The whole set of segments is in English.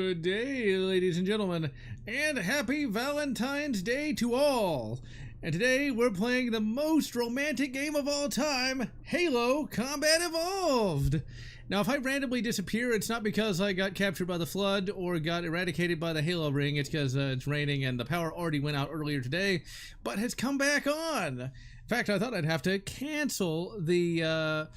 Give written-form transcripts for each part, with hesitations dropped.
Good day, ladies and gentlemen, and happy Valentine's Day to all. And today we're playing the most romantic game of all time, Halo Combat Evolved. Now, if I randomly disappear, it's not because I got captured by the flood or got eradicated by the Halo ring. It's because it's raining and the power already went out earlier today, but has come back on. In fact, I thought I'd have to cancel the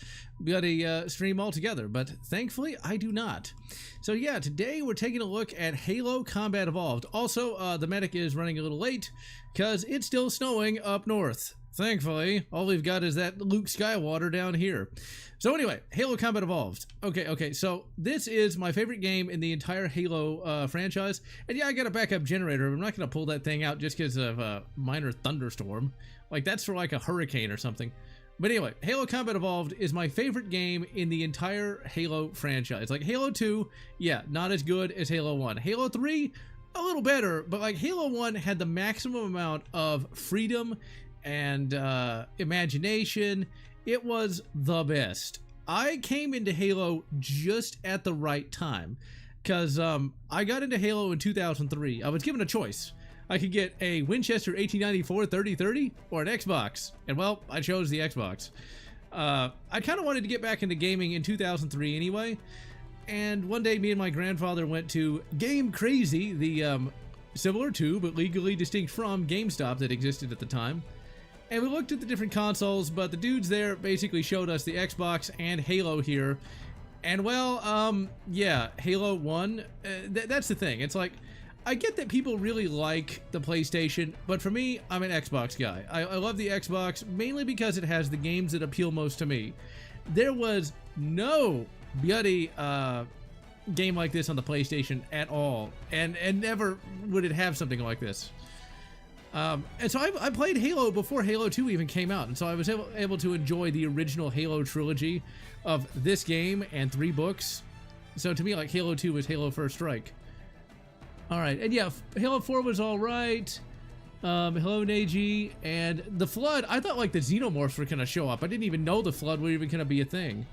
bloody stream altogether, but thankfully I do not. So yeah, today we're taking a look at Halo Combat Evolved. Also, the medic is running a little late because it's still snowing up north. Thankfully, all we've got is that Luke Skywalker down here. So anyway, Halo Combat Evolved. Okay, so this is my favorite game in the entire Halo franchise. And yeah, I got a backup generator. I'm not going to pull that thing out just because of a minor thunderstorm. Like, that's for like a hurricane or something. But anyway, Halo Combat Evolved is my favorite game in the entire Halo franchise. Like, Halo 2, yeah, not as good as Halo 1. Halo 3, a little better, but like Halo 1 had the maximum amount of freedom and imagination. It was the best. I came into Halo just at the right time because I got into Halo in 2003. I was given a choice. I could get a Winchester 1894 3030 or an Xbox, and well, I chose the Xbox. I kind of wanted to get back into gaming in 2003 anyway, and one day me and my grandfather went to Game Crazy, the similar to but legally distinct from GameStop that existed at the time. And we looked at the different consoles, but the dudes there basically showed us the Xbox and Halo here. And well, yeah, Halo 1, that's the thing. It's like, I get that people really like the PlayStation, but for me, I'm an Xbox guy. I love the Xbox mainly because it has the games that appeal most to me. There was no bloody game like this on the PlayStation at all, and never would it have something like this. And so I played Halo before Halo 2 even came out, and so I was able to enjoy the original Halo trilogy of this game and 3 books. So to me, like, Halo 2 was Halo First Strike. Alright, and yeah, Halo 4 was alright. Hello, Neji. And the Flood, I thought like the Xenomorphs were gonna show up. I didn't even know the Flood were even gonna be a thing.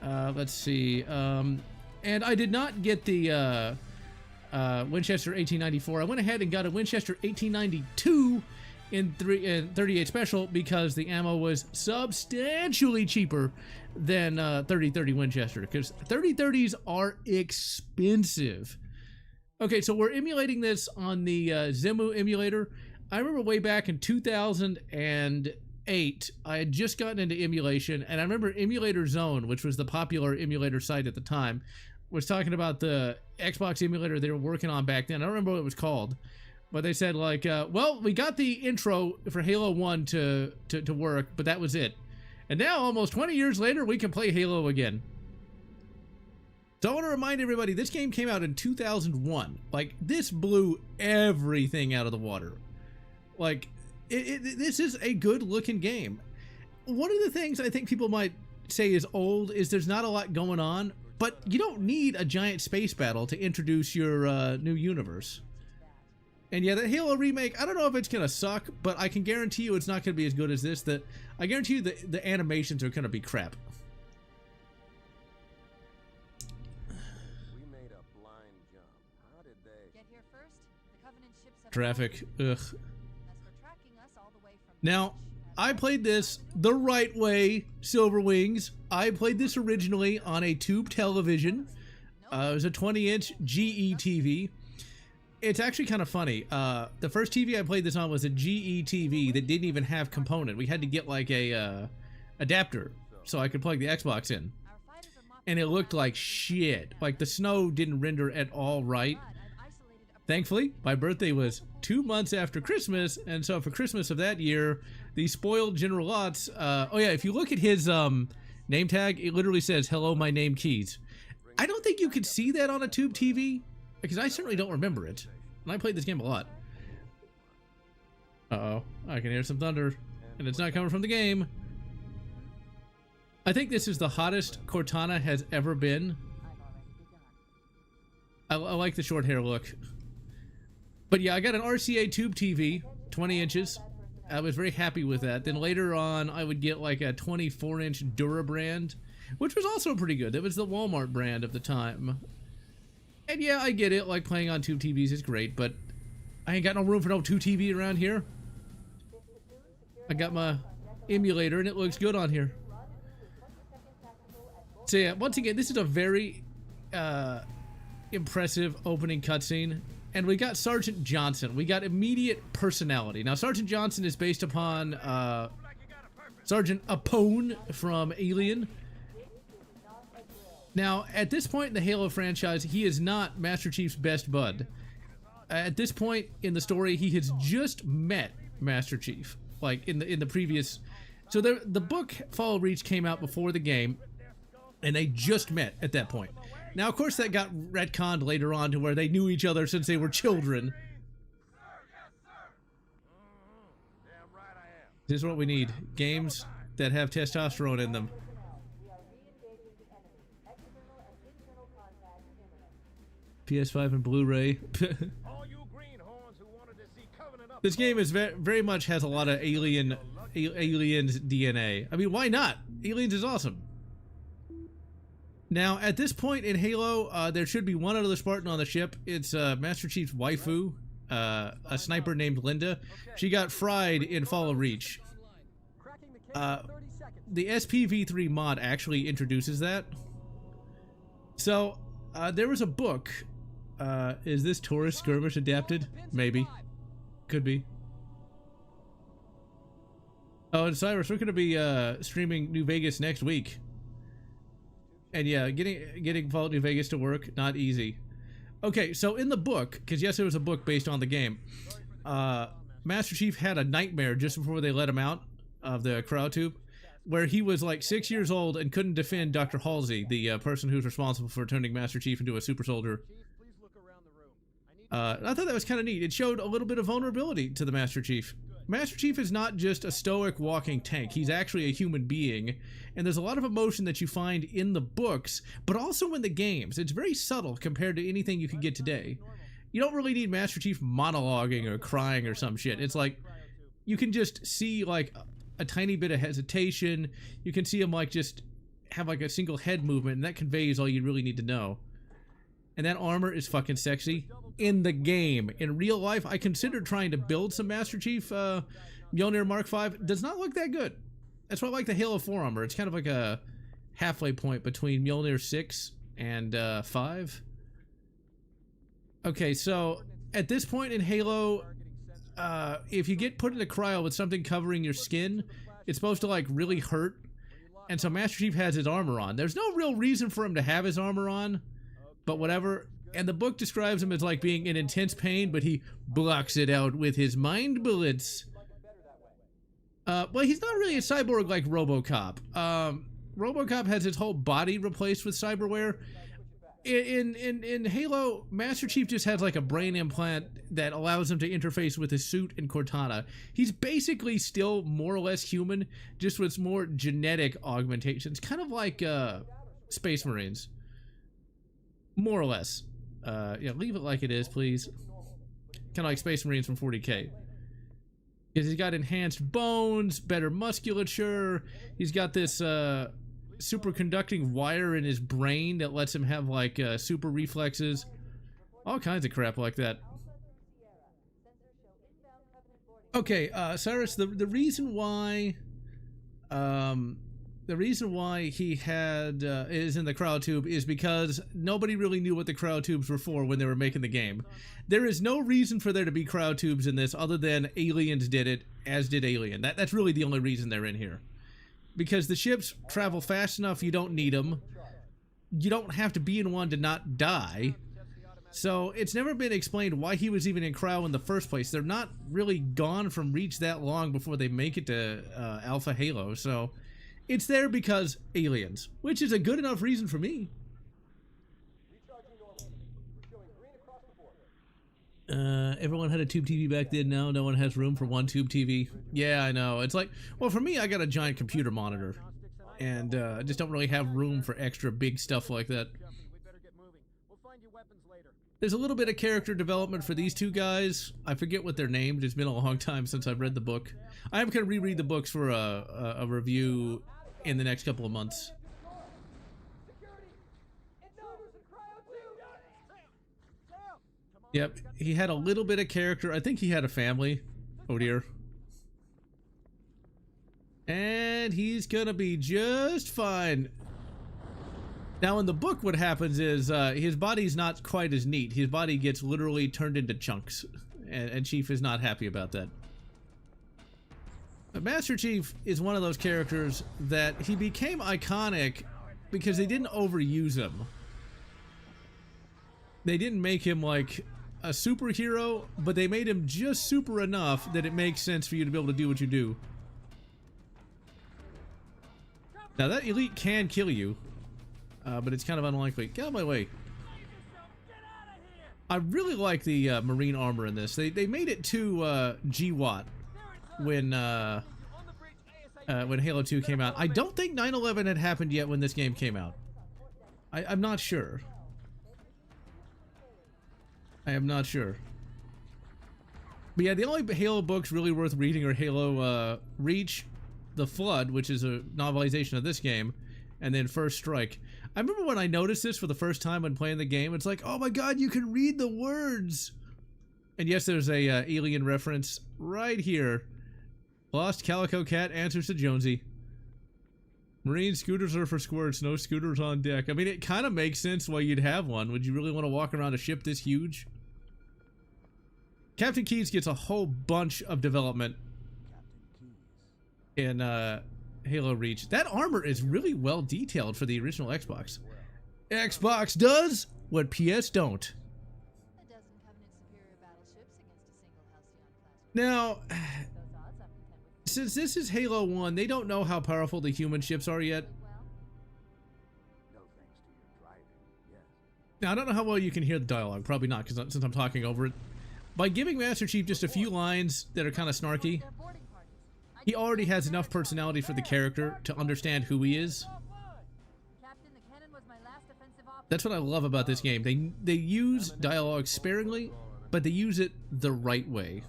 Let's see. And I did not get the Winchester 1894. I went ahead and got a Winchester 1892 in 38 Special because the ammo was substantially cheaper than 3030 Winchester, because 3030s are expensive. Okay, so we're emulating this on the Zemu emulator. I remember way back in 2008, I had just gotten into emulation, and I remember Emulator Zone, which was the popular emulator site at the time, was talking about the Xbox emulator they were working on back then. I don't remember what it was called, but they said like, well, we got the intro for Halo 1 to work, but that was it. And now, almost 20 years later, we can play Halo again. So I want to remind everybody, this game came out in 2001. Like, this blew everything out of the water. Like, this is a good-looking game. One of the things I think people might say is old is there's not a lot going on, but you don't need a giant space battle to introduce your new universe. And yeah, the Halo remake, I don't know if it's going to suck, but I can guarantee you it's not going to be as good as this. I guarantee you the animations are going to be crap. Traffic. Ugh. Now, I played this the right way, Silver Wings. I played this originally on a tube television. It was a 20-inch GE TV. It's actually kind of funny. The first TV I played this on was a GE TV that didn't even have component. We had to get like a adapter so I could plug the Xbox in. And it looked like shit. Like, the snow didn't render at all right. Thankfully, my birthday was 2 months after Christmas, and so for Christmas of that year, the spoiled General Lotz, oh yeah, if you look at his name tag, it literally says, "Hello, my name Keys." I don't think you could see that on a tube TV, because I certainly don't remember it, and I played this game a lot. Uh-oh, I can hear some thunder, and it's not coming from the game. I think this is the hottest Cortana has ever been. I like the short hair look. But yeah, I got an RCA tube TV, 20 inches. I was very happy with that. Then later on, I would get like a 24-inch Dura brand, which was also pretty good. That was the Walmart brand of the time. And yeah, I get it, like playing on tube TVs is great, but I ain't got no room for no tube TV around here. I got my emulator and it looks good on here. So yeah, once again, this is a very impressive opening cutscene. And we got Sergeant Johnson. We got immediate personality. Now, Sergeant Johnson is based upon Sergeant Apone from Alien. Now, at this point in the Halo franchise, he is not Master Chief's best bud. At this point in the story, he has just met Master Chief, like in the previous. So the book Fall of Reach came out before the game, and they just met at that point. Now, of course, that got retconned later on to where they knew each other since they were children. This is what we need. Games that have testosterone in them. PS5 and Blu-ray. This game is very much has a lot of Aliens DNA. I mean, why not? Aliens is awesome. Now, at this point in Halo, there should be one other Spartan on the ship. It's Master Chief's waifu, a sniper named Linda. She got fried in Fall of Reach. The SPV3 mod actually introduces that. So, there was a book. Is this Taurus Skirmish adapted? Maybe. Could be. Oh, and Cyrus, we're going to be streaming New Vegas next week. And yeah, getting Fallout New Vegas to work, not easy. Okay, so in the book, because yes, it was a book based on the game, Master Chief had a nightmare just before they let him out of the cryo tube, where he was like 6 years old and couldn't defend Dr. Halsey, the person who's responsible for turning Master Chief into a super soldier. I thought that was kind of neat. It showed a little bit of vulnerability to the Master Chief. Master Chief is not just a stoic walking tank. He's actually a human being, and there's a lot of emotion that you find in the books, but also in the games. It's very subtle compared to anything you could get today. You don't really need Master Chief monologuing or crying or some shit. It's like, you can just see like a tiny bit of hesitation. You can see him like just have like a single head movement, and that conveys all you really need to know. And that armor is fucking sexy in the game. In real life, I considered trying to build some Master Chief Mjolnir Mark V. Does not look that good. That's why I like the Halo 4 armor. It's kind of like a halfway point between Mjolnir 6 and 5. Okay, so at this point in Halo, if you get put in a cryo with something covering your skin, it's supposed to like really hurt. And so Master Chief has his armor on. There's no real reason for him to have his armor on, but whatever. And the book describes him as like being in intense pain, but he blocks it out with his mind bullets. Well, he's not really a cyborg like RoboCop. RoboCop has his whole body replaced with cyberware. In Halo, Master Chief just has like a brain implant that allows him to interface with his suit and Cortana. He's basically still more or less human, just with more genetic augmentations, kind of like Space Marines. More or less. Yeah, leave it like it is, please. Kind of like Space Marines from 40K. Because he's got enhanced bones, better musculature. He's got this superconducting wire in his brain that lets him have like super reflexes. All kinds of crap like that. Okay, Cyrus, the reason why he had is in the cryotube is because nobody really knew what the cryotubes were for when they were making the game. There is no reason for there to be cryotubes in this other than Aliens did it, as did Alien. That's really the only reason they're in here. Because the ships travel fast enough, you don't need them. You don't have to be in one to not die. So it's never been explained why he was even in cryo in the first place. They're not really gone from Reach that long before they make it to Alpha Halo, so it's there because Aliens, which is a good enough reason for me. Everyone had a tube TV back then. Now no one has room for one tube TV. Yeah, I know. It's like, well, for me, I got a giant computer monitor, and I just don't really have room for extra big stuff like that. There's a little bit of character development for these two guys. I forget what they're named. It's been a long time since I've read the book. I am going to reread the books for a review in the next couple of months. Yep, he had a little bit of character. I think he had a family. Oh dear. And he's gonna be just fine. Now in the book what happens is his body's not quite as neat. His body gets literally turned into chunks. And Chief is not happy about that. But Master Chief is one of those characters that he became iconic because they didn't overuse him. They didn't make him like a superhero, but they made him just super enough that it makes sense for you to be able to do what you do. Now that elite can kill you, but it's kind of unlikely. Get out of my way. I really like the marine armor in this. They made it too GWAT when Halo 2 came out. I don't think 9/11 had happened yet when this game came out. I'm not sure. I am not sure. But yeah, the only Halo books really worth reading are Halo Reach, The Flood, which is a novelization of this game, and then First Strike. I remember when I noticed this for the first time when playing the game, it's like, oh my god, you can read the words! And yes, there's a alien reference right here. Lost Calico Cat answers to Jonesy. Marine scooters are for squirts, no scooters on deck. I mean, it kind of makes sense why you'd have one. Would you really want to walk around a ship this huge? Captain Keyes gets a whole bunch of development in Halo Reach. That armor is really well detailed for the original Xbox. Xbox does what PS don't. Now, since this is Halo 1, they don't know how powerful the human ships are yet. Now, I don't know how well you can hear the dialogue. Probably not, because since I'm talking over it. By giving Master Chief just a few lines that are kind of snarky, he already has enough personality for the character to understand who he is. That's what I love about this game. They use dialogue sparingly, but they use it the right way.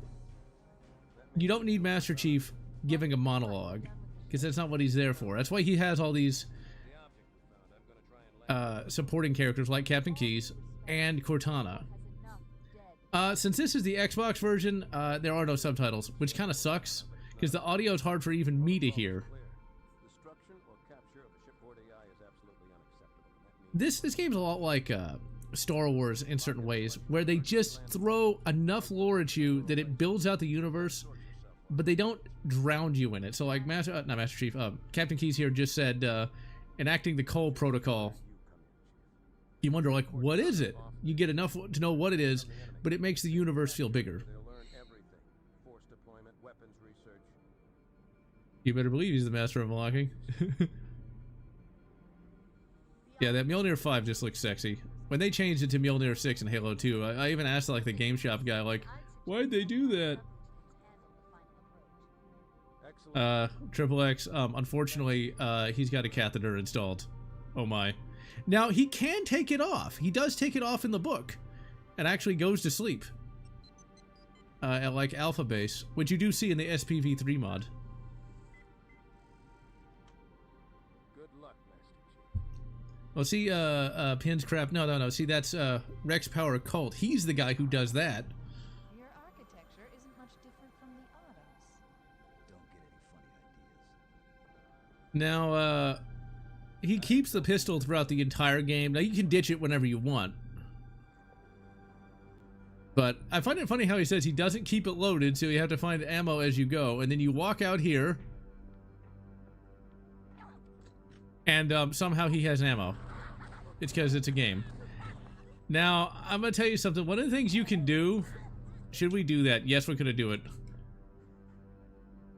You don't need Master Chief giving a monologue, because that's not what he's there for. That's why he has all these supporting characters like Captain Keyes and Cortana. Since this is the Xbox version, there are no subtitles, which kind of sucks, because the audio is hard for even me to hear. This game's a lot like Star Wars in certain ways, where they just throw enough lore at you that it builds out the universe, but they don't drown you in it. So like Captain Keyes here just said, enacting the Cole Protocol. You wonder, like, what is it? You get enough to know what it is, but it makes the universe feel bigger. You better believe he's the master of unlocking. Yeah, that Mjolnir 5 just looks sexy. When they changed it to Mjolnir 6 in Halo 2, I even asked like the game shop guy, like, why'd they do that? Triple X, unfortunately, he's got a catheter installed. Oh my. Now, he can take it off. He does take it off in the book. And actually goes to sleep. At like Alpha Base, which you do see in the SPV3 mod. Good luck, Master Chief. Well, see, Pins Crap. No. See, that's Rex Power Cult. He's the guy who does that. Your architecture isn't much different from the Autos. Don't get any funny ideas. Now, he keeps the pistol throughout the entire game. Now, you can ditch it whenever you want. But I find it funny how he says he doesn't keep it loaded, so you have to find ammo as you go. And then you walk out here, and somehow he has ammo. It's because it's a game. Now, I'm going to tell you something. One of the things you can do... Should we do that? Yes, we're going to do it.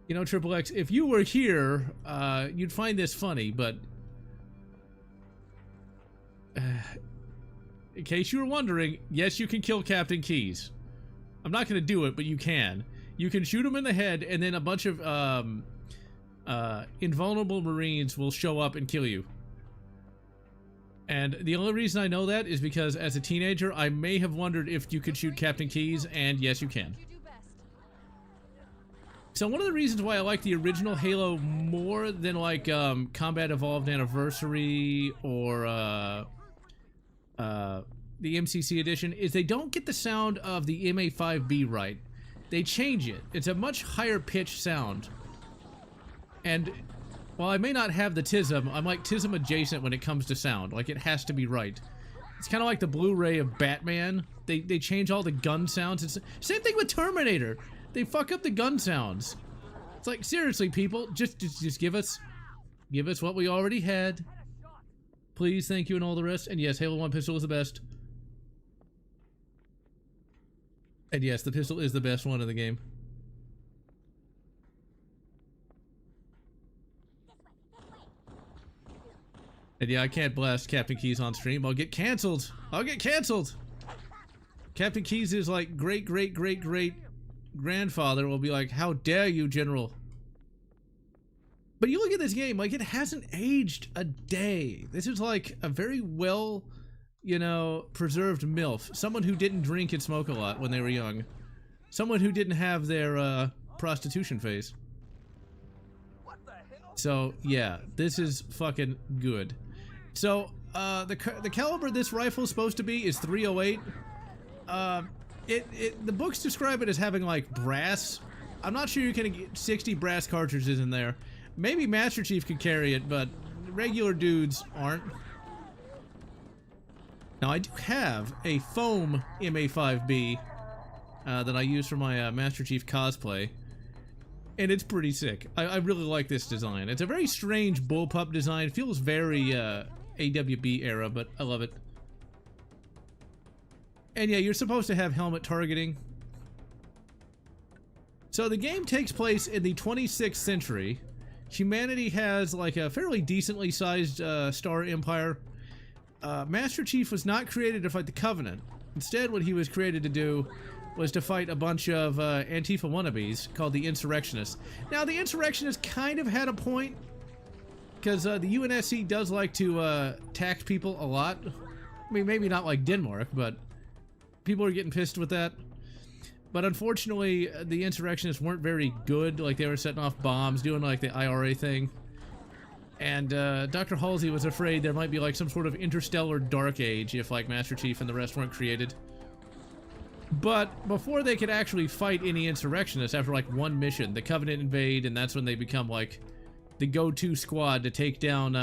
You know, Triple X, if you were here, you'd find this funny, but... in case you were wondering, yes, you can kill Captain Keyes. I'm not going to do it, but you can. You can shoot him in the head, and then a bunch of invulnerable Marines will show up and kill you. And the only reason I know that is because as a teenager, I may have wondered if you could shoot Captain Keyes, and yes, you can. So one of the reasons why I like the original Halo more than like Combat Evolved Anniversary or the MCC edition, is they don't get the sound of the MA5B right. They change it. It's a much higher pitched sound. And while I may not have the TISM, I'm like TISM adjacent when it comes to sound. Like, it has to be right. It's kind of like the Blu-ray of Batman. They change all the gun sounds. It's same thing with Terminator. They fuck up the gun sounds. It's like, seriously, people, just give us what we already had. Please, thank you, and all the rest. And yes, Halo 1 pistol is the best. And yes, the pistol is the best one in the game. And yeah, I can't blast Captain Keys on stream. I'll get canceled. I'll get canceled. Captain Keys is like great grandfather will be like, how dare you, General? But you look at this game, like, it hasn't aged a day. This is like a very well, you know, preserved MILF. Someone who didn't drink and smoke a lot when they were young. Someone who didn't have their prostitution phase. So yeah, this is fucking good. So the caliber this rifle is supposed to be is .308. The books describe it as having like brass. I'm not sure you can get 60 brass cartridges in there. Maybe Master Chief could carry it, but regular dudes aren't. Now I do have a foam MA5B that I use for my Master Chief cosplay. And it's pretty sick. I really like this design. It's a very strange bullpup design. It feels very AWB era, but I love it. And yeah, you're supposed to have helmet targeting. So the game takes place in the 26th century. Humanity has like a fairly decently sized star empire. Master Chief was not created to fight the Covenant. Instead, what he was created to do was to fight a bunch of Antifa wannabes called the Insurrectionists. Now, the Insurrectionists kind of had a point, because the UNSC does like to tax people a lot. I mean, maybe not like Denmark, but people are getting pissed with that. But unfortunately, the Insurrectionists weren't very good. Like, they were setting off bombs, doing like the IRA thing. And Dr. Halsey was afraid there might be like some sort of interstellar dark age if like Master Chief and the rest weren't created. But before they could actually fight any insurrectionists, after like one mission, the Covenant invade, and that's when they become like the go-to squad to take down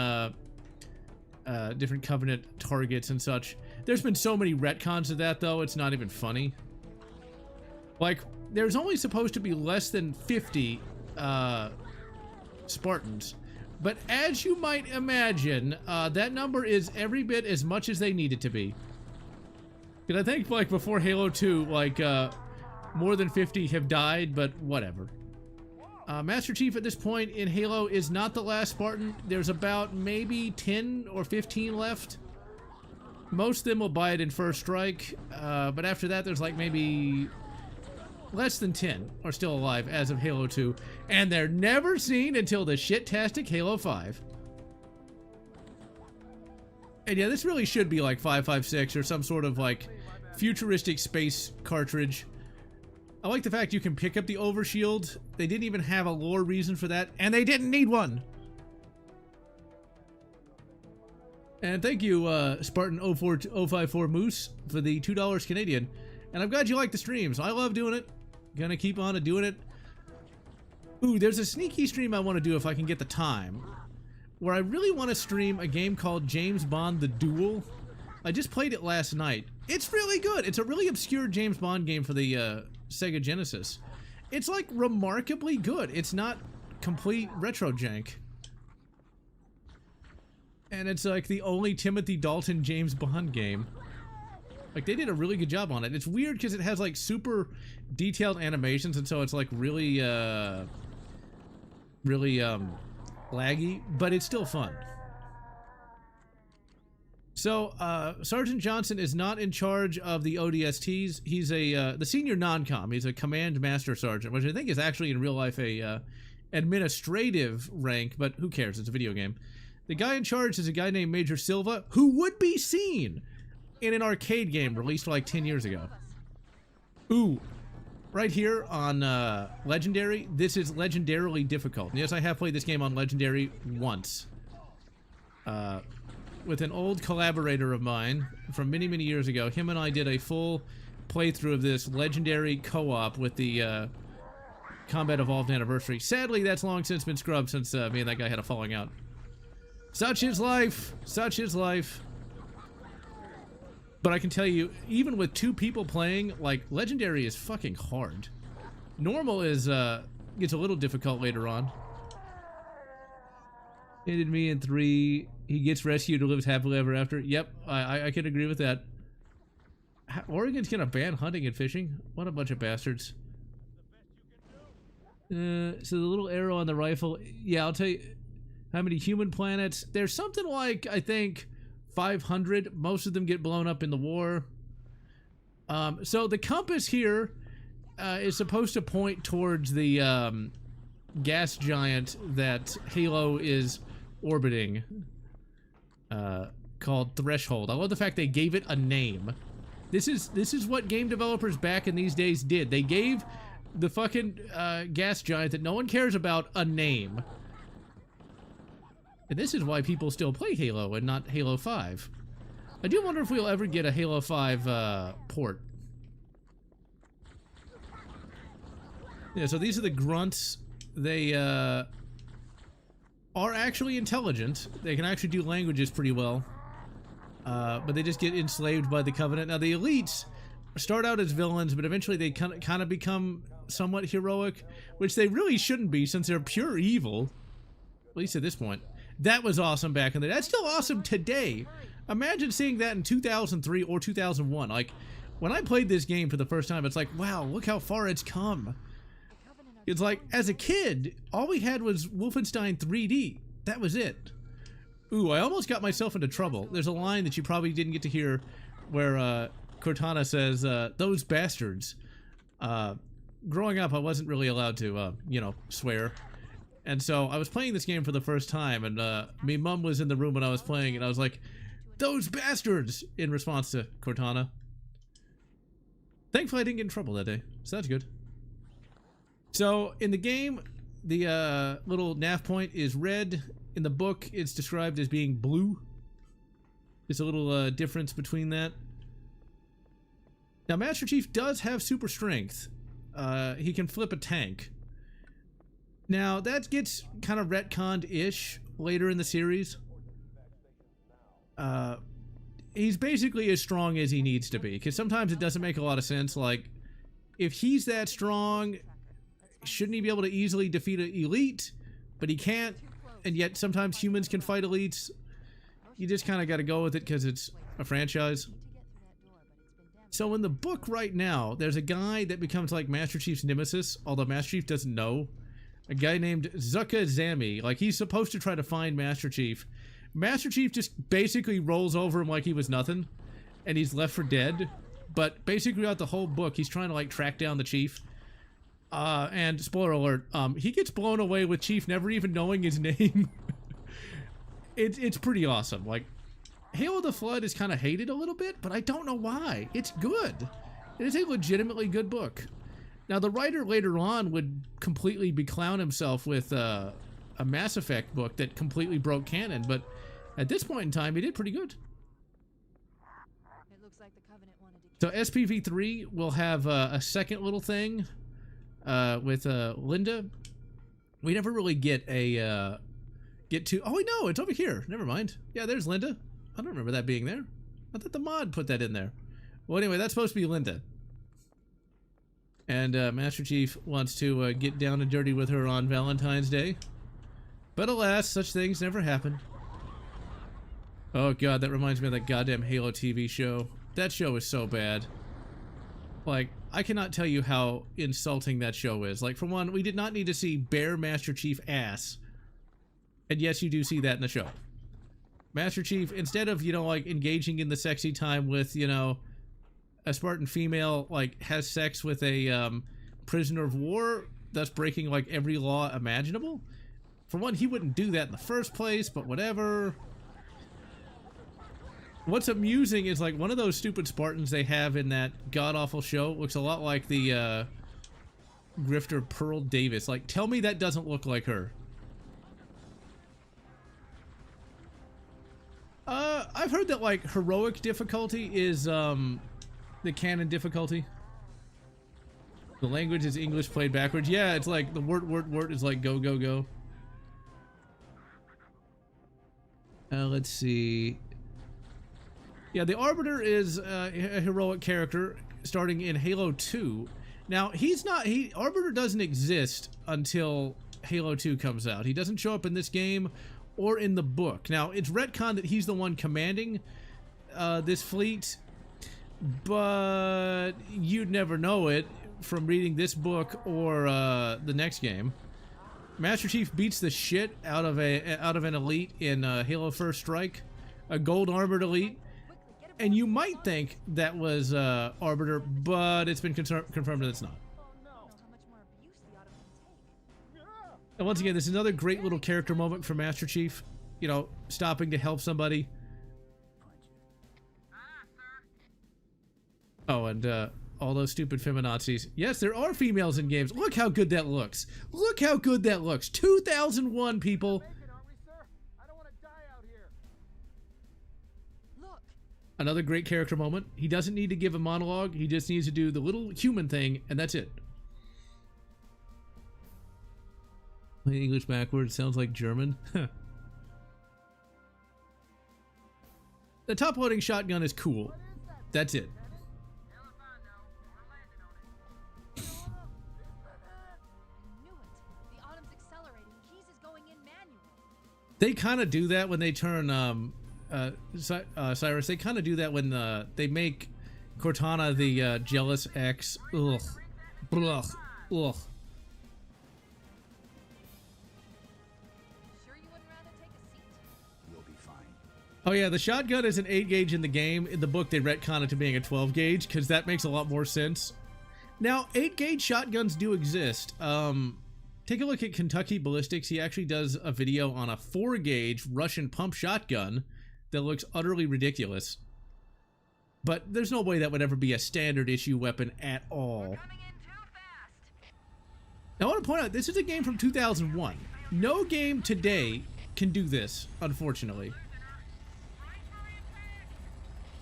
different Covenant targets and such. There's been so many retcons of that, though, it's not even funny. Like, there's only supposed to be less than 50 Spartans. But as you might imagine, that number is every bit as much as they need it to be. Because I think, like, before Halo 2, like, more than 50 have died, but whatever. Master Chief at this point in Halo is not the last Spartan. There's about maybe 10 or 15 left. Most of them will buy it in first strike, but after that there's like maybe less than 10 are still alive as of Halo 2, and they're never seen until the shit-tastic Halo 5. And yeah, this really should be like 5.56 or some sort of like futuristic space cartridge. I like the fact you can pick up the overshield. They didn't even have a lore reason for that, and they didn't need one. And thank you, Spartan 054 Moose, for the $2 Canadian. And I'm glad you like the streams. I love doing it. Gonna keep on doing it. Ooh, there's a sneaky stream I want to do if I can get the time, where I really want to stream a game called James Bond: The Duel. I just played it last night. It's really good. It's a really obscure James Bond game for the Sega Genesis. It's like remarkably good. It's not complete retro jank. And it's like the only Timothy Dalton James Bond game. Like, they did a really good job on it. It's weird because it has like super detailed animations, and so it's like really laggy, but it's still fun. So Sergeant Johnson is not in charge of the ODSTs. He's the senior non-com. He's a command master sergeant, which I think is actually in real life a administrative rank, but who cares? It's a video game. The guy in charge is a guy named Major Silva, who would be seen in an arcade game released like 10 years ago. Ooh, right here on Legendary, this is legendarily difficult. And yes, I have played this game on Legendary once. with an old collaborator of mine from many, many years ago. Him and I did a full playthrough of this legendary co-op with the Combat Evolved Anniversary. Sadly, that's long since been scrubbed since me and that guy had a falling out. Such is life. Such is life. But I can tell you, even with 2 people playing, like, Legendary is fucking hard. Normal is, gets a little difficult later on. Ended me in 3. He gets rescued and lives happily ever after. Yep, I can agree with that. Oregon's gonna ban hunting and fishing? What a bunch of bastards. So the little arrow on the rifle, yeah, I'll tell you how many human planets. There's something like, I think, 500. Most of them get blown up in the war. So the compass here is supposed to point towards the gas giant that Halo is orbiting, called Threshold. I love the fact they gave it a name. This is what game developers back in these days did. They gave the fucking gas giant that no one cares about a name. And this is why people still play Halo and not Halo 5. I do wonder if we'll ever get a Halo 5 port. Yeah, so these are the grunts. They are actually intelligent. They can actually do languages pretty well. But they just get enslaved by the Covenant. Now, the elites start out as villains, but eventually they kind of become somewhat heroic, which they really shouldn't be since they're pure evil, at least at this point. That was awesome back in the day. That's still awesome today. Imagine seeing that in 2003 or 2001. Like, when I played this game for the first time, it's like, wow, look how far it's come. It's like, as a kid, all we had was Wolfenstein 3D. That was it. Ooh, I almost got myself into trouble. There's a line that you probably didn't get to hear where Cortana says, those bastards. Growing up, I wasn't really allowed to, you know, swear. And so I was playing this game for the first time, and my mom was in the room when I was playing, and I was like, those bastards, in response to Cortana. Thankfully, I didn't get in trouble that day, so that's good. So, in the game, the little nav point is red. In the book, it's described as being blue. There's a little difference between that. Now, Master Chief does have super strength. He can flip a tank. Now, that gets kind of retconned-ish later in the series. He's basically as strong as he needs to be, because sometimes it doesn't make a lot of sense. Like, if he's that strong, shouldn't he be able to easily defeat an elite? But he can't, and yet sometimes humans can fight elites. You just kind of got to go with it because it's a franchise. So in the book right now, there's a guy that becomes like Master Chief's nemesis, although Master Chief doesn't know. A guy named Zucca Zami. Like, he's supposed to try to find Master Chief. Master Chief just basically rolls over him like he was nothing, and he's left for dead. But basically throughout the whole book, he's trying to, like, track down the Chief. And, spoiler alert, he gets blown away with Chief never even knowing his name. It's pretty awesome. Like, Hail of the Flood is kind of hated a little bit, but I don't know why. It's good. It is a legitimately good book. Now, the writer later on would completely beclown himself with a Mass Effect book that completely broke canon, but at this point in time, he did pretty good. It looks like the Covenant wanted to So SPV3 will have a second little thing with Linda. We never really get a oh wait, no, it's over here. Never mind. Yeah, there's Linda. I don't remember that being there. I thought the mod put that in there. Well, anyway, that's supposed to be Linda. And Master Chief wants to get down and dirty with her on Valentine's Day. But alas, such things never happen. Oh god, that reminds me of that goddamn Halo TV show. That show is so bad. Like, I cannot tell you how insulting that show is. Like, for one, we did not need to see bare Master Chief ass. And yes, you do see that in the show. Master Chief, instead of, you know, like, engaging in the sexy time with, you know, a Spartan female, like, has sex with a prisoner of war, thus breaking, like, every law imaginable. For one, he wouldn't do that in the first place, but whatever. What's amusing is, like, one of those stupid Spartans they have in that god-awful show looks a lot like the grifter Pearl Davis. Like, tell me that doesn't look like her. I've heard that like heroic difficulty is the canon difficulty. The language is English played backwards. Yeah, it's like the word is like go go go. Let's see. Yeah, the Arbiter is a heroic character starting in Halo 2. Now, Arbiter doesn't exist until Halo 2 comes out. He doesn't show up in this game or in the book. Now, it's retconned that he's the one commanding this fleet, but you'd never know it from reading this book or the next game. Master Chief beats the shit out of an elite in Halo First Strike, a gold armored elite, and you might think that was Arbiter, but it's been confirmed that it's not. And once again, this is another great little character moment for Master Chief. You know, stopping to help somebody. Oh, and all those stupid feminazis. Yes, there are females in games. Look how good that looks. Look how good that looks. 2001, people. Another great character moment. He doesn't need to give a monologue. He just needs to do the little human thing, and that's it. My English backwards sounds like German. The top-loading shotgun is cool. That's it. They kind of do that when they turn Cyrus. They kind of do that when they make Cortana the jealous ex. Ugh. Ugh. Ugh. Oh yeah, the shotgun is an 8 gauge in the game. In the book, they retcon it to being a 12 gauge because that makes a lot more sense. Now, 8 gauge shotguns do exist. Take a look at Kentucky Ballistics. He actually does a video on a 4 gauge Russian pump shotgun that looks utterly ridiculous. But there's no way that would ever be a standard issue weapon at all. Now, I want to point out, this is a game from 2001. No game today can do this, unfortunately.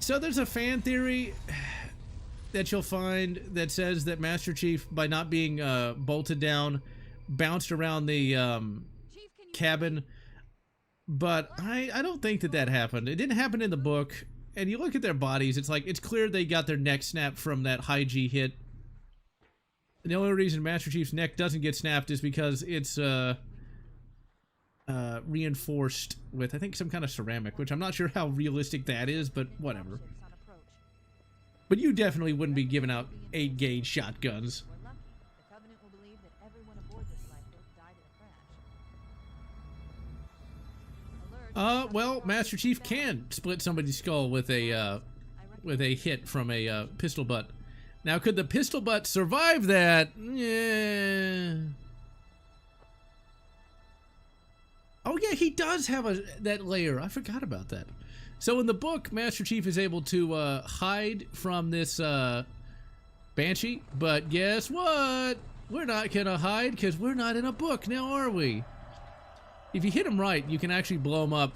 So there's a fan theory that you'll find that says that Master Chief, by not being bolted down, bounced around the cabin. But I don't think that happened. It didn't happen in the book. And you look at their bodies, it's like, it's clear they got their neck snapped from that high G hit. And the only reason Master Chief's neck doesn't get snapped is because it's reinforced with, I think, some kind of ceramic, which I'm not sure how realistic that is, but whatever. But you definitely wouldn't be giving out 8 gauge shotguns. Well, Master Chief can split somebody's skull with a hit from a pistol butt. Now, could the pistol butt survive that? Yeah. Oh yeah, he does have that layer. I forgot about that. So in the book, Master Chief is able to hide from this Banshee, but guess what? We're not gonna hide because we're not in a book now, are we? If you hit him right, you can actually blow him up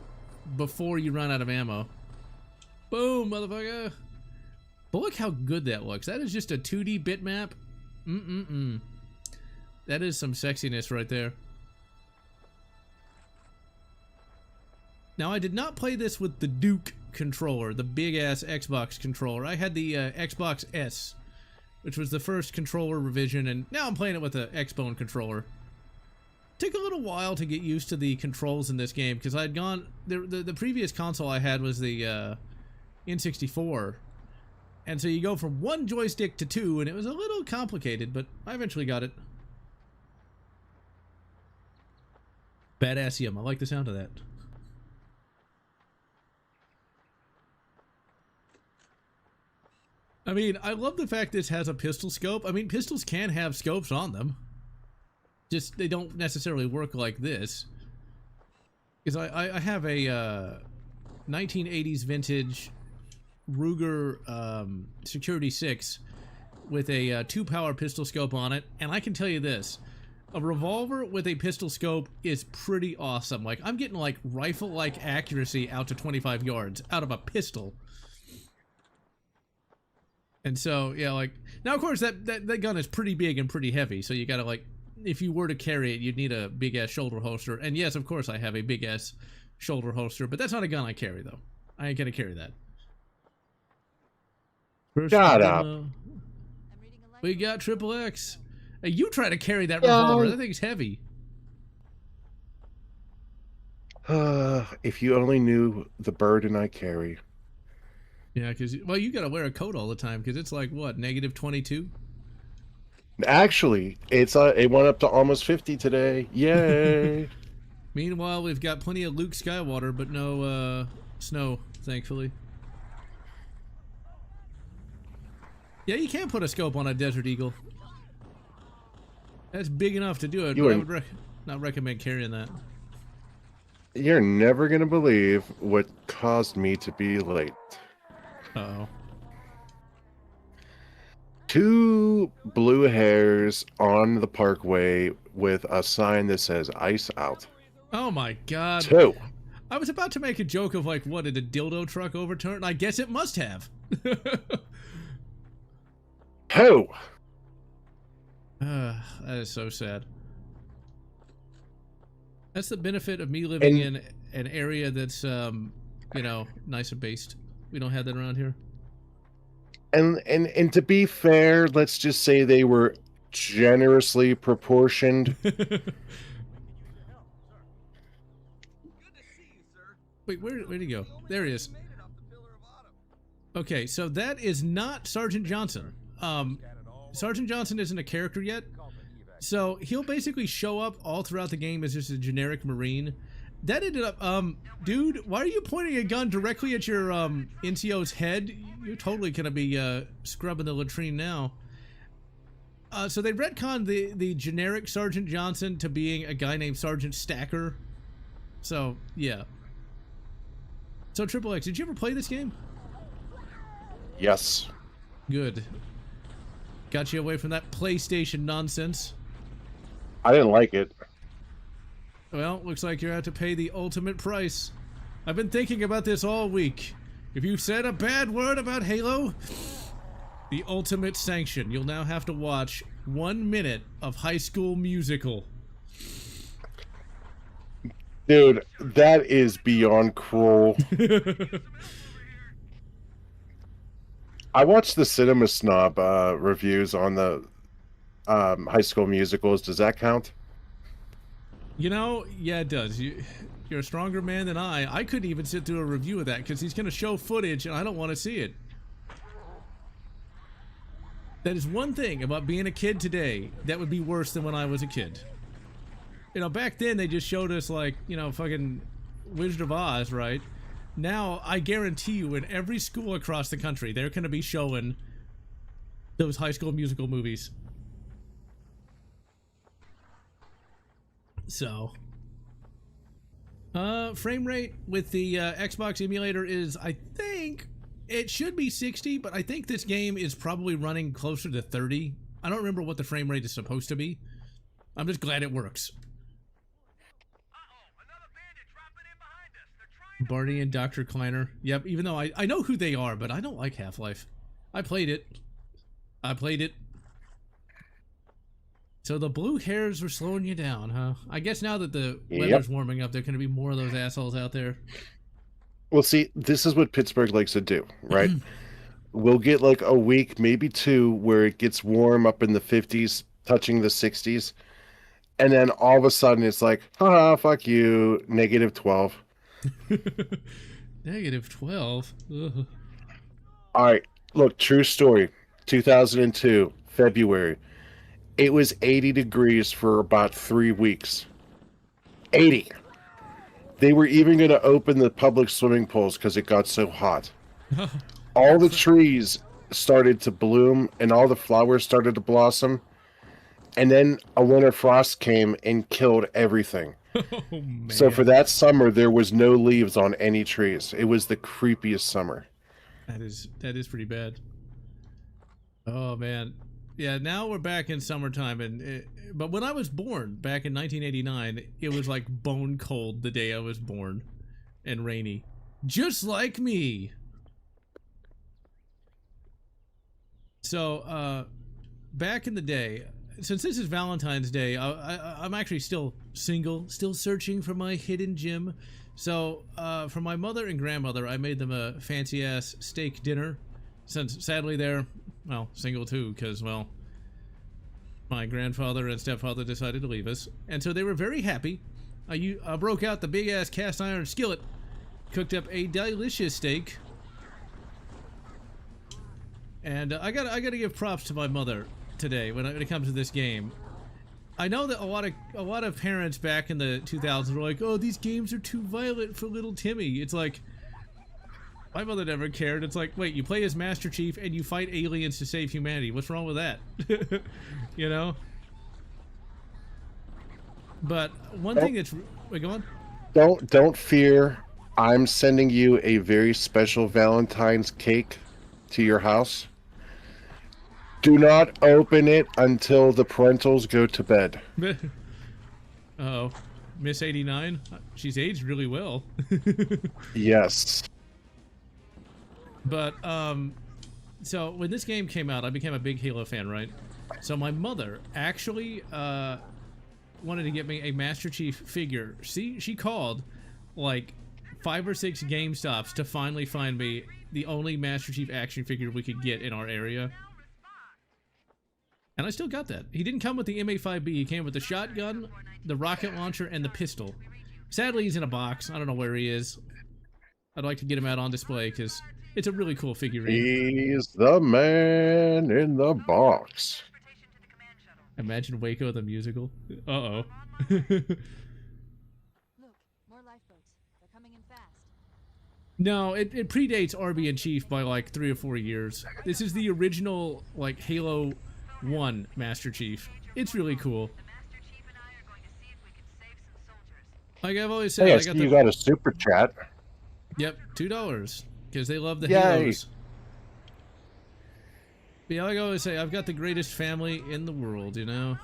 before you run out of ammo. Boom, motherfucker. But look how good that looks. That is just a 2D bitmap. That is some sexiness right there. Now, I did not play this with the Duke controller, the big-ass Xbox controller. I had the Xbox S, which was the first controller revision, and now I'm playing it with a Xbone controller. Took a little while to get used to the controls in this game, because I'd gone... The previous console I had was the N64, and so you go from 1 joystick to 2, and it was a little complicated, but I eventually got it. Badassium. I like the sound of that. I mean, I love the fact this has a pistol scope. I mean, pistols can have scopes on them. Just, they don't necessarily work like this. Because I have a 1980s vintage Ruger Security 6 with a 2-power pistol scope on it. And I can tell you this. a revolver with a pistol scope is pretty awesome. Like, I'm getting like rifle-like accuracy out to 25 yards out of a pistol. And so, yeah, like, now of course that gun is pretty big and pretty heavy, so you gotta, like, if you were to carry it, you'd need a big-ass shoulder holster. And yes, of course I have a big-ass shoulder holster, but that's not a gun I carry, though. I ain't gonna carry that. Shut up. We got Triple X. Hey, you try to carry that revolver. That thing's heavy. If you only knew the burden I carry. Yeah, because, well, you gotta wear a coat all the time, because it's like, what, -22? Actually, it went up to almost 50 today. Yay! Meanwhile, we've got plenty of Luke Skywalker, but no snow, thankfully. Yeah, you can put a scope on a Desert Eagle. That's big enough to do it, but I would not recommend carrying that. You're never gonna believe what caused me to be late. Uh-oh. 2 blue hairs on the parkway with a sign that says ice out. Oh my god. 2. I was about to make a joke of like, what, did a dildo truck overturn? I guess it must have. 2. That is so sad. That's the benefit of me living in an area that's, you know, nice and based. We don't have that around here. And to be fair, let's just say they were generously proportioned. Wait, where'd he go? There he is. Okay, so that is not Sergeant Johnson. Sergeant Johnson isn't a character yet, so he'll basically show up all throughout the game as just a generic Marine. That ended up, dude, why are you pointing a gun directly at your, NCO's head? You're totally gonna be, scrubbing the latrine now. So they retconned the generic Sergeant Johnson to being a guy named Sergeant Stacker. So, yeah. So, Triple X, did you ever play this game? Yes. Good. Got you away from that PlayStation nonsense. I didn't like it. Well, looks like you're out to pay the ultimate price. I've been thinking about this all week. If you said a bad word about Halo, the ultimate sanction. You'll now have to watch 1 minute of High School Musical. Dude, that is beyond cruel. I watched the Cinema Snob reviews on the High School Musicals. Does that count? You know, yeah, it does. You're a stronger man than I. I couldn't even sit through a review of that because he's going to show footage and I don't want to see it. That is one thing about being a kid today that would be worse than when I was a kid. You know, back then they just showed us, like, you know, fucking Wizard of Oz, right? Now, I guarantee you, in every school across the country, they're going to be showing those High School Musical movies. So, frame rate with the Xbox emulator is, I think, it should be 60, but I think this game is probably running closer to 30. I don't remember what the frame rate is supposed to be. I'm just glad it works. Barney and Dr. Kleiner. Yep, even though I know who they are, but I don't like Half-Life. I played it. So the blue hairs were slowing you down, huh? I guess now that the weather's warming up, there are going to be more of those assholes out there. Well, see, this is what Pittsburgh likes to do, right? We'll get like a week, maybe 2, where it gets warm up in the 50s, touching the 60s. And then all of a sudden it's like, haha, fuck you, -12. -12? Ugh. All right, look, true story. 2002, February. It was 80 degrees for about 3 weeks. 80. They were even going to open the public swimming pools because it got so hot. All the trees started to bloom and all the flowers started to blossom. And then a winter frost came and killed everything. Oh, man. So for that summer, there was no leaves on any trees. It was the creepiest summer. That is pretty bad. Oh, man. Yeah, now we're back in summertime, but when I was born back in 1989, it was like bone cold the day I was born, and rainy, just like me. So, back in the day, since this is Valentine's Day, I'm actually still single, still searching for my hidden gem. So, for my mother and grandmother, I made them a fancy-ass steak dinner, since sadly they're, well, single too, because, well, my grandfather and stepfather decided to leave us. And so they were very happy. I broke out the big-ass cast iron skillet, cooked up a delicious steak. And I gotta give props to my mother today when it comes to this game. I know that a lot of parents back in the 2000s were like, "Oh, these games are too violent for little Timmy." It's like, my mother never cared. It's like, wait, you play as Master Chief and you fight aliens to save humanity. What's wrong with that? You know? But one thing that's... Wait, go on. Don't fear. I'm sending you a very special Valentine's cake to your house. Do not open it until the parentals go to bed. Uh-oh. Miss 89? She's aged really well. Yes. But, so when this game came out, I became a big Halo fan, right? So my mother actually, wanted to get me a Master Chief figure. She called, like, 5 or 6 GameStops to finally find me the only Master Chief action figure we could get in our area. And I still got that. He didn't come with the MA5B, he came with the shotgun, the rocket launcher, and the pistol. Sadly, he's in a box. I don't know where he is. I'd like to get him out on display, because it's a really cool figurine. He's the man in the box. Imagine Waco the musical. Uh-oh. Look, more lifeboats. They're coming in fast. No, it predates RB and Chief by like 3 or 4 years. This is the original, like, Halo 1 Master Chief. It's really cool. Like I've always said, Yes, I got you got a super chat. Yep, $2 because they love the Yay. Halos. But yeah, like I always say, I've got the greatest family in the world, you know.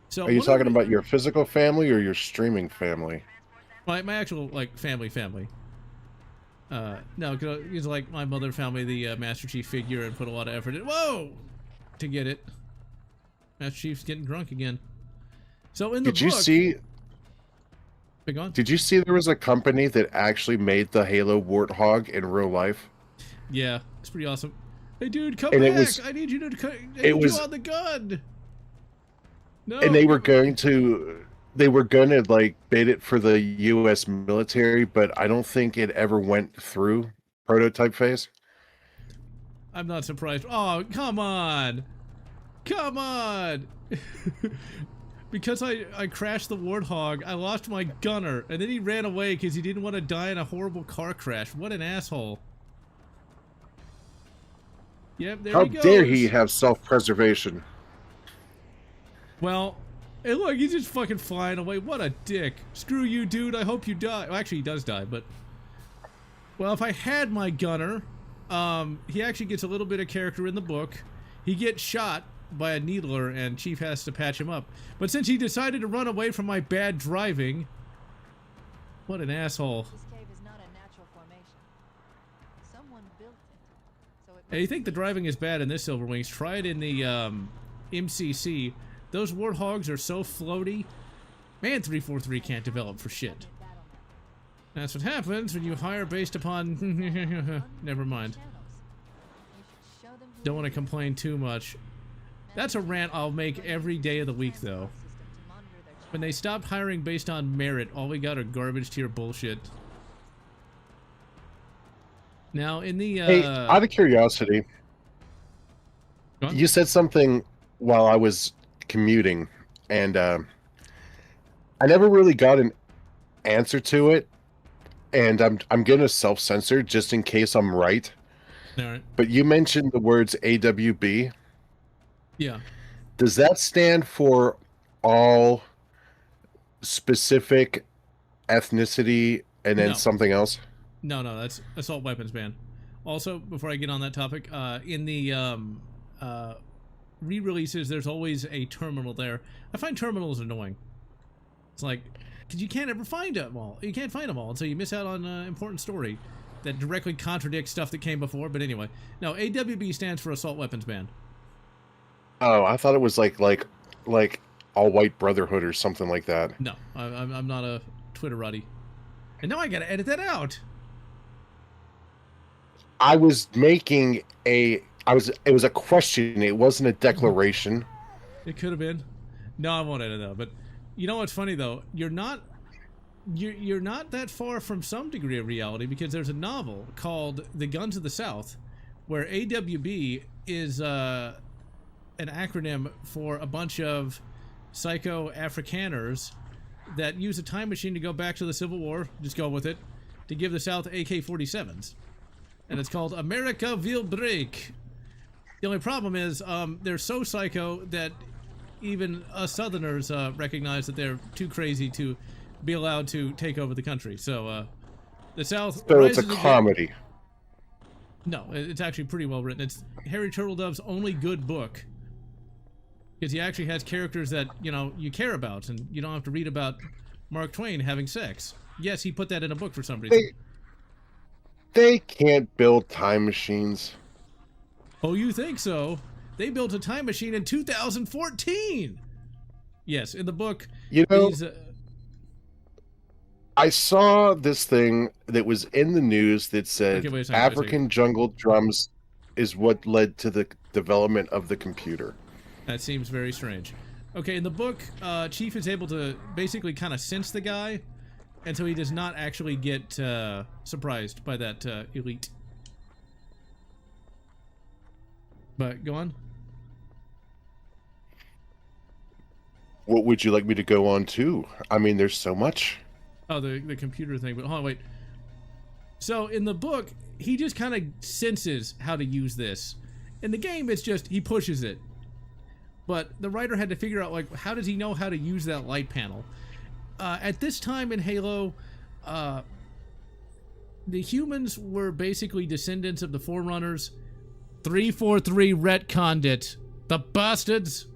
So Are you talking about your physical family or your streaming family? my actual like family? No, because like my mother found me the Master Chief figure and put a lot of effort in. Whoa, to get it. Master Chief's getting drunk again. So in the Did you see? Big on. Did you see there was a company that actually made the Halo Warthog in real life? Yeah, it's pretty awesome. Hey, dude, come And back! it was- I need you to. I need it was- you on the gun. No. And they were going to like bid it for the U.S. military, but I don't think it ever went through prototype phase. I'm not surprised. Oh, come on! Come on! Because I crashed the Warthog, I lost my gunner, and then he ran away because he didn't want to die in a horrible car crash. What an asshole. Yep, there How he goes. dare he have self-preservation? Well, hey look, he's just fucking flying away. What a dick. Screw you, dude. I hope you die. Well, actually, he does die, but... Well, if I had my gunner, he actually gets a little bit of character in the book. He gets shot by a needler, and Chief has to patch him up. But since he decided to run away from my bad driving... What an asshole. This cave is not a natural formation. Someone built it. So it Hey, you think the driving is bad in this Silver Wings? Try it in the MCC. Those Warthogs are so floaty. Man, 343 can't develop for shit. That's what happens when you hire based upon... Never mind. Don't want to complain too much. That's a rant I'll make every day of the week, though. When they stopped hiring based on merit, all we got are garbage tier bullshit. Now, in the... Hey, out of curiosity, Go on. you said something while I was commuting, and I never really got an answer to it, and I'm gonna self-censor just in case I'm right. All right. But you mentioned the words AWB. Yeah. Does that stand for all specific ethnicity and then No. something else? No, that's assault weapons ban. Also, before I get on that topic, in the re-releases, there's always a terminal there. I find terminals annoying. It's like, because you can't ever find them all. You can't find them all, and so you miss out on important story that directly contradicts stuff that came before. But anyway, no, AWB stands for Assault Weapons Ban. Oh, I thought it was like All White Brotherhood or something like that. No, I'm not a Twitterati. And now I gotta edit that out. I was making it was a question. It wasn't a declaration. It could have been. No, I won't edit that. But you know what's funny though? You're not that far from some degree of reality, because there's a novel called The Guns of the South, where AWB is an acronym for a bunch of psycho Afrikaners that use a time machine to go back to the Civil War, just go with it, to give the South AK-47s. And it's called America Will Break. The only problem is they're so psycho that even us Southerners recognize that they're too crazy to be allowed to take over the country. So the South... So it's a comedy. No, it's actually pretty well written. It's Harry Turtledove's only good book, because he actually has characters that, you know, you care about, and you don't have to read about Mark Twain having sex. Yes, he put that in a book for some reason. They can't build time machines. Oh, you think so? They built a time machine in 2014! Yes, in the book... You know, I saw this thing that was in the news that said African jungle drums is what led to the development of the computer. That seems very strange. Okay, in the book, Chief is able to basically kind of sense the guy, and so he does not actually get surprised by that elite. But, go on. What would you like me to go on to? I mean, there's so much. Oh, the computer thing, but hold on, wait. So, in the book, he just kind of senses how to use this. In the game, it's just, he pushes it. But the writer had to figure out, like, how does he know how to use that light panel? At this time in Halo, the humans were basically descendants of the Forerunners. 343 retconned it. The bastards!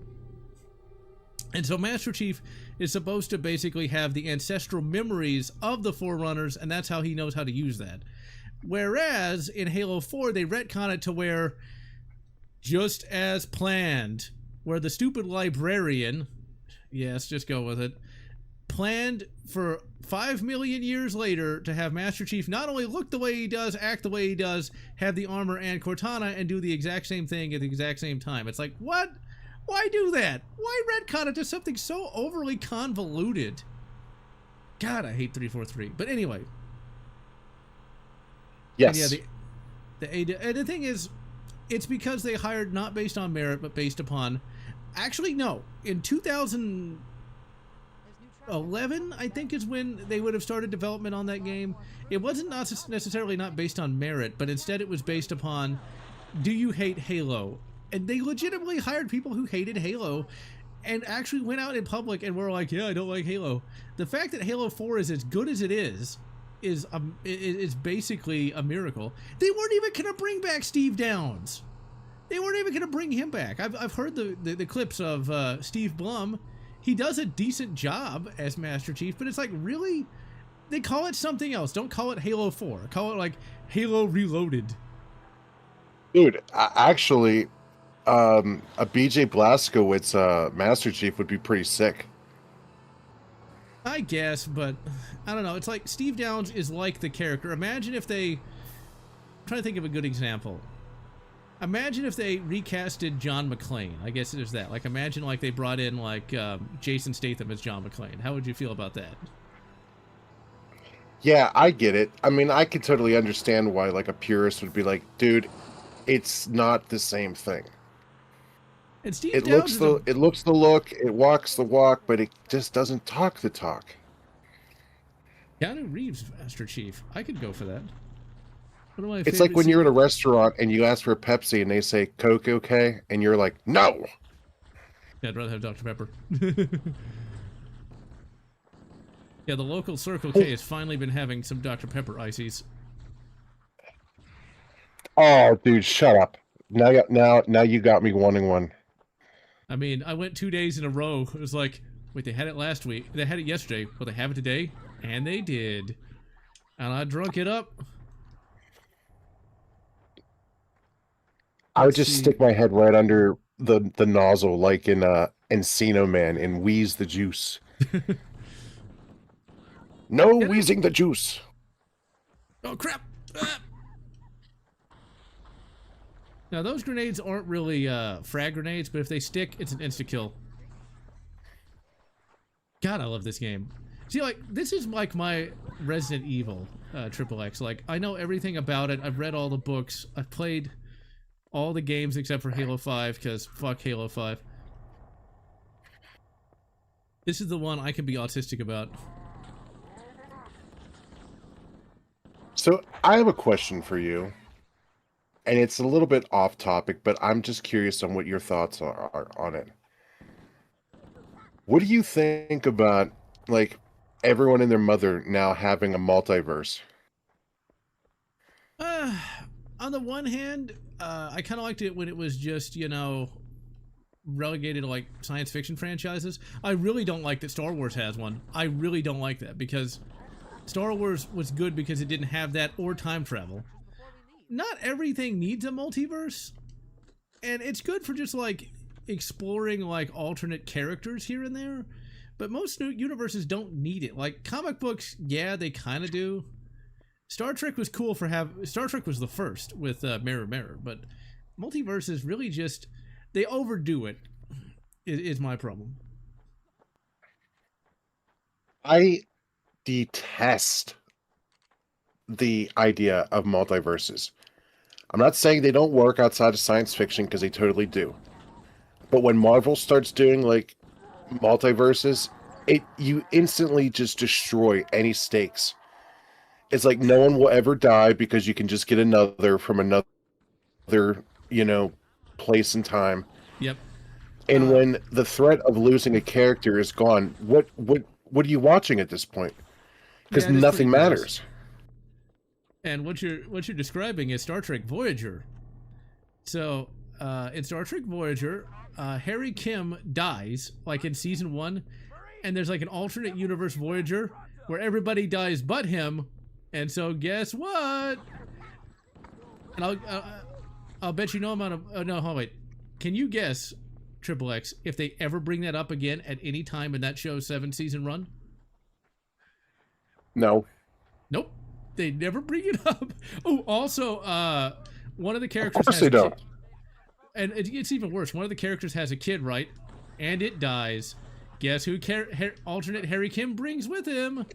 And so Master Chief is supposed to basically have the ancestral memories of the Forerunners, and that's how he knows how to use that. Whereas in Halo 4, they retcon it to where, just as planned, where the stupid librarian, yes, just go with it, planned for 5 million years later to have Master Chief not only look the way he does, act the way he does, have the armor and Cortana, and do the exact same thing at the exact same time. It's like, what? Why do that? Why retcon it to something so overly convoluted? God, I hate 343. But anyway. Yes. And yeah, and the thing is, it's because they hired not based on merit, but based upon... Actually, no. In 2011, I think, is when they would have started development on that game. It wasn't necessarily not based on merit, but instead it was based upon, do you hate Halo? And they legitimately hired people who hated Halo and actually went out in public and were like, yeah, I don't like Halo. The fact that Halo 4 is as good as it is basically a miracle. They weren't even going to bring back Steve Downs. They weren't even going to bring him back. I've heard the clips of Steve Blum. He does a decent job as Master Chief, but it's like, really? They call it something else. Don't call it Halo 4. Call it like Halo Reloaded. Dude, actually... a BJ Blazkowicz Master Chief would be pretty sick. I guess, but I don't know. It's like Steve Downs is like the character. Imagine if they... I'm trying to think of a good example. Imagine if they recasted John McClane. I guess there's that. Like, imagine like they brought in like Jason Statham as John McClane. How would you feel about that? Yeah, I get it. I mean, I could totally understand why like a purist would be like, dude, it's not the same thing. And Steve it Downs looks the look, it walks the walk, but it just doesn't talk the talk. Keanu Reeves, Master Chief. I could go for that. One of my It's like when favorite you're in a restaurant and you ask for a Pepsi and they say Coke, okay, and you're like, no. Yeah, I'd rather have Dr. Pepper. Yeah, the local Circle K has finally been having some Dr. Pepper ices. Oh, dude, shut up. Now you got me wanting one. I mean, I went 2 days in a row. It was like, wait, they had it last week. They had it yesterday. Well, they have it today, and they did. And I drunk it up. I would Let's just see. stick my head right under the nozzle like in Encino Man and wheeze the juice. No Get it? wheezing the juice. Oh crap! Ah! Now those grenades aren't really frag grenades, but if they stick, it's an insta kill. God, I love this game. See, like, this is like my Resident Evil Triple X. Like, I know everything about it. I've read all the books. I've played all the games except for Halo 5, because fuck Halo 5. This is the one I can be autistic about. So I have a question for you, and it's a little bit off topic, but I'm just curious on what your thoughts are on it. What do you think about, like, everyone and their mother now having a multiverse? On the one hand, I kind of liked it when it was just, you know, relegated to like science fiction franchises. I really don't like that Star Wars has one. I really don't like that, because Star Wars was good because it didn't have that or time travel. Not everything needs a multiverse, and it's good for just like exploring like alternate characters here and there, but most new universes don't need it. Like comic books, yeah, they kind of do. Star Trek was cool for Star Trek was the first with Mirror Mirror, but multiverses really just, they overdo it, is my problem. I detest the idea of multiverses. I'm not saying they don't work outside of science fiction, because they totally do. But when Marvel starts doing like multiverses, you instantly just destroy any stakes. It's like no one will ever die because you can just get another from another, you know, place and time. Yep. And when the threat of losing a character is gone, what are you watching at this point? Because Yeah, it is nothing pretty gross. matters. And what you're describing is Star Trek Voyager. So in Star Trek Voyager, Harry Kim dies like in season 1, and there's like an alternate universe Voyager where everybody dies but him. And so guess what? And I'll bet you no amount of no, hold wait. Can you guess, Triple X, if they ever bring that up again at any time in that show's 7-season run? No. Nope. They never bring it up. Oh, also, one of the characters Of course has they a don't. kid. And it's even worse. One of the characters has a kid, right? And it dies. Guess who alternate Harry Kim brings with him?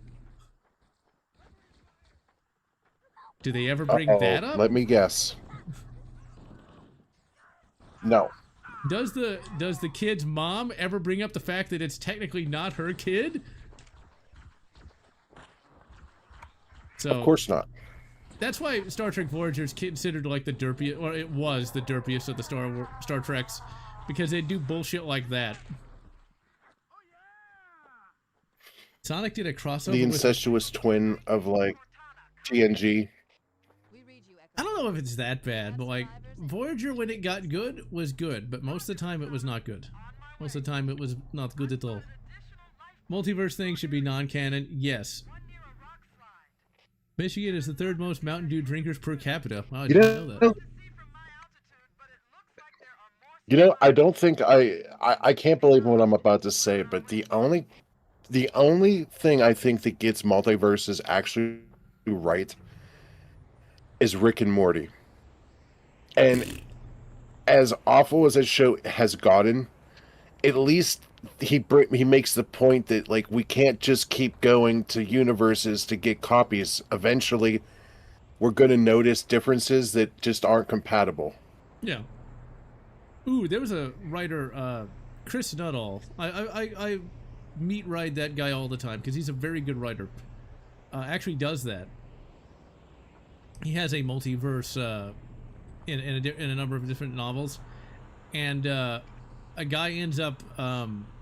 Do they ever bring that up? Let me guess. No. Does the kid's mom ever bring up the fact that it's technically not her kid? So Of course not. that's why Star Trek Voyager is considered like the derpiest, or it was the derpiest of the Star Treks, because they do bullshit like that. Sonic did a crossover The with... incestuous twin of like TNG. I don't know if it's that bad, but like Voyager, when it got good, was good, but most of the time it was not good. Most of the time it was not good at all. Multiverse things should be non-canon, yes. Michigan is the 3rd most Mountain Dew drinkers per capita. Wow, I didn't know that. I don't think I can't believe what I'm about to say, but the only thing I think that gets multiverses actually right is Rick and Morty. And as awful as that show has gotten, at least he makes the point that like we can't just keep going to universes to get copies. Eventually, we're going to notice differences that just aren't compatible. Yeah. Ooh, there was a writer, Chris Nuttall. I meet ride that guy all the time because he's a very good writer. Actually does that. He has a multiverse in a number of different novels, and a guy ends up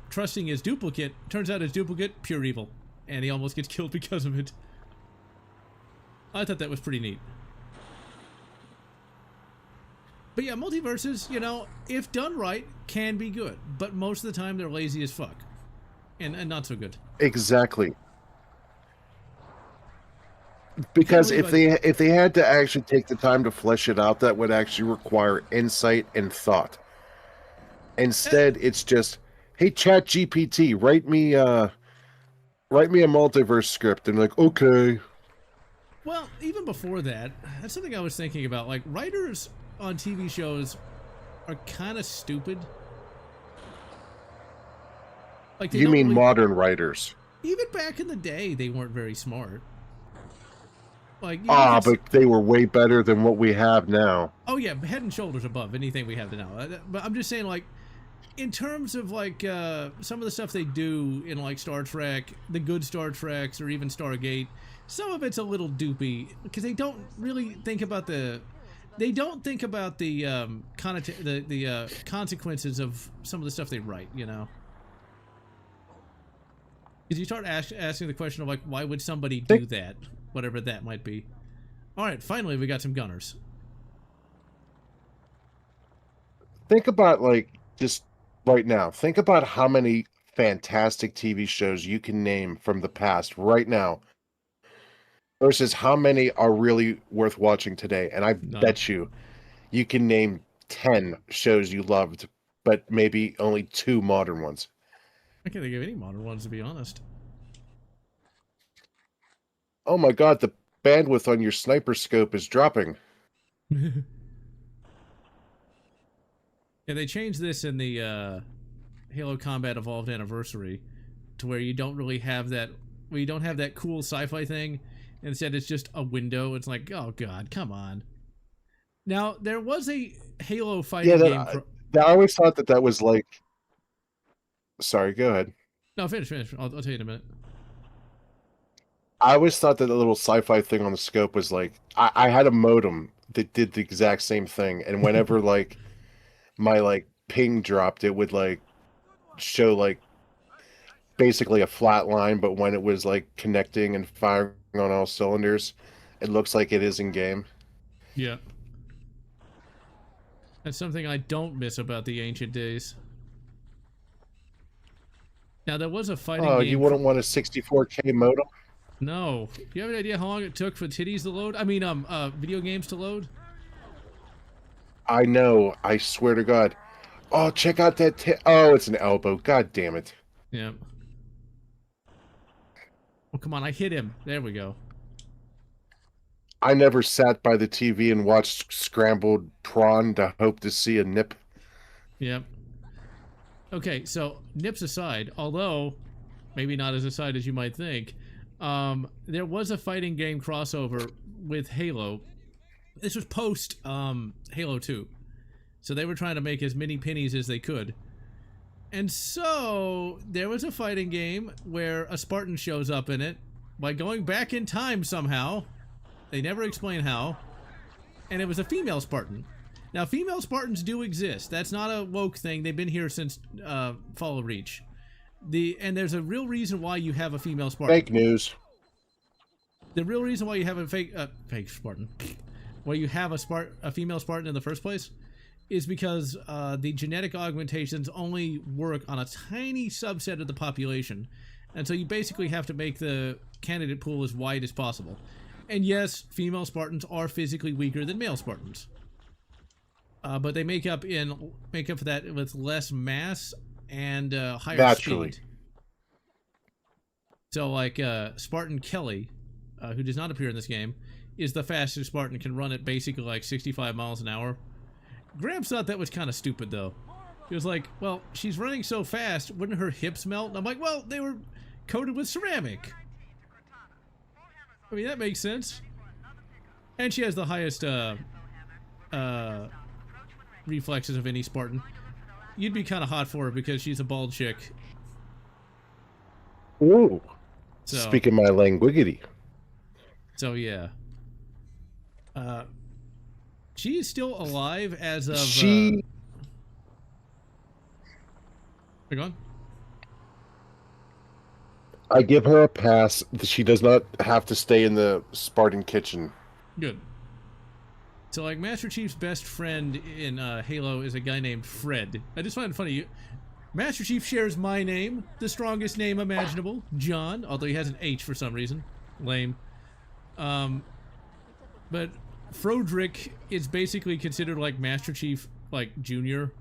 trusting his duplicate. Turns out his duplicate, pure evil, and he almost gets killed because of it. I thought that was pretty neat. But yeah, multiverses, you know, if done right, can be good. But most of the time, they're lazy as fuck. And not so good. Exactly. Can't Because believe if they had to actually take the time to flesh it out, that would actually require insight and thought. Instead, it's just, hey, Chat GPT, write me a multiverse script, and like, okay. Well, even before that, that's something I was thinking about. Like, writers on TV shows are kind of stupid. Like, they You don't mean really, modern writers? even back in the day, they weren't very smart. Like, you Ah, could but they were way better than what we have now. oh yeah, head and shoulders above anything we have now. But I'm just saying, like, in terms of like some of the stuff they do in like Star Trek, the good Star Treks, or even Stargate, some of it's a little doopy because they don't really think about the consequences of some of the stuff they write. You know, because you start asking the question of like, why would somebody do that, whatever that might be. All right, finally we got some gunners. Think about, like, just right now. Think about how many fantastic TV shows you can name from the past right now versus how many are really worth watching today. And I None. bet you can name 10 shows you loved, but maybe only 2 modern ones. I can't think of any modern ones, to be honest. Oh my god, the bandwidth on your sniper scope is dropping. Yeah, they changed this in the Halo Combat Evolved Anniversary to where you don't really have that, where you don't have that cool sci-fi thing. Instead, it's just a window. It's like, oh god, come on. Now, there was a Halo fighting game. I always thought that was like... Sorry, go ahead. No, finish. I'll tell you in a minute. I always thought that the little sci-fi thing on the scope was like... I had a modem that did the exact same thing, and whenever, like, my, like, ping dropped, it would, like, show, like, basically a flat line, but when it was, like, connecting and firing on all cylinders, it looks like it is in-game. Yeah. That's something I don't miss about the ancient days. Now, there was a fighting game... Oh, you wouldn't want a 64K modem? No. Do you have an idea how long it took for titties to load? I mean, video games to load? I know. I swear to God. Oh, check out that oh, it's an elbow. God damn it. Yeah. Oh, come on. I hit him. There we go. I never sat by the TV and watched scrambled prawn to hope to see a nip. Yep. Okay, so nips aside, although maybe not as aside as you might think, there was a fighting game crossover with Halo. This was post Halo 2. So they were trying to make as many pennies as they could. And so there was a fighting game where a Spartan shows up in it by going back in time somehow. They never explain how. And it was a female Spartan. Now, female Spartans do exist. That's not a woke thing. They've been here since Fall of Reach. And there's a real reason why you have a female Spartan. Fake news. The real reason why you have a fake Spartan, why you have a female Spartan in the first place, is because the genetic augmentations only work on a tiny subset of the population. And so you basically have to make the candidate pool as wide as possible. And yes, female Spartans are physically weaker than male Spartans. But they make up for that with less mass and higher speed. So like Spartan Kelly, who does not appear in this game, is the fastest Spartan, can run at basically like 65 miles an hour. Gramps thought that was kind of stupid though. He was like, well, she's running so fast, wouldn't her hips melt? And I'm like, well, they were coated with ceramic. I mean, that makes sense. And she has the highest reflexes of any Spartan. You'd be kind of hot for her because she's a bald chick. Ooh. So, speaking my languagity. So yeah. She is still alive as of... She... Go on. I give her a pass. She does not have to stay in the Spartan kitchen. Good. So, like, Master Chief's best friend in Halo is a guy named Fred. I just find it funny. Master Chief shares my name, the strongest name imaginable, John, although he has an H for some reason. Lame. But Frodrick is basically considered like Master Chief, like, Junior,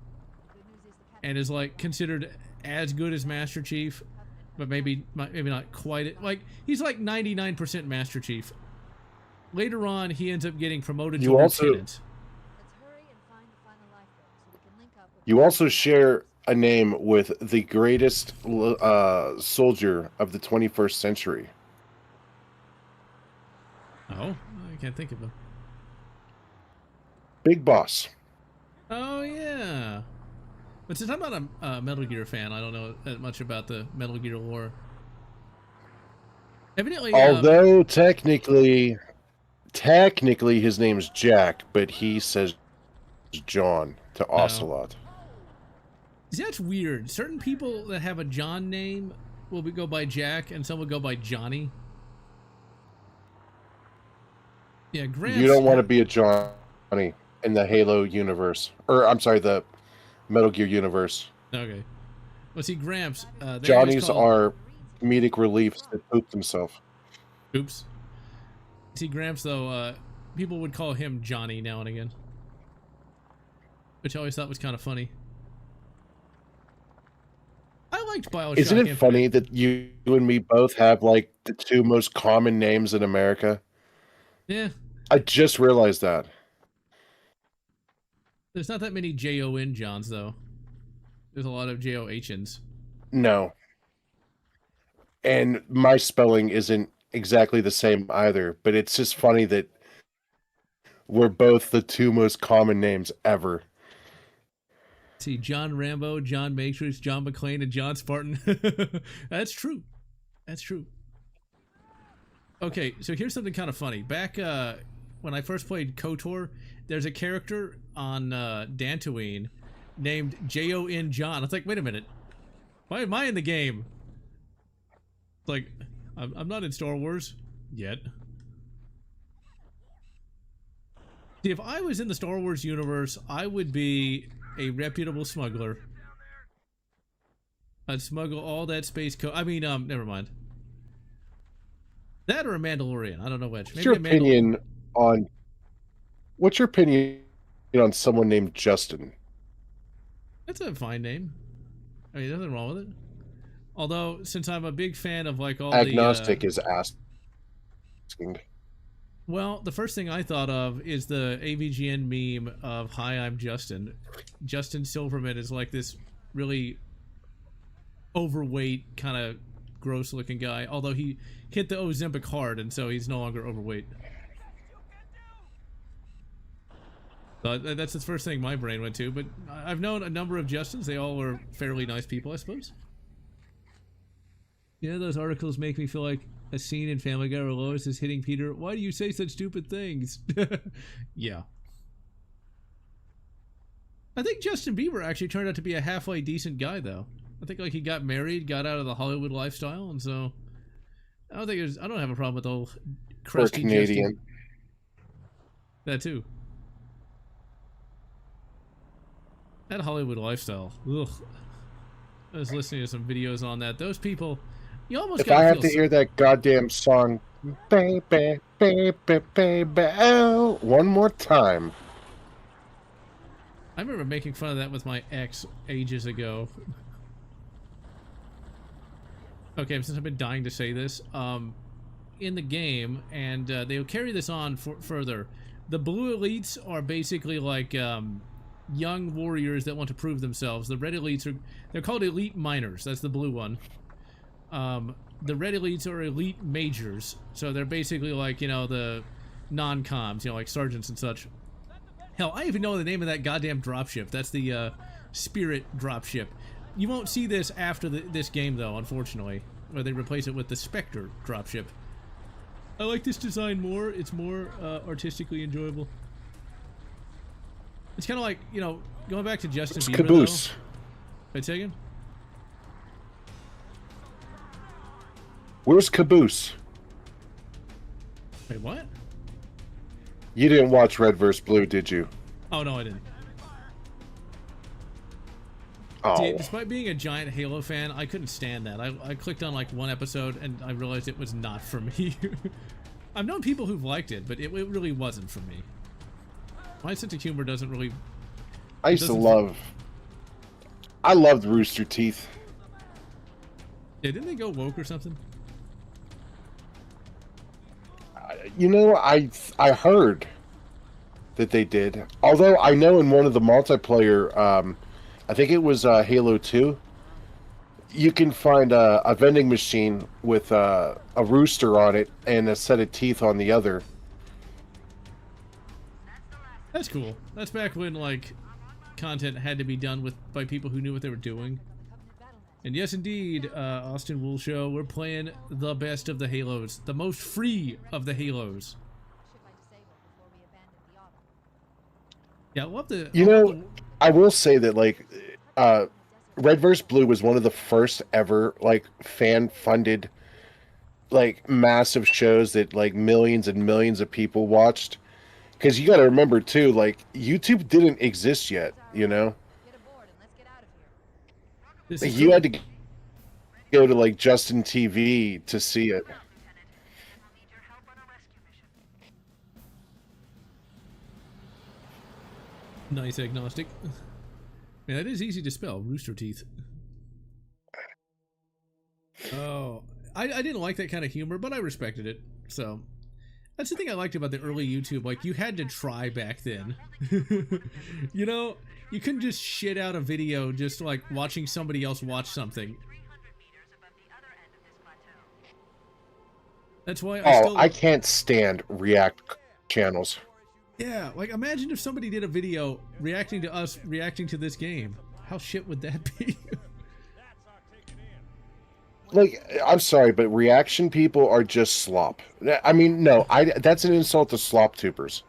and is, like, considered as good as Master Chief, but maybe not quite. Like, he's like 99% Master Chief. Later on, he ends up getting promoted to lieutenant. Let's hurry and find the final lifeboat so we can link up with You also share a name with the greatest soldier of the 21st century. Oh, I can't think of him. Big Boss. Oh, yeah. But since I'm not a Metal Gear fan, I don't know that much about the Metal Gear lore. Evidently, Although technically his name's Jack, but he says John to Ocelot. See, that's weird. Certain people that have a John name will go by Jack, and some will go by Johnny. Yeah, Gramps. You don't want to be a Johnny in the Halo universe, or I'm sorry, the Metal Gear universe. Okay. Well, see, Gramps. Johnnies are comedic reliefs that poop themselves. Oops. See, Gramps, though, people would call him Johnny now and again, which I always thought was kind of funny. I liked BioShock. Isn't it funny that you and me both have, like, the two most common names in America? Yeah. I just realized that. There's not that many J-O-N Johns, though. There's a lot of J-O-H-Ns. No. And my spelling isn't exactly the same either, but it's just funny that we're both the two most common names ever. See, John Rambo, John Matrix, John McClane, and John Spartan. That's true. That's true. Okay, so here's something kind of funny. Back when I first played KOTOR, there's a character on Dantooine named J-O-N John. I was like, wait a minute. Why am I in the game? Like, I'm not in Star Wars yet. See, if I was in the Star Wars universe, I would be a reputable smuggler. I'd smuggle all that space I mean, never mind. That or a Mandalorian. I don't know which. What's your opinion on someone named Justin? That's a fine name. I mean, there's nothing wrong with it. Although, since I'm a big fan of, like, all Agnostic is asking. Well, the first thing I thought of is the AVGN meme of "Hi, I'm Justin." Justin Silverman is like this really overweight, kind of gross-looking guy. Although he hit the Ozempic hard, and so he's no longer overweight. So that's the first thing my brain went to. But I've known a number of Justins. They all were fairly nice people, I suppose. Yeah, those articles make me feel like a scene in Family Guy where Lois is hitting Peter. Why do you say such stupid things? Yeah. I think Justin Bieber actually turned out to be a halfway decent guy, though. I think, like, he got married, got out of the Hollywood lifestyle, and so I don't have a problem with old crusty Canadian. Justin. That too. That Hollywood lifestyle. Ugh. I was listening to some videos on that. Those people, you almost If I gotta have to hear that goddamn song, baby, baby, baby, oh, one more time. I remember making fun of that with my ex ages ago. Okay, since I've been dying to say this, in the game, and they'll carry this on further, the blue elites are basically like young warriors that want to prove themselves. The red elites they're called elite miners. That's the blue one. The red elites are elite majors, so they're basically like, you know, the non-coms, you know, like sergeants and such. Hell, I even know the name of that goddamn dropship. That's the Spirit dropship. You won't see this after this game, though, unfortunately, where they replace it with the Spectre dropship. I like this design more. It's more artistically enjoyable. It's kind of like, you know, going back to Justin Bieber, Caboose. though. Wait a second. Where's Caboose? Wait, what? You didn't watch Red vs. Blue, did you? Oh no, I didn't. Oh. See, despite being a giant Halo fan, I couldn't stand that. I clicked on like one episode and I realized it was not for me. I've known people who've liked it, but it really wasn't for me. My sense of humor doesn't really... I used to love... I loved Rooster Teeth. Yeah, didn't they go woke or something? You know, I heard that they did. Although I know in one of the multiplayer, I think it was Halo 2, you can find a vending machine with a rooster on it and a set of teeth on the other. That's cool. That's back when, like, content had to be done by people who knew what they were doing. And yes, indeed, Austin Wool Show, we're playing the best of the Halos. The most free of the Halos. Yeah, we'll have to... You know, I will say that, like, Red vs. Blue was one of the first ever, like, fan-funded, like, massive shows that, like, millions and millions of people watched. Because you got to remember, too, like, YouTube didn't exist yet, you know? You had to go to, like, Justin TV to see it. Nice agnostic. Man, that is easy to spell. Rooster Teeth. Oh, I didn't like that kind of humor, but I respected it. So, that's the thing I liked about the early YouTube. Like, you had to try back then. You know, you couldn't just shit out a video just like watching somebody else watch something. That's why I can't stand React channels. Yeah, like imagine if somebody did a video reacting to us reacting to this game. How shit would that be? Like, I'm sorry, but reaction people are just slop. I mean, no, that's an insult to slop tubers.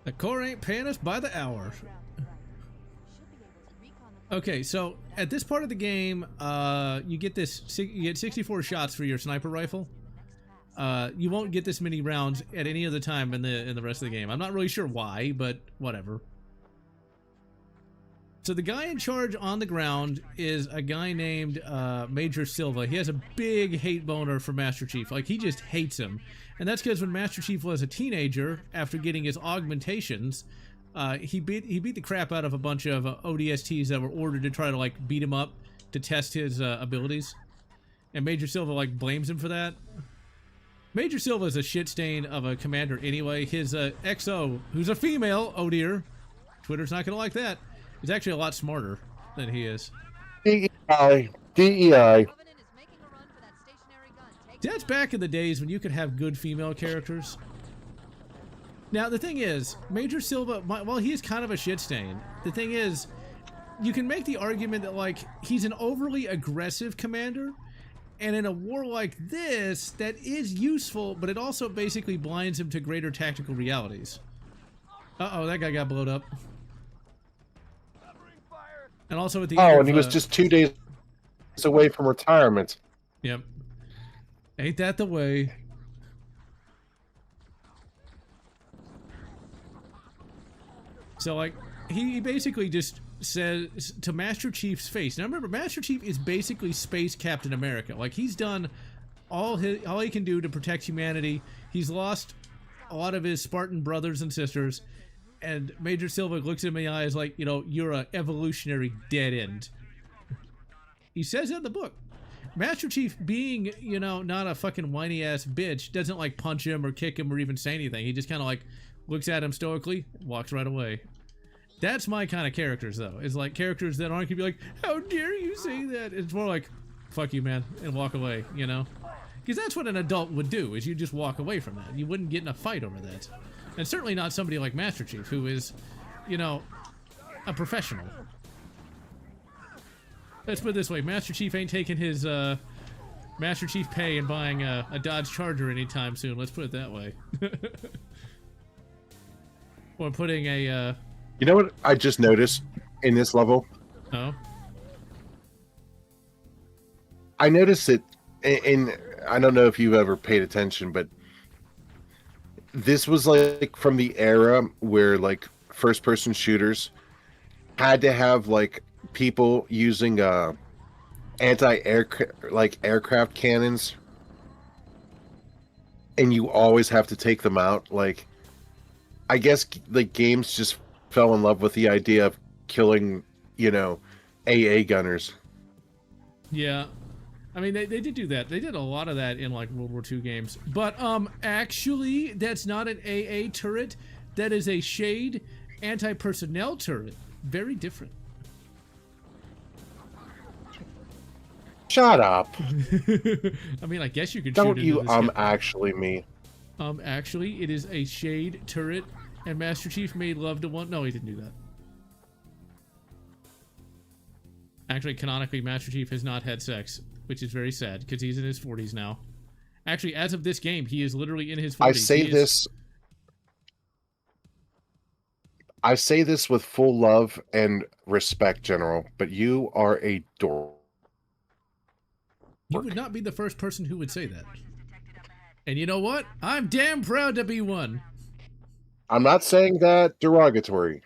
The core ain't paying us by the hour. Okay, so at this part of the game, you get 64 shots for your sniper rifle. You won't get this many rounds at any other time in the rest of the game. I'm not really sure why, but whatever. So the guy in charge on the ground is a guy named Major Silva. He has a big hate boner for Master Chief. Like, he just hates him. And that's because when Master Chief was a teenager, after getting his augmentations, he beat the crap out of a bunch of ODSTs that were ordered to try to, like, beat him up to test his abilities. And Major Silva, like, blames him for that. Major Silva is a shit stain of a commander anyway. His XO, who's a female, oh dear, Twitter's not gonna like that, is actually a lot smarter than he is. DEI. DEI. That's back in the days when you could have good female characters. Now, the thing is, Major Silva, while he is kind of a shit stain, the thing is, you can make the argument that, like, he's an overly aggressive commander, and in a war like this, that is useful, but it also basically blinds him to greater tactical realities. Uh-oh, that guy got blown up. And also at the end and he was just 2 days away from retirement. Yep. Ain't that the way? So, like, he basically just says to Master Chief's face. Now, remember, Master Chief is basically Space Captain America. Like, he's done all he can do to protect humanity. He's lost a lot of his Spartan brothers and sisters. And Major Silva looks at him in the eyes like, you know, you're an evolutionary dead end. He says that in the book. Master Chief, being, you know, not a fucking whiny ass bitch, doesn't like punch him or kick him or even say anything. He just kind of like looks at him stoically, walks right away. That's my kind of characters, though. It's like characters that aren't gonna be like, how dare you say that? It's more like, fuck you, man, and walk away, you know? Because that's what an adult would do, is you just walk away from that. You wouldn't get in a fight over that. And certainly not somebody like Master Chief, who is, you know, a professional. Let's put it this way, Master Chief ain't taking his Master Chief pay and buying a Dodge Charger anytime soon. Let's put it that way. Or putting a... You know what I just noticed in this level? Oh? I noticed that in I don't know if you've ever paid attention, but this was like from the era where like first-person shooters had to have like people using aircraft cannons, and you always have to take them out. Like, I guess like games just fell in love with the idea of killing, AA gunners. Yeah. I mean, they did do that. They did a lot of that in, like, World War II games. But, actually, that's not an AA turret. That is a Shade anti-personnel turret. Very different. Shut up. I mean, I guess you could Don't shoot you, into this actually me. Actually, it is a Shade turret, and Master Chief made love to one. No, he didn't do that. Actually, canonically, Master Chief has not had sex, which is very sad, because he's in his 40s now. Actually, as of this game, he is literally in his 40s. I say this with full love and respect, General, but you are a dork. You would not be the first person who would say that. And you know what? I'm damn proud to be one. I'm not saying that derogatory.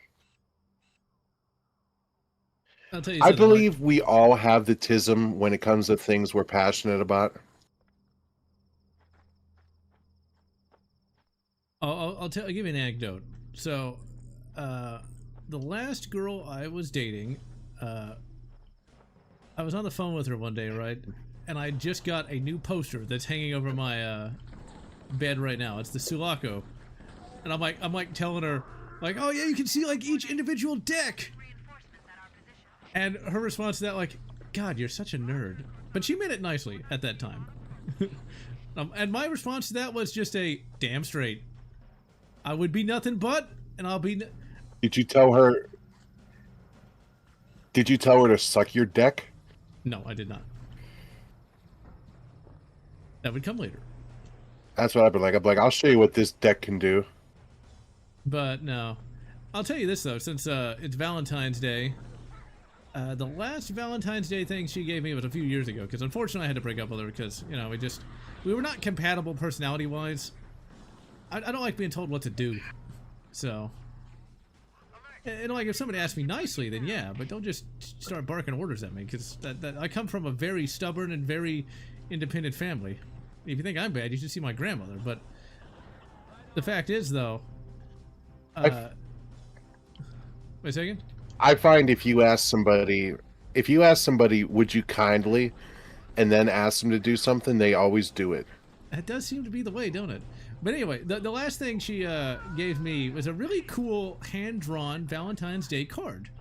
I'll tell you I something, believe we all have the tism when it comes to things we're passionate about. I'll give you an anecdote. So, the last girl I was dating, I was on the phone with her one day, right? And I just got a new poster that's hanging over my bed right now. It's the Sulaco, and I'm like telling her, like, oh yeah, you can see like each individual deck. And her response to that, like, God, you're such a nerd. But she meant it nicely at that time. And my response to that was just a, damn straight. I would be nothing but, and I'll be... Did you tell her to suck your deck? No, I did not. That would come later. That's what I've been like. I'm like, I'll show you what this deck can do. But no. I'll tell you this, though, since it's Valentine's Day... the last Valentine's Day thing she gave me was a few years ago, because unfortunately I had to break up with her because, we were not compatible personality-wise. I don't like being told what to do. So, and like if somebody asks me nicely, then yeah, but don't just start barking orders at me, because I come from a very stubborn and very independent family. If you think I'm bad, you should see my grandmother, but the fact is, though... wait a second? I find if you ask somebody, would you kindly, and then ask them to do something, they always do it. That does seem to be the way, don't it? But anyway, the last thing she gave me was a really cool hand-drawn Valentine's Day card.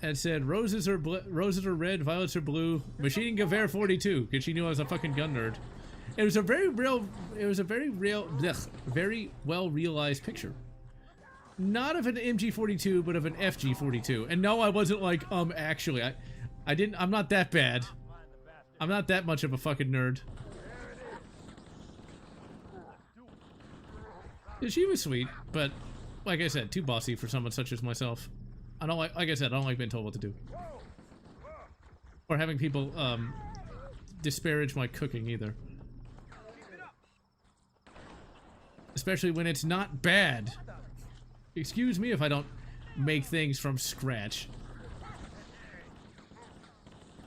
It said, roses are red, violets are blue, machine Gewehr 42, because she knew I was a fucking gun nerd. It was a very well realized picture. Not of an MG42, but of an FG42. And no, I wasn't like, actually, I'm not that bad. I'm not that much of a fucking nerd. She was sweet, but like I said, too bossy for someone such as myself. I don't like I said, I don't like being told what to do. Or having people, disparage my cooking either. Especially when it's not bad. Excuse me if I don't make things from scratch.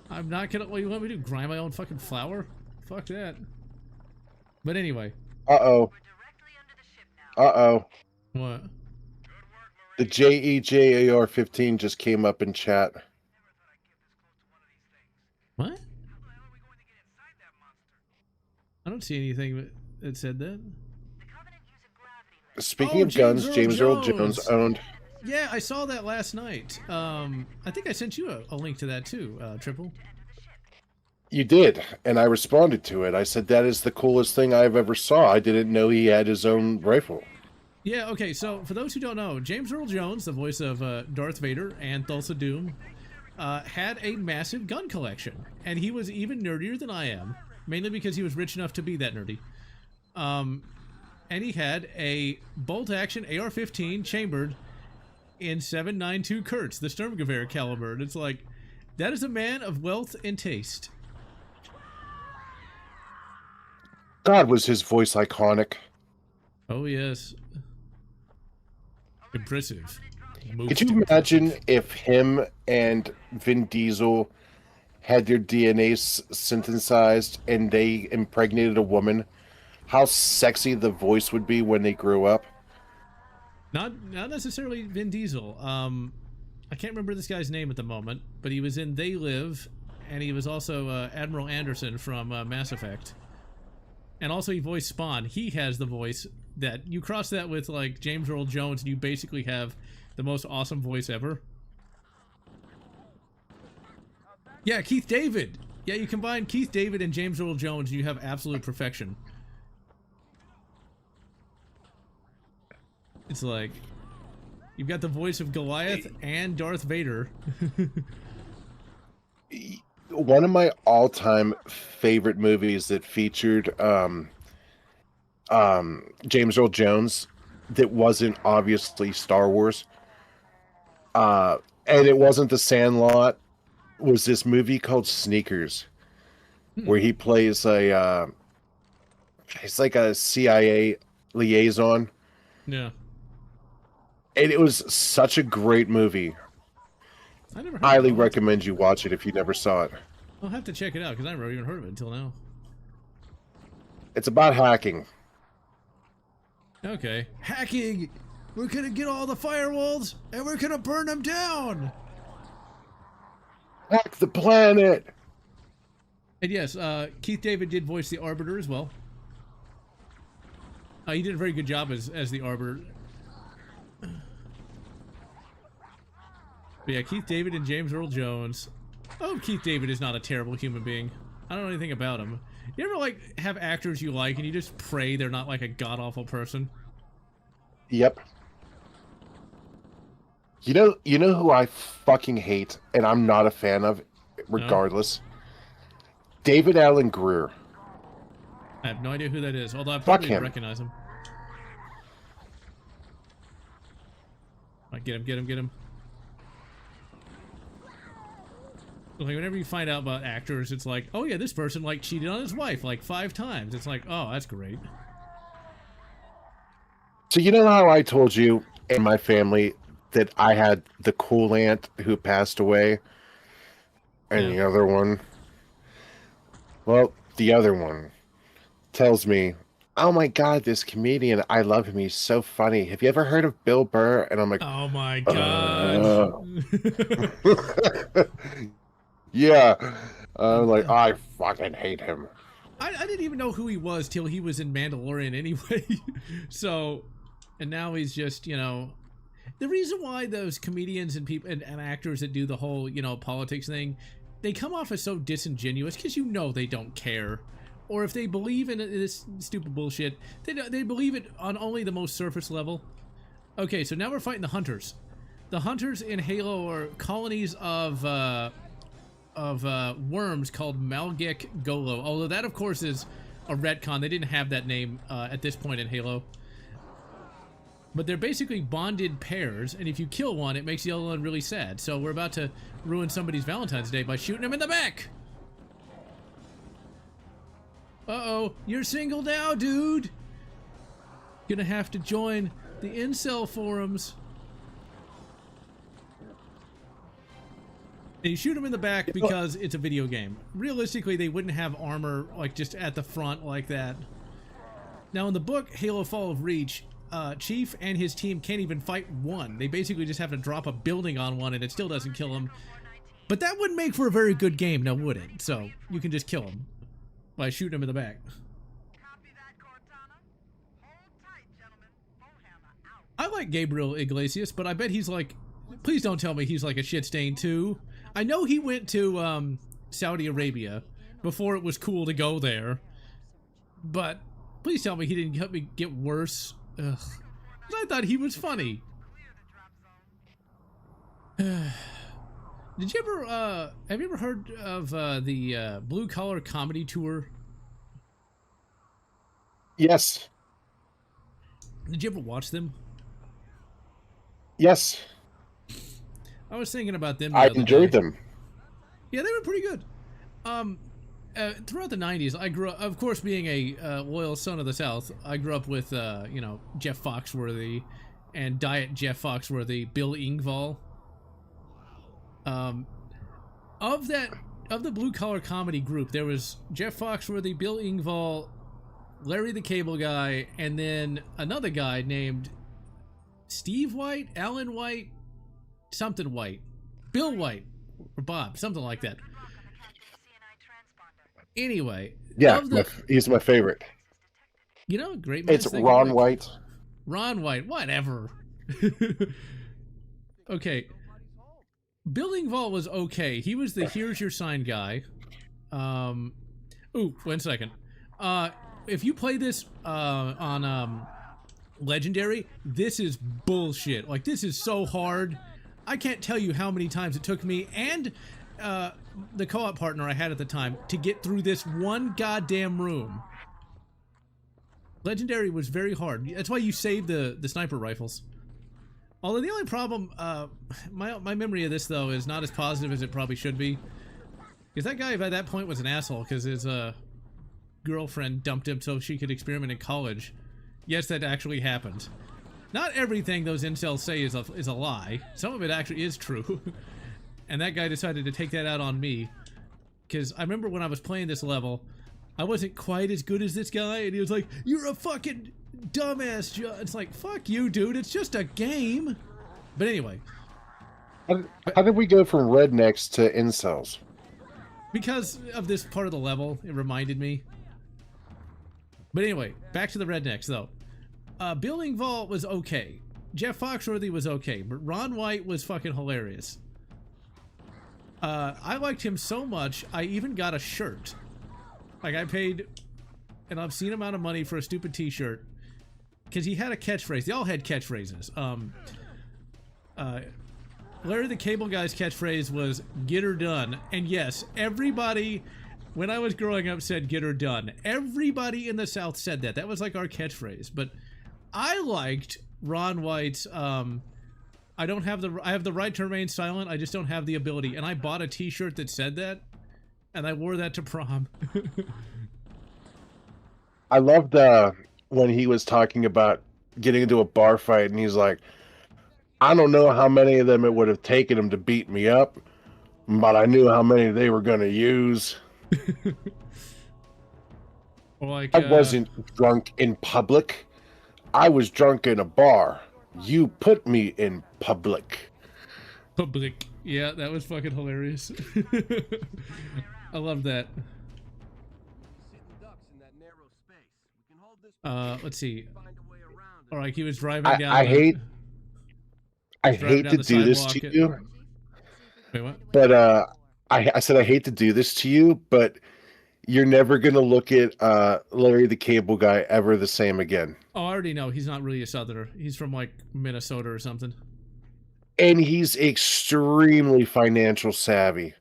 I'm not gonna... What do you want me to do? Grind my own fucking flour? Fuck that. But anyway. Uh-oh. Uh-oh. What? The JEJAR-15 just came up in chat. What? I don't see anything that said that. Speaking of guns, James Earl Jones owned... Yeah, I saw that last night. I think I sent you a link to that too, Triple. You did, and I responded to it. I said, that is the coolest thing I've ever saw. I didn't know he had his own rifle. Yeah, okay, so for those who don't know, James Earl Jones, the voice of Darth Vader and Thulsa Doom, had a massive gun collection. And he was even nerdier than I am, mainly because he was rich enough to be that nerdy. And he had a bolt-action AR-15 chambered in 7.92 Kurtz, the Sturmgewehr caliber. And it's like, that is a man of wealth and taste. God, was his voice iconic. Oh yes. Impressive. Most Could you imagine if him and Vin Diesel had their DNA synthesized and they impregnated a woman? How sexy the voice would be when they grew up. Not necessarily Vin Diesel. I can't remember this guy's name at the moment, but he was in They Live, and he was also Admiral Anderson from Mass Effect. And also he voiced Spawn. He has the voice that you cross that with like James Earl Jones, and you basically have the most awesome voice ever. Yeah, Keith David. Yeah, you combine Keith David and James Earl Jones, and you have absolute perfection. It's like you've got the voice of Goliath and Darth Vader. One of my all-time favorite movies that featured James Earl Jones that wasn't obviously Star Wars, and it wasn't The Sandlot, was this movie called Sneakers, where he plays it's like a CIA liaison. Yeah. And it was such a great movie. I never heard Highly of it. recommend you watch it if you never saw it. I'll have to check it out because I never even heard of it until now. It's about hacking. Okay. Hacking! We're gonna get all the firewalls and we're gonna burn them down! Hack the planet! And yes, Keith David did voice the Arbiter as well. He did a very good job as the Arbiter. But yeah, Keith David and James Earl Jones. Oh, Keith David is not a terrible human being. I don't know anything about him. You ever like have actors you like and you just pray they're not like a god-awful person? Yep. You know who I fucking hate and I'm not a fan of regardless? No. David Alan Grier. I have no idea who that is, although I probably recognize him. Right, get him. Like whenever you find out about actors, it's like, oh yeah, this person like cheated on his wife like 5 times. It's like, oh, that's great. So you know how I told you in my family that I had the cool aunt who passed away, and the other one, well, the other one tells me, oh my god, this comedian, I love him, he's so funny. Have you ever heard of Bill Burr? And I'm like, oh my god. Yeah. Like, I fucking hate him. I didn't even know who he was till he was in Mandalorian anyway. So, and now he's just, you know, the reason why those comedians and people and actors that do the whole, you know, politics thing, they come off as so disingenuous because you know they don't care. Or if they believe in this stupid bullshit, they believe it on only the most surface level. Okay, so now we're fighting the Hunters. The Hunters in Halo are colonies of worms called Malgek Golo. Although that, of course, is a retcon. They didn't have that name at this point in Halo. But they're basically bonded pairs, and if you kill one, it makes the other one really sad. So we're about to ruin somebody's Valentine's Day by shooting him in the back. Uh-oh, you're single now, dude. Gonna have to join the incel forums. And you shoot him in the back because it's a video game. Realistically, they wouldn't have armor like just at the front like that. Now in the book, Halo Fall of Reach, Chief and his team can't even fight one. They basically just have to drop a building on one and it still doesn't kill him. But that wouldn't make for a very good game, now would it? So you can just kill him by shooting him in the back. I like Gabriel Iglesias, but I bet he's like, please don't tell me he's like a shit stain too. I know he went to Saudi Arabia before it was cool to go there, but please tell me he didn't help me get worse. Ugh. I thought he was funny. Did you ever, have you ever heard of the Blue Collar Comedy Tour? Yes. Did you ever watch them? Yes. I was thinking about them. I enjoyed them. Yeah, they were pretty good. throughout the 90s, I grew up, of course, being a loyal son of the South, I grew up with, you know, Jeff Foxworthy and Diet Jeff Foxworthy, Bill Engvall. Of the blue-collar comedy group, there was Jeff Foxworthy, Bill Engvall, Larry the Cable Guy, and then another guy named Steve White, Alan White, something White, Bill White, or Bob, something like that. Anyway, Yeah, he's my favorite. You know, great man. It's Ron White. Ron White, whatever. Okay. Bill Engvall was okay. He was the here's your sign guy. Ooh, 1 second. If you play this on Legendary, this is bullshit. Like, this is so hard. I can't tell you how many times it took me and the co-op partner I had at the time to get through this one goddamn room. Legendary was very hard. That's why you save the sniper rifles. Although the only problem, my memory of this, though, is not as positive as it probably should be. Because that guy, by that point, was an asshole, because his girlfriend dumped him so she could experiment in college. Yes, that actually happened. Not everything those incels say is a lie. Some of it actually is true. And that guy decided to take that out on me. Because I remember when I was playing this level, I wasn't quite as good as this guy, and he was like, "You're a fucking dumbass, Joe." It's like, fuck you, dude. It's just a game. But anyway. How did we go from rednecks to incels? Because of this part of the level, it reminded me. But anyway, back to the rednecks, though. Bill Engvall was okay. Jeff Foxworthy was okay. But Ron White was fucking hilarious. I liked him so much, I even got a shirt. Like, I paid an obscene amount of money for a stupid t-shirt. Because he had a catchphrase. They all had catchphrases. Larry the Cable Guy's catchphrase was, "Get her done." And yes, everybody, when I was growing up, said, "Get her done." Everybody in the South said that. That was like our catchphrase. But I liked Ron White's, I have the right to remain silent, I just don't have the ability. And I bought a t-shirt that said that. And I wore that to prom. I loved when he was talking about getting into a bar fight, and he's like, "I don't know how many of them it would have taken him to beat me up, but I knew how many they were going to use." Or like, I wasn't drunk in public. I was drunk in a bar. You put me in public. Public. Yeah, that was fucking hilarious. I love that. Let's see. Or like he was driving down. I hate to do this to you. Wait, what? But I said I hate to do this to you, but you're never gonna look at Larry the Cable Guy ever the same again. Oh, I already know he's not really a Southerner. He's from like Minnesota or something. And he's extremely financial savvy.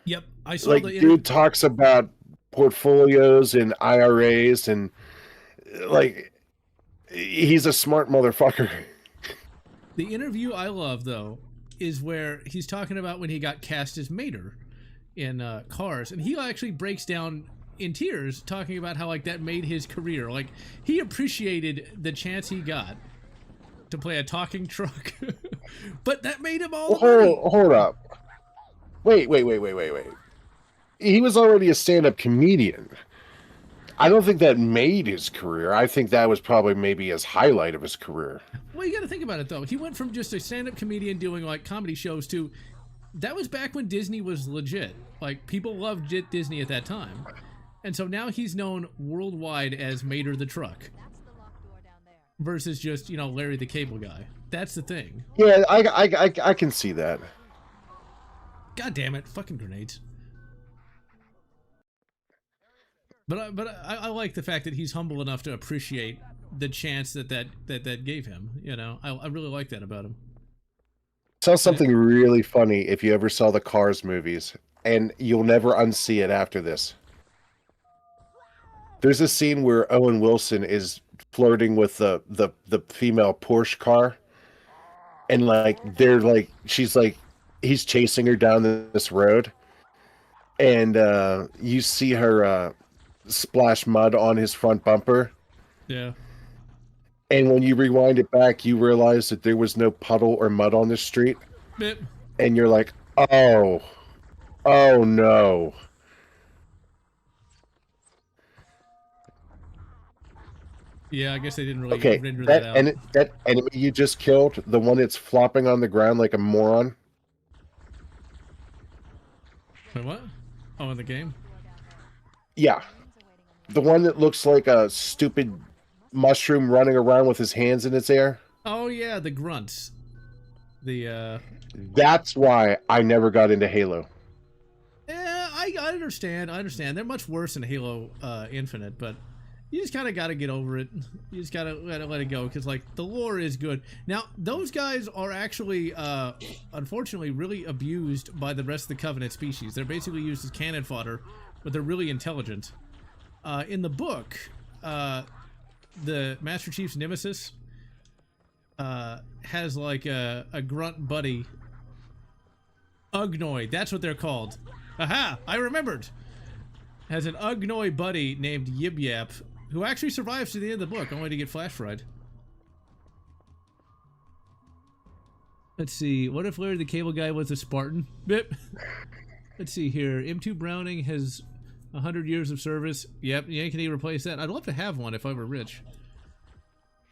Yep, I saw like the dude talks about portfolios and IRAs, and like he's a smart motherfucker. The interview I love, though, is where he's talking about when he got cast as Mater in Cars, and he actually breaks down in tears talking about how like that made his career. Like he appreciated the chance he got to play a talking truck, but that made him all the money. Hold up. Wait. He was already a stand-up comedian. I don't think that made his career. I think that was probably maybe his highlight of his career. Well, you got to think about it, though. He went from just a stand-up comedian doing, like, comedy shows to... That was back when Disney was legit. Like, people loved Disney at that time. And so now he's known worldwide as Mater the Truck. Versus just, you know, Larry the Cable Guy. That's the thing. Yeah, I can see that. God damn it. Fucking grenades. But I like the fact that he's humble enough to appreciate the chance that gave him. You know, I really like that about him. Saw something really funny if you ever saw the Cars movies, and you'll never unsee it after this. There's a scene where Owen Wilson is flirting with the female Porsche car, and like they're like, she's like, he's chasing her down this road, and you see her splash mud on his front bumper. Yeah. And when you rewind it back, you realize that there was no puddle or mud on the street. Bip. And you're like, oh no. Yeah, I guess they didn't really Okay, render that out. and that enemy you just killed, the one that's flopping on the ground like a moron. Wait, what? Oh, in the game? Yeah, the one that looks like a stupid mushroom running around with his hands in its air. Oh yeah, the grunts. The That's why I never got into Halo. Yeah, I understand. I understand. They're much worse in Halo Infinite, but you just kind of got to get over it. You just got to let it go because, like, the lore is good. Now, those guys are actually, unfortunately, really abused by the rest of the Covenant species. They're basically used as cannon fodder, but they're really intelligent. In the book, the Master Chief's nemesis has, like, a grunt buddy. Ugnoid, that's what they're called. Aha! I remembered! Has an Ugnoid buddy named Yib Yap, who actually survives to the end of the book, only to get flash fried. Let's see, what if Larry the Cable Guy was a Spartan? Bip. Let's see here, M2 Browning has 100 years of service. Yep, yeah, can he replace that? I'd love to have one if I were rich.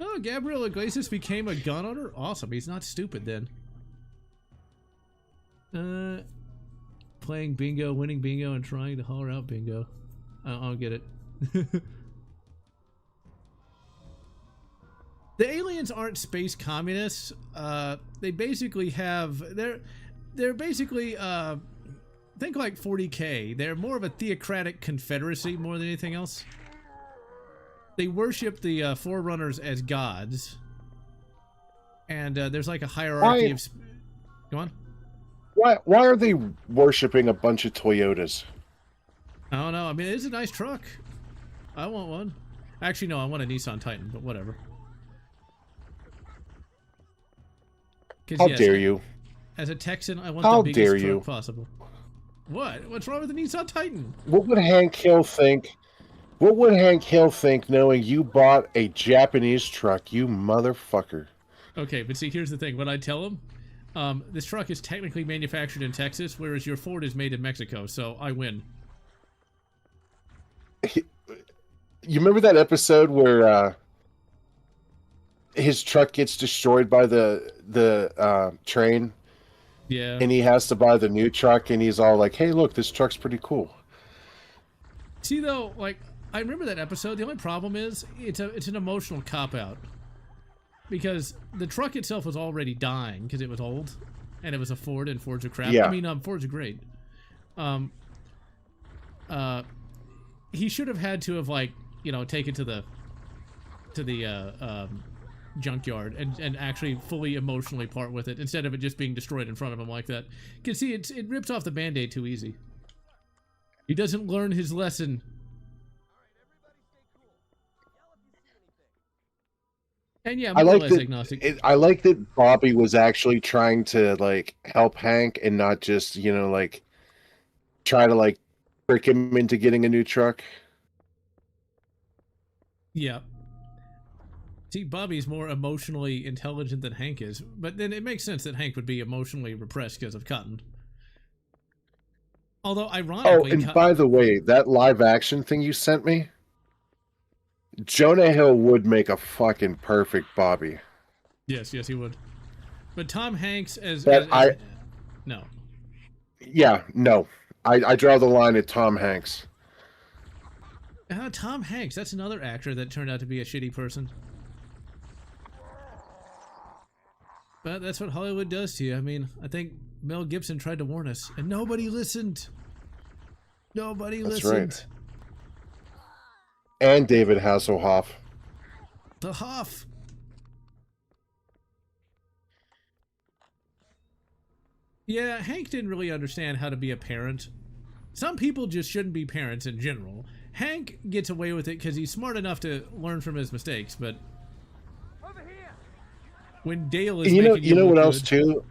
Oh, Gabriel Iglesias became a gun owner? Awesome, he's not stupid then. Playing bingo, winning bingo, and trying to holler out bingo. I don't get it. The aliens aren't space communists. They basically have they're basically think like 40K. They're more of a theocratic confederacy more than anything else. They worship the Forerunners as gods, and there's like a hierarchy of. Go on. Why are they worshiping a bunch of Toyotas? I don't know. I mean, it's a nice truck. I want one. Actually, no, I want a Nissan Titan, but whatever. How dare you? As a Texan, I want the biggest truck possible. What? What's wrong with the Nissan Titan? What would Hank Hill think? What would Hank Hill think knowing you bought a Japanese truck, you motherfucker? Okay, but see, here's the thing. When I tell him, this truck is technically manufactured in Texas, whereas your Ford is made in Mexico, so I win. You remember that episode where his truck gets destroyed by the train? Yeah. And he has to buy the new truck, and he's all like, hey, look, this truck's pretty cool. See, though, like, I remember that episode. The only problem is it's an emotional cop-out. Because the truck itself was already dying because it was old, and it was a Ford, and Fords are crap. Yeah. I mean, Fords are great. He should have had to have, like, you know, taken to the junkyard and actually fully emotionally part with it instead of it just being destroyed in front of him like that. Because see, it rips off the Band-Aid too easy. He doesn't learn his lesson. And yeah, I'm more or less agnostic. I like that Bobby was actually trying to, like, help Hank and not just, you know, like, try to, like, trick him into getting a new truck. Yeah. See, Bobby's more emotionally intelligent than Hank is, but then it makes sense that Hank would be emotionally repressed because of Cotton. Although, ironically... Oh, and by the way, that live action thing you sent me, Jonah Hill would make a fucking perfect Bobby. Yes, he would. But Tom Hanks as no. Yeah, no. I draw the line at Tom Hanks. Tom Hanks, that's another actor that turned out to be a shitty person. But that's what Hollywood does to you. I mean, I think Mel Gibson tried to warn us, and nobody listened. Nobody listened. Right. And David Hasselhoff. The Hoff. Yeah, Hank didn't really understand how to be a parent. Some people just shouldn't be parents in general. Hank gets away with it because he's smart enough to learn from his mistakes, but when Dale is you know what else too?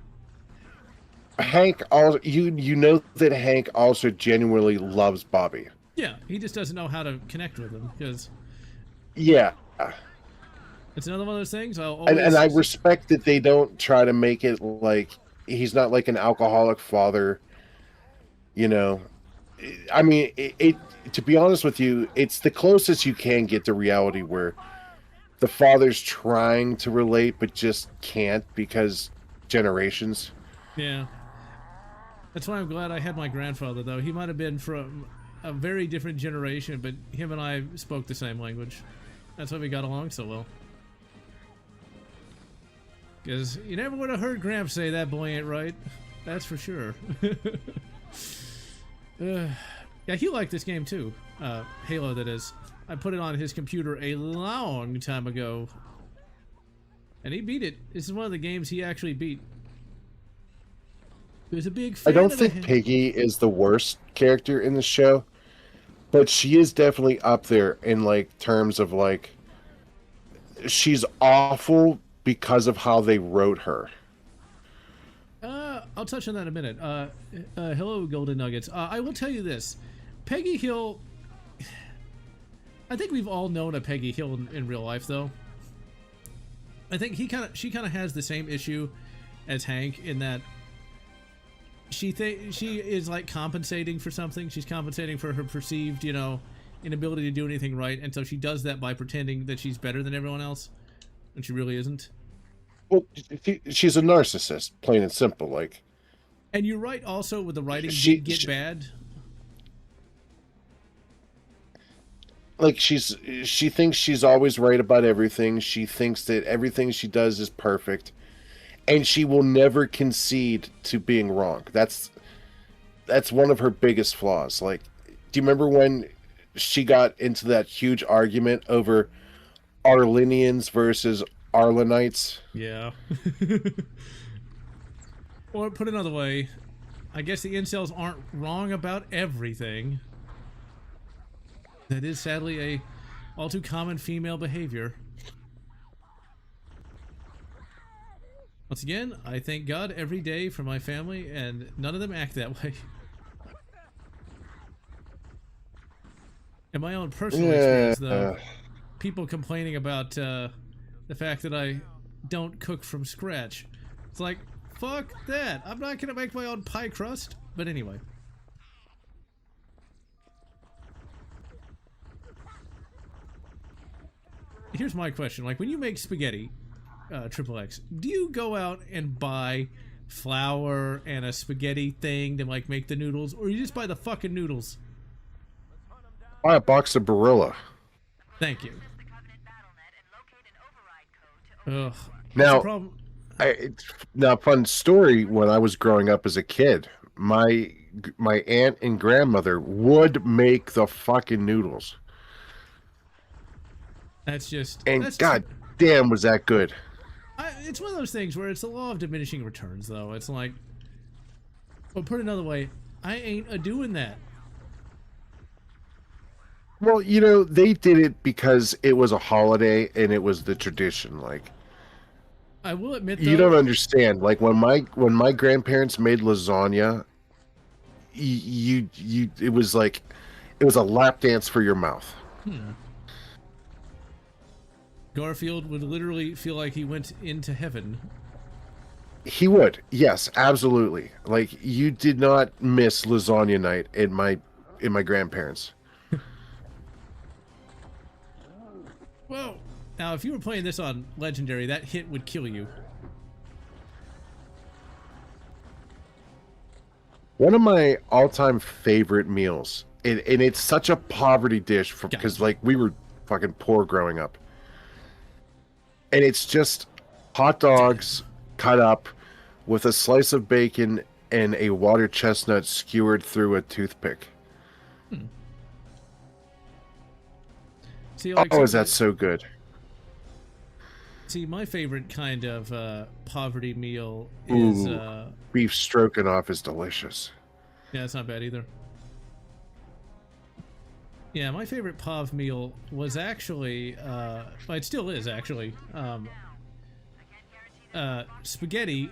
Hank also you know that Hank also genuinely loves Bobby. Yeah, he just doesn't know how to connect with him because Yeah. it's another one of those things. I'll And I always. respect that they don't try to make it like he's not like an alcoholic father, you know. I mean, to be honest with you, it's the closest you can get to reality where the father's trying to relate but just can't because generations. Yeah. That's why I'm glad I had my grandfather, though. He might have been from a very different generation, but him and I spoke the same language. That's why we got along so well. Because you never would have heard Gramps say that boy ain't right. That's for sure. Yeah, he liked this game too. Halo, that is. I put it on his computer a long time ago. And he beat it. This is one of the games he actually beat. He was a big fan I don't of think Piggy is the worst character in the show, but she is definitely up there in like terms of like she's awful because of how they wrote her. I'll touch on that in a minute. Hello, Golden Nuggets. I will tell you this. Peggy Hill... I think we've all known a Peggy Hill in real life, though. I think she kind of has the same issue as Hank in that she is like compensating for something. She's compensating for her perceived, inability to do anything right, and so she does that by pretending that she's better than everyone else, when she really isn't. Well, she's a narcissist, plain and simple. Like, and you're right. Also, with the writing, get bad. Like she thinks she's always right about everything. She thinks that everything she does is perfect, and she will never concede to being wrong. That's one of her biggest flaws. Like, do you remember when she got into that huge argument over Arlenians versus Arlenites? Yeah. Or put another way, I guess the incels aren't wrong about everything. That is sadly a all too common female behavior. Once again, I thank God every day for my family, and none of them act that way. In my own personal experience, though, people complaining about the fact that I don't cook from scratch. It's like, fuck that. I'm not gonna make my own pie crust. But anyway. Here's my question. Like, when you make spaghetti, Triple X, do you go out and buy flour and a spaghetti thing to, like, make the noodles? Or you just buy the fucking noodles? Buy a box of Barilla. Thank you. Ugh. Now, now, fun story. When I was growing up as a kid, my aunt and grandmother would make the fucking noodles. That's just... And god damn, was that good. It's one of those things where it's the law of diminishing returns, though. It's like... Well, put it another way, I ain't a-doing that. Well, they did it because it was a holiday and it was the tradition. Like, I will admit, though, you don't understand. Like, when my grandparents made lasagna, it was like it was a lap dance for your mouth. Garfield would literally feel like he went into heaven. He would, yes, absolutely. Like, you did not miss lasagna night in my grandparents. Well, now if you were playing this on Legendary, that hit would kill you. One of my all-time favorite meals, and it's such a poverty dish because like we were fucking poor growing up. And it's just hot dogs cut up with a slice of bacon and a water chestnut skewered through a toothpick. See, like, is that so good? See, my favorite kind of poverty meal is... beef stroganoff is delicious. Yeah, it's not bad either. Yeah, my favorite POV meal was actually... well, it still is, actually. Spaghetti,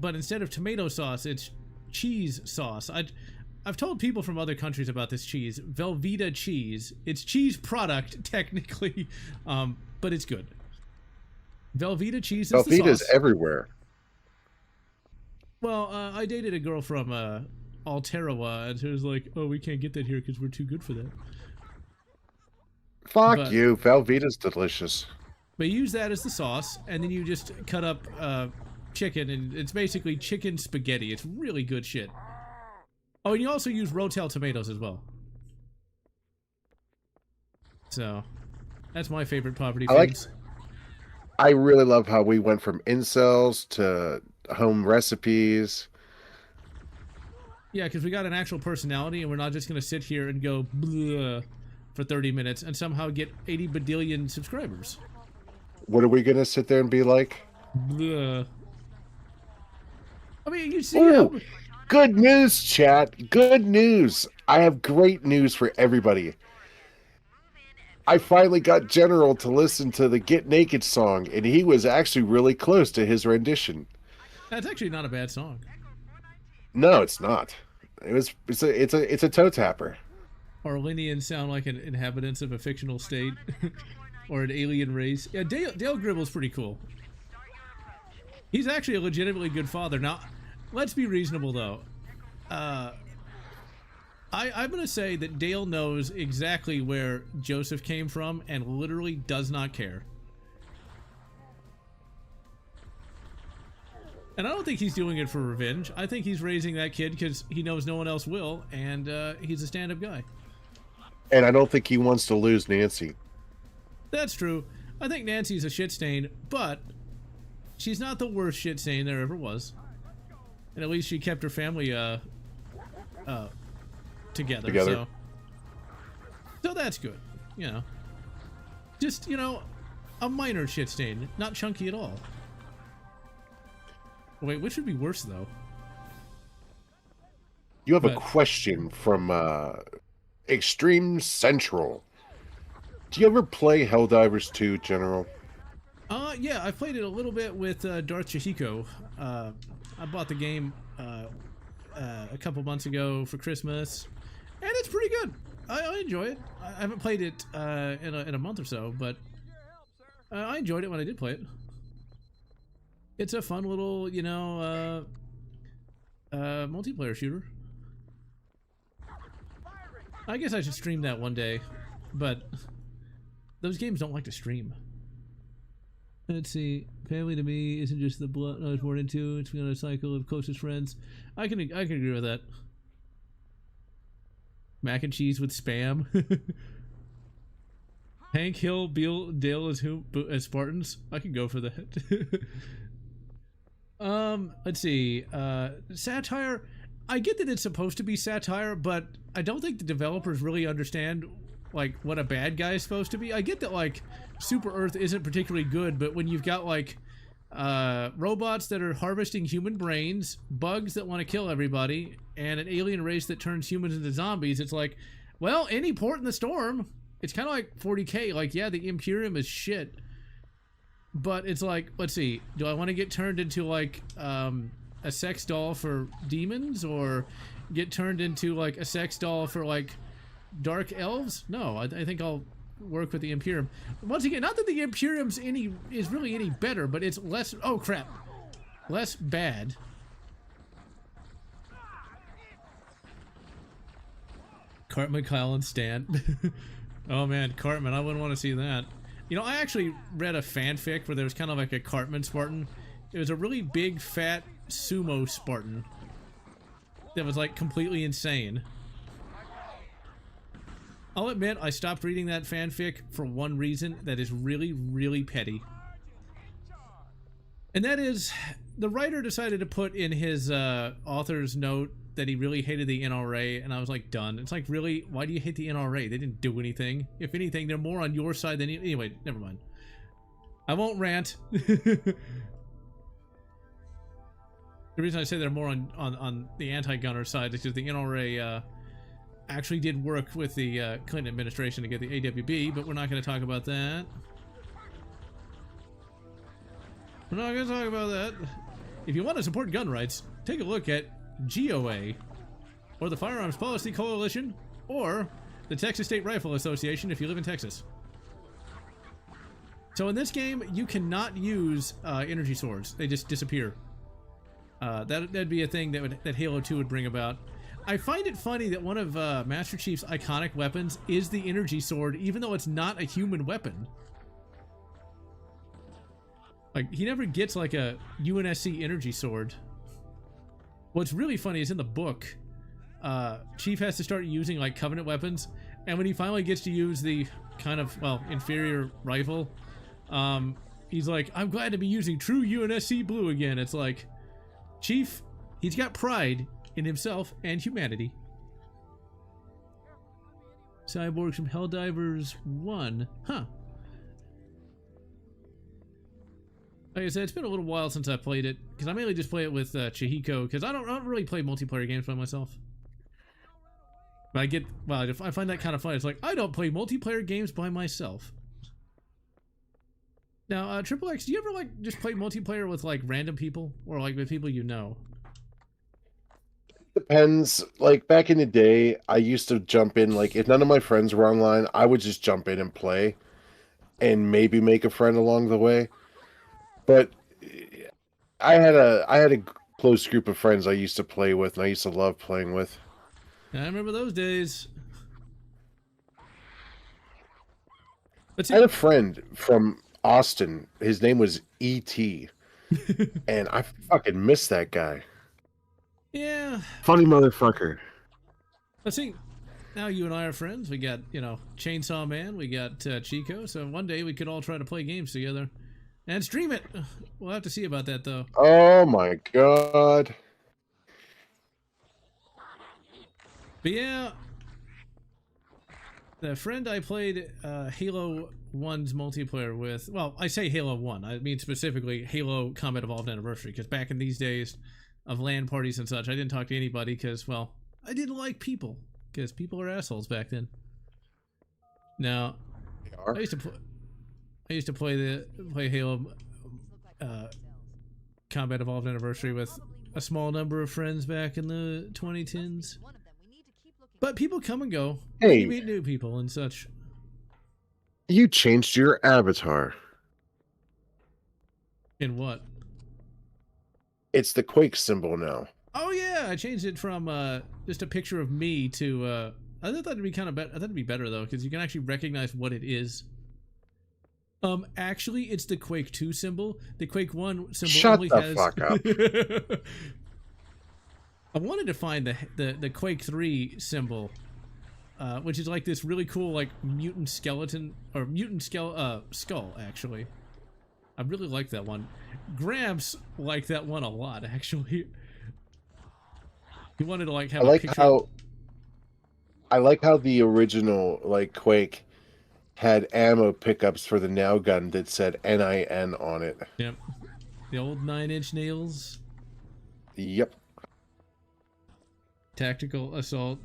but instead of tomato sauce, it's cheese sauce. I've told people from other countries about this cheese, Velveeta cheese. It's cheese product technically, but it's good. Velveeta cheese is the sauce. Velveeta's everywhere. Well, I dated a girl from Alterawa, and she was like, "Oh, we can't get that here because we're too good for that." Fuck you. Velveeta's delicious. But you use that as the sauce, and then you just cut up chicken, and it's basically chicken spaghetti. It's really good shit. Oh, and you also use Rotel tomatoes as well. So, that's my favorite poverty foods. I really love how we went from incels to home recipes. Yeah, because we got an actual personality, and we're not just going to sit here and go bleh for 30 minutes and somehow get 80 badillion subscribers. What are we going to sit there and be like? Bleh. I mean, you see... Ooh, good news, chat. Good news. I have great news for everybody. I finally got General to listen to the Get Naked song, and he was actually really close to his rendition. That's actually not a bad song. No, it's not. It's a toe tapper. Arlenians sound like inhabitants of a fictional state or an alien race. Yeah, Dale Gribble's pretty cool. He's actually a legitimately good father. Now, let's be reasonable though. I'm going to say that Dale knows exactly where Joseph came from and literally does not care. And I don't think he's doing it for revenge. I think he's raising that kid because he knows no one else will, and he's a stand-up guy. And I don't think he wants to lose Nancy. That's true. I think Nancy's a shit stain, but she's not the worst shit stain there ever was. And at least she kept her family together. So that's good, you know. Just, you know, a minor shit stain, not chunky at all. Wait, which would be worse though? You have a question from Extreme Central. Do you ever play Helldivers 2, General? Yeah, I played it a little bit with Darth Chihiko. I bought the game a couple months ago for Christmas, and it's pretty good. I enjoy it. I haven't played it in a month or so, but I enjoyed it when I did play it. It's a fun little, you know, multiplayer shooter. I guess I should stream that one day, but those games don't like to stream. Let's see. Family to me isn't just the blood I was born into. It's been a cycle of closest friends. I can agree with that. Mac and cheese with spam. Hank Hill, Beale, Dale as Spartans. I can go for that. Let's see. Satire. I get that it's supposed to be satire, but I don't think the developers really understand like what a bad guy is supposed to be. I get that like Super Earth isn't particularly good, but when you've got like robots that are harvesting human brains, bugs that want to kill everybody, and an alien race that turns humans into zombies, it's like, well, any port in the storm. It's kind of like 40K. Like, yeah, the Imperium is shit, but it's like, let's see, do I want to get turned into like a sex doll for demons, or get turned into like a sex doll for like dark elves? No, I think I'll work with the Imperium. Once again, not that the Imperium's is really any better, but it's less, oh crap, less bad. Cartman, Kyle, and Stan. Oh man, Cartman, I wouldn't want to see that. You know, I actually read a fanfic where there was kind of like a Cartman Spartan. It was a really big, fat sumo Spartan that was like completely insane. I'll admit, I stopped reading that fanfic for one reason that is really, really petty. And that is, the writer decided to put in his author's note that he really hated the NRA, and I was like, done. It's like, really? Why do you hate the NRA? They didn't do anything. If anything, they're more on your side than you. Anyway, never mind. I won't rant. The reason I say they're more on the anti-gunner side is because the NRA actually did work with the Clinton administration to get the AWB, but we're not going to talk about that. We're not going to talk about that. If you want to support gun rights, take a look at GOA, or the Firearms Policy Coalition, or the Texas State Rifle Association if you live in Texas. So in this game, you cannot use energy swords. They just disappear. That'd be a thing that Halo 2 would bring about. I find it funny that one of Master Chief's iconic weapons is the energy sword, even though it's not a human weapon. Like, he never gets like a UNSC energy sword. What's really funny is in the book, Chief has to start using like Covenant weapons, and when he finally gets to use the kind of, well, inferior rifle, he's like, I'm glad to be using true UNSC blue again. It's like, Chief, he's got pride in himself and humanity. Cyborgs from Helldivers 1. Huh. Like I said, it's been a little while since I played it, because I mainly just play it with Chihiko, because I don't really play multiplayer games by myself. But I get, well, I find that kind of fun. It's like, I don't play multiplayer games by myself. Now, Triple X, do you ever like just play multiplayer with like random people, or like with people you know? Depends. Like back in the day, I used to jump in. Like if none of my friends were online, I would just jump in and play, and maybe make a friend along the way. But I had a close group of friends I used to play with, and I used to love playing with. I remember those days. I had a friend from Austin. His name was E.T. and I fucking miss that guy. Yeah. Funny motherfucker. Let's see. Now you and I are friends. We got, you know, Chainsaw Man. We got Chico. So one day we could all try to play games together and stream it. We'll have to see about that, though. Oh my god. But yeah, the friend I played Halo 1's multiplayer with, well, I say Halo 1. I mean specifically Halo Combat Evolved Anniversary, because back in these days of LAN parties and such, I didn't talk to anybody because, well, I didn't like people, because people are assholes back then. Now, I used to play Halo Combat Evolved Anniversary with a small number of friends back in the 2010s. But people come and go. Hey, you meet new people and such. You changed your avatar. In what? It's the Quake symbol now. Oh yeah, I changed it from just a picture of me to. I thought that'd be kind of better. I thought it'd be better though, because you can actually recognize what it is. Actually, it's the Quake 2 symbol. The Quake 1 symbol Shut only the has. fuck up. I wanted to find the Quake 3 symbol, which is like this really cool like mutant skeleton or mutant skull actually. I really like that one. Gramps liked that one a lot actually. He wanted to like have a picture. I like how the original like Quake had ammo pickups for the nail gun that said NIN on it. Yep. The old 9-inch nails. Yep. Tactical assault.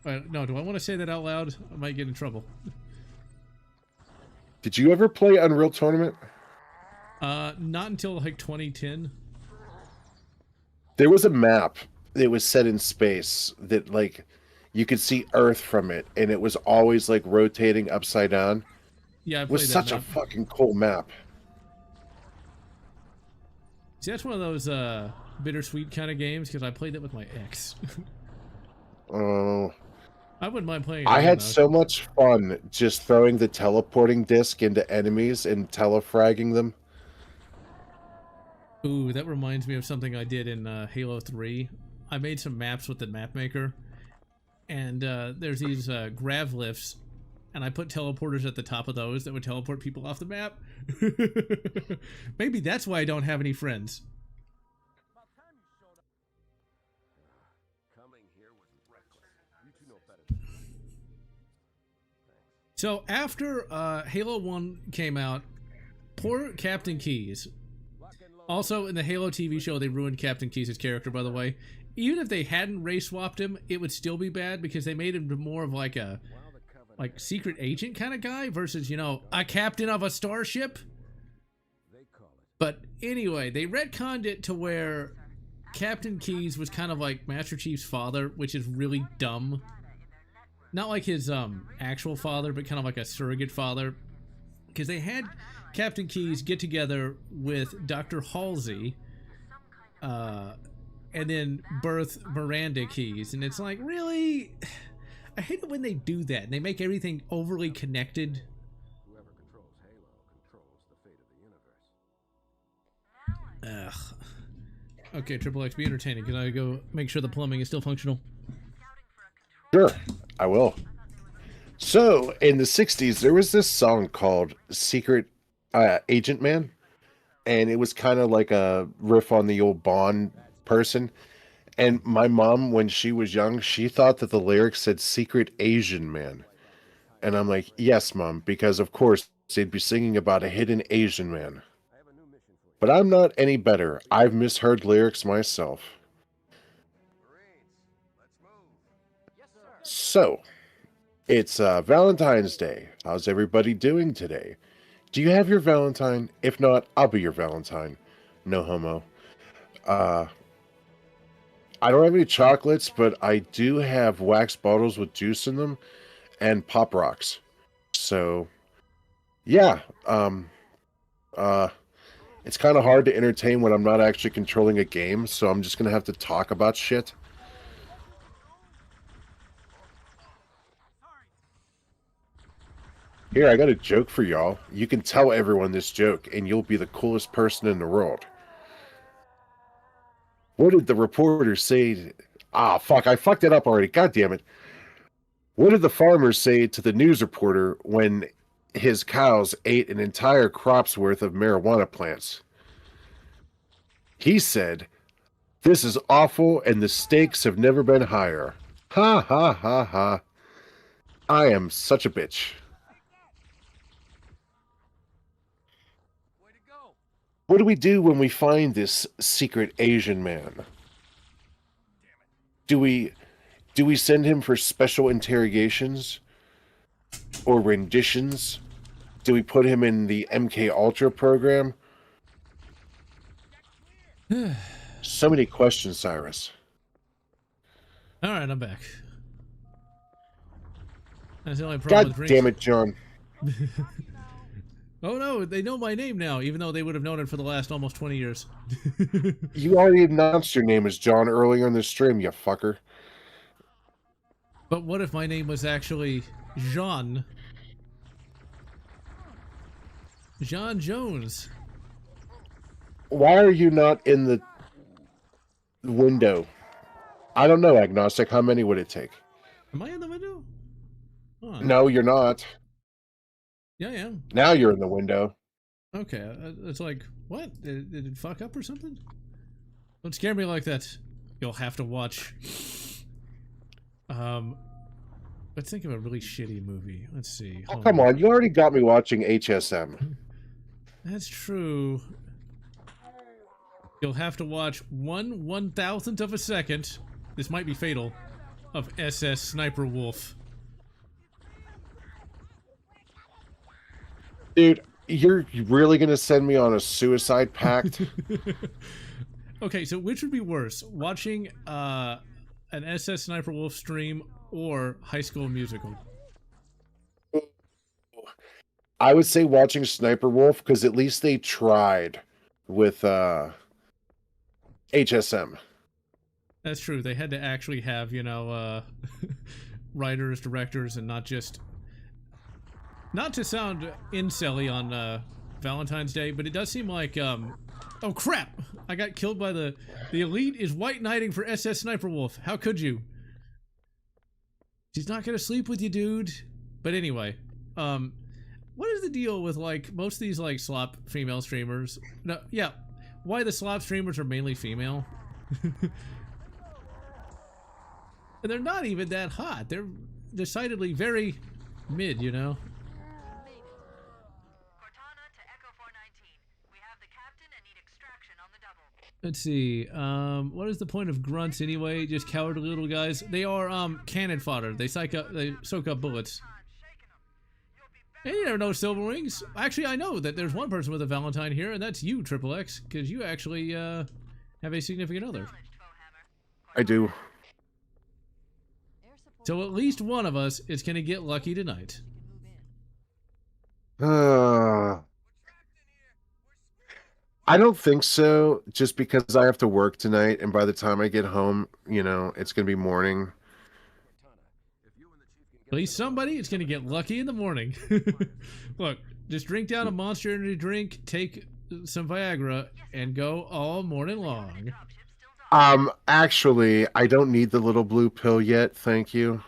No, do I want to say that out loud? I might get in trouble. Did you ever play Unreal Tournament? Not until like 2010. There was a map that was set in space that like you could see Earth from it, and it was always like rotating upside down. Yeah, it was such a fucking cool map. See, that's one of those bittersweet kind of games because I played it with my ex. Oh. I wouldn't mind playing it. I had so much fun just throwing the teleporting disc into enemies and telefragging them. Ooh, that reminds me of something I did in Halo 3. I made some maps with the map maker, and there's these grav lifts, and I put teleporters at the top of those that would teleport people off the map. Maybe that's why I don't have any friends. So after Halo 1 came out, poor Captain Keyes. Also, in the Halo TV show, they ruined Captain Keyes' character, by the way. Even if they hadn't race swapped him, it would still be bad because they made him more of like a secret agent kind of guy versus, you know, a captain of a starship. But anyway, they retconned it to where Captain Keyes was kind of like Master Chief's father, which is really dumb. Not like his actual father, but kind of like a surrogate father. Because they had Captain Keyes get together with Dr. Halsey, and then birth Miranda Keyes. And it's like, really? I hate it when they do that. And they make everything overly connected. Whoever controls Halo controls the fate of the universe. Ugh. Okay, Triple X, be entertaining. Can I go make sure the plumbing is still functional? Sure, I will. So, in the 60s, there was this song called Secret Agent Man, and it was kind of like a riff on the old Bond person. And my mom, when she was young, she thought that the lyrics said Secret Asian Man. And I'm like, yes, Mom, because of course they'd be singing about a hidden Asian man. But I'm not any better. I've misheard lyrics myself. So, it's Valentine's Day. How's everybody doing today? Do you have your Valentine? If not, I'll be your Valentine. No homo. I don't have any chocolates, but I do have wax bottles with juice in them and Pop Rocks. So, yeah. It's kind of hard to entertain when I'm not actually controlling a game, so I'm just going to have to talk about shit. Here, I got a joke for y'all. You can tell everyone this joke, and you'll be the coolest person in the world. What did the reporter say? Ah, fuck, I fucked it up already. God damn it. What did the farmer say to the news reporter when his cows ate an entire crop's worth of marijuana plants? He said, "This is awful, and the stakes have never been higher." Ha ha ha ha. I am such a bitch. Way to go! What do we do when we find this secret Asian man? Do we send him for special interrogations or renditions? Do we put him in the MK Ultra program? So many questions, Cyrus. Alright, I'm back. That's the only problem God with damn it, John. Oh no, they know my name now, even though they would have known it for the last almost 20 years. You already announced your name as John earlier in the stream, you fucker. But what if my name was actually Jean? John Jones. Why are you not in the window? I don't know, Agnostic. How many would it take? Am I in the window? Oh, No, you're not. yeah, I am. Now you're in the window. Okay, it's like, what? Did it fuck up or something? Don't scare me like that. You'll have to watch. Let's think of a really shitty movie. Let's see. Oh, come on. You already got me watching HSM. That's true. You'll have to watch 1/1000th of a second. This might be fatal. Of SS Sniper Wolf. Dude, you're really going to send me on a suicide pact? Okay, so which would be worse? Watching an SS Sniper Wolf stream or High School Musical? I would say watching Sniper Wolf, because at least they tried with HSM. That's true. They had to actually have, you know, writers, directors, and not just... Not to sound incelly on Valentine's Day, but it does seem like... Oh, crap! I got killed by the elite is white knighting for SS Sniper Wolf. How could you? She's not gonna sleep with you, dude. But anyway, what is the deal with, like, most of these, like, slop female streamers? No, yeah, why the slop streamers are mainly female? And they're not even that hot. They're decidedly very mid, you know? Cortana to Echo 419. We have the captain and need extraction on the double. Let's see, what is the point of grunts anyway? Just cowardly little guys? They are, cannon fodder. They soak up bullets. Hey, you never know silver rings. Actually, I know that there's one person with a Valentine here, and that's you, Triple X, because you actually, have a significant other. I do. So at least one of us is going to get lucky tonight. I don't think so, just because I have to work tonight, and by the time I get home, you know, it's going to be morning. At least somebody is going to get lucky in the morning. Look, just drink down a Monster Energy drink, take some Viagra, and go all morning long. Actually, I don't need the little blue pill yet, thank you.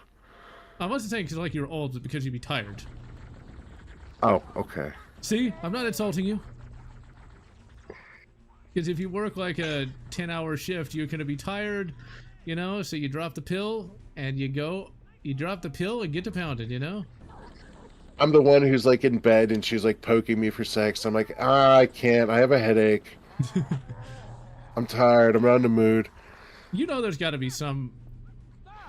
I wasn't saying because like you're old, but because you'd be tired. Oh, okay. See, I'm not insulting you. Because if you work like a 10-hour shift, you're going to be tired, you know, so you drop the pill, and you drop the pill and get to pounding, you know? I'm the one who's like in bed and she's like poking me for sex. I'm like, I can't. I have a headache. I'm tired. I'm not in the mood. You know there's got to be some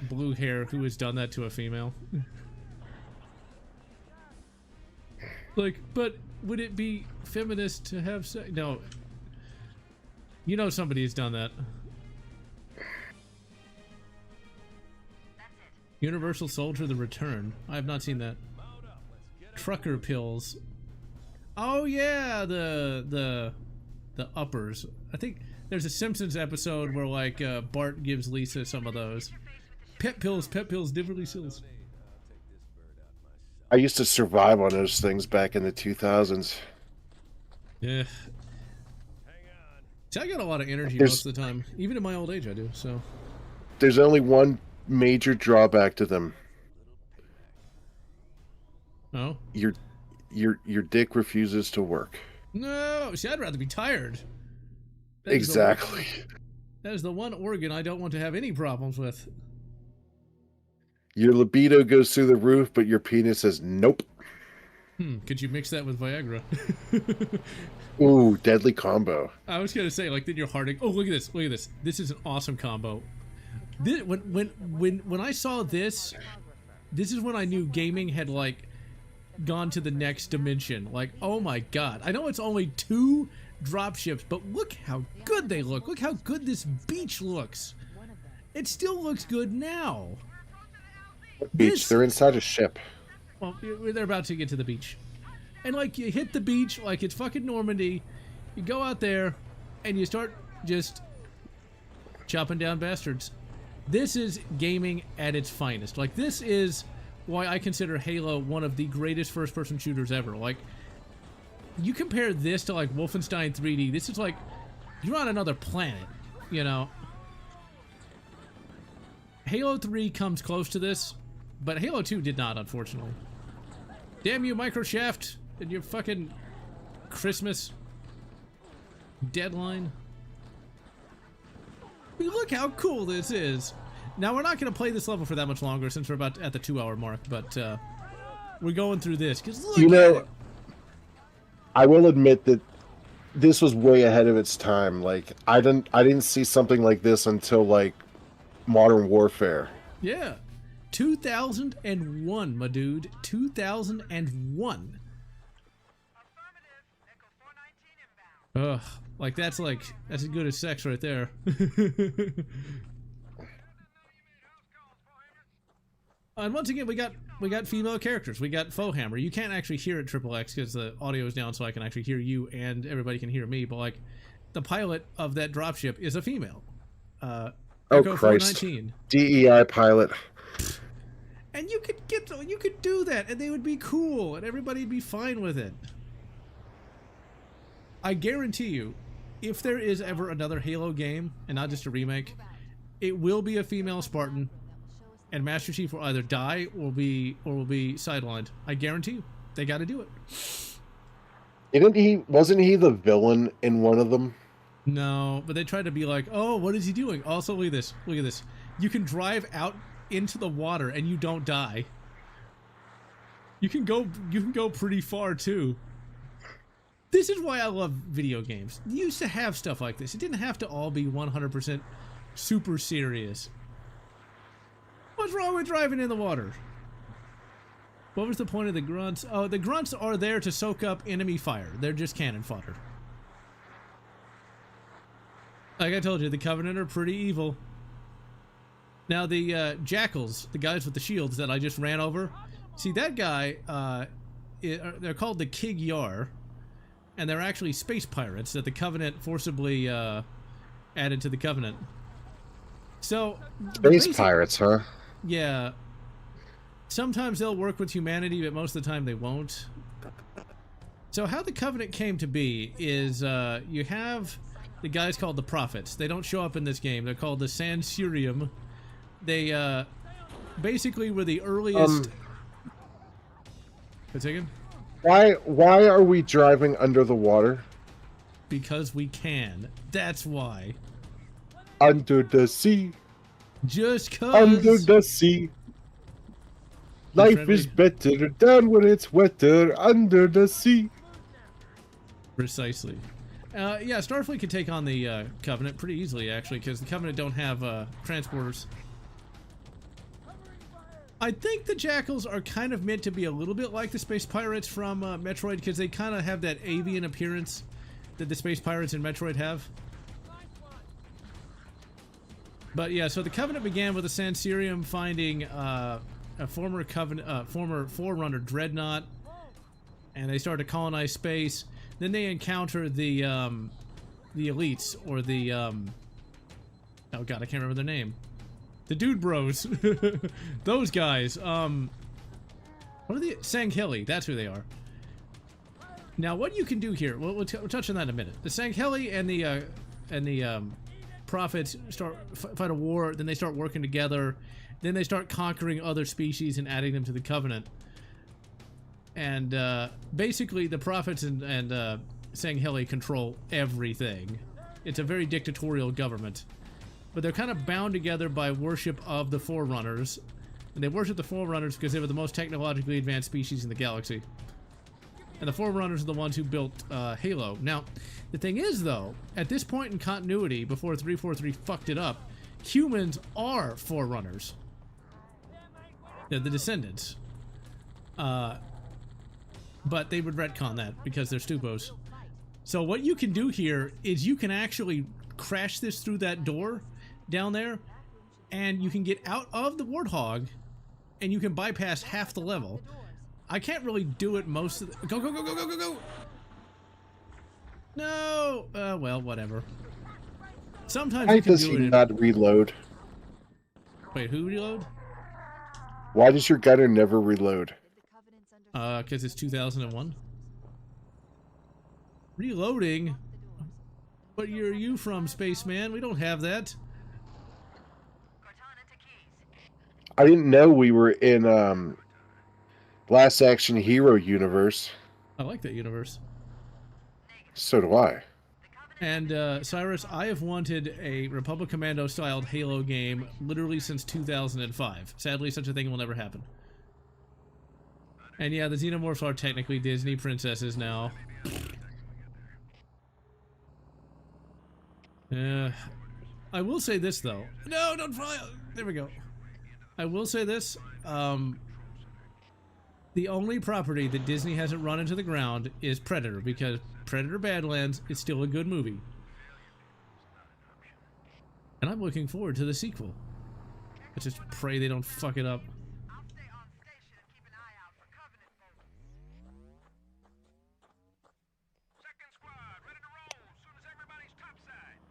blue hair who has done that to a female. Like, but would it be feminist to have sex? No. You know somebody has done that. Universal Soldier: The Return. I have not seen that. Trucker pills. Oh yeah, the uppers. I think there's a Simpsons episode where like Bart gives Lisa some of those. Pet pills, differently sills. I used to survive on those things back in the 2000s. Yeah. See, I got a lot of energy most of the time. Even in my old age I do, so. There's only one major drawback to them. Oh? Your dick refuses to work. No! See, I'd rather be tired. Exactly. That is the one organ I don't want to have any problems with. Your libido goes through the roof, but your penis says nope. Could you mix that with Viagra? Ooh, deadly combo. I was gonna say, like, then your heart. Oh, look at this! Look at this! This is an awesome combo. This, when I saw this, this is when I knew gaming had like gone to the next dimension. Like, oh my god! I know it's only 2 dropships, but look how good they look. Look how good this beach looks. It still looks good now. Beach. They're inside a ship. Well, they're about to get to the beach. And, like, you hit the beach like it's fucking Normandy. You go out there, and you start just chopping down bastards. This is gaming at its finest. Like, this is why I consider Halo one of the greatest first-person shooters ever. Like, you compare this to, like, Wolfenstein 3D. This is like, you're on another planet, you know? Halo 3 comes close to this, but Halo 2 did not, unfortunately. Damn you, Microshaft, and your fucking Christmas deadline. I mean, look how cool this is. Now, we're not going to play this level for that much longer since we're about at the 2-hour mark, but we're going through this, because look at it. I will admit that this was way ahead of its time. Like, I didn't see something like this until, like, Modern Warfare. Yeah. 2001, my dude. 2001. Ugh. Like, that's as good as sex right there. And once again, we got female characters. We got Fohammer. You can't actually hear it Triple X because the audio is down, so I can actually hear you and everybody can hear me. But like, the pilot of that dropship is a female. Oh Echo Christ! 419. DEI pilot. And you could do that, and they would be cool, and everybody'd be fine with it. I guarantee you, if there is ever another Halo game, and not just a remake, it will be a female Spartan, and Master Chief will either die or will be sidelined. I guarantee you, they got to do it. Wasn't he the villain in one of them? No, but they tried to be like, oh, what is he doing? Also, look at this. Look at this. You can drive out into the water and you don't die. You can go pretty far too. This is why I love video games. You used to have stuff like this. It didn't have to all be 100% super serious. What's wrong with driving in the water? What was the point of the grunts? Oh, the grunts are there to soak up enemy fire. They're just cannon fodder. Like I told you, the Covenant are pretty evil. Now the Jackals, the guys with the shields that I just ran over, see that guy, they're called the Kig Yar, and they're actually space pirates that the Covenant forcibly added to the Covenant. So Space pirates, huh? Yeah. Sometimes they'll work with humanity, but most of the time they won't. So how the Covenant came to be is you have the guys called the Prophets. They don't show up in this game. They're called the Sansurium. They basically were the earliest... What's again? Why are we driving under the water? Because we can. That's why. Under the sea. Just cause. Under the sea. Life is better down when it's wetter under the sea. Precisely. Yeah, Starfleet can take on the Covenant pretty easily, actually, because the Covenant don't have transporters. I think the Jackals are kind of meant to be a little bit like the Space Pirates from Metroid, because they kind of have that avian appearance that the Space Pirates in Metroid have. But yeah, so the Covenant began with the Sansurium finding a former Forerunner dreadnought, and they started to colonize space. Then they encounter the elites, or the oh god, I can't remember their name. The Dude Bros. Those guys. What are the Sangheli? That's who they are. Now, what you can do here? We'll touch on that in a minute. The Sangheli and the Prophets fight a war. Then they start working together. Then they start conquering other species and adding them to the Covenant. And basically, the Prophets and Sangheli control everything. It's a very dictatorial government. But they're kind of bound together by worship of the Forerunners. And they worship the Forerunners because they were the most technologically advanced species in the galaxy. And the Forerunners are the ones who built Halo. Now, the thing is, though, at this point in continuity, before 343 fucked it up, humans are Forerunners. They're the descendants. But they would retcon that because they're stupos. So what you can do here is you can actually crash this through that door down there, and you can get out of the Warthog, and you can bypass half the level. I can't really do it most of the... Go, go, go, go, go, go, go! No! Well, whatever. Sometimes Why you can does do he it not reload? Wait, who reload? Why does your gunner never reload? Because it's 2001. Reloading? What year are you from, Spaceman? We don't have that. I didn't know we were in Last Action Hero universe. I like that universe. So do I. And Cyrus, I have wanted a Republic Commando styled Halo game literally since 2005. Sadly, such a thing will never happen. And yeah, the Xenomorphs are technically Disney princesses now. I will say this though. No, don't fly. There we go. I will say this. The only property that Disney hasn't run into the ground is Predator, because Predator Badlands is still a good movie. And I'm looking forward to the sequel. I just pray they don't fuck it up. I'll stay on station and keep an eye out for Covenant boats. Second squad, ready to roll as soon as everybody's topside.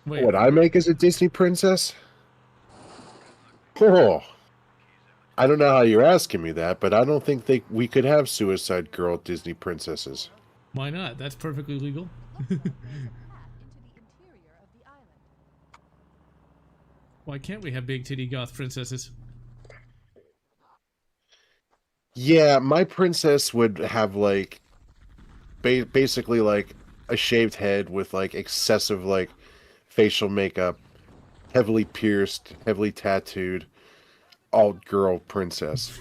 Wait, What I make as a Disney princess? Oh. I don't know how you're asking me that, but I don't think we could have Suicide Girl Disney princesses. why not? That's perfectly legal. Why can't we have big titty goth princesses? Yeah, my princess would have like basically like a shaved head with like excessive like facial makeup, heavily pierced, heavily tattooed, all girl princess.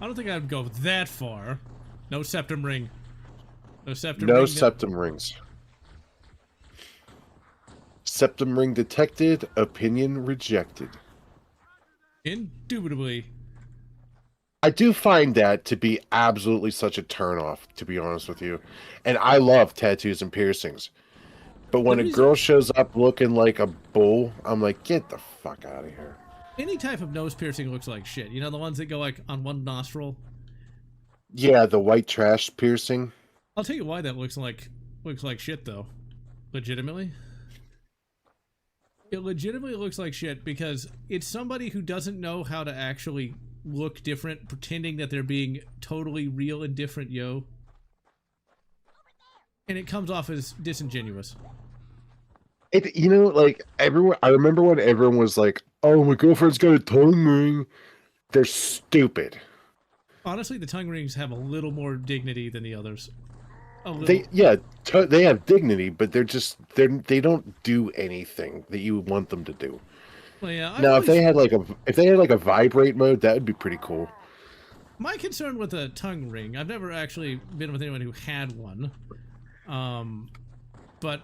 I don't think I'd go that far. No septum ring. No septum No ring. septum rings. Septum ring detected, opinion rejected. Indubitably. I do find that to be absolutely such a turnoff, to be honest with you. And I love tattoos and piercings. But The when a reason girl shows up looking like a bull, I'm like, get the fuck out of here. any type of nose piercing looks like shit. You know, the ones that go like on one nostril. Yeah, the white trash piercing. I'll tell you why that looks like shit though. Legitimately. It legitimately looks like shit because it's somebody who doesn't know how to actually look different, pretending that they're being totally real and different, yo. And it comes off as disingenuous. You know, like everyone. I remember when everyone was like, "Oh, my girlfriend's got a tongue ring." They're stupid. Honestly, the tongue rings have a little more dignity than the others. A little. They have dignity, but they don't do anything that you want them to do. Well, yeah, Now, if they had like a vibrate mode, that would be pretty cool. my concern with a tongue ring, I've never actually been with anyone who had one, but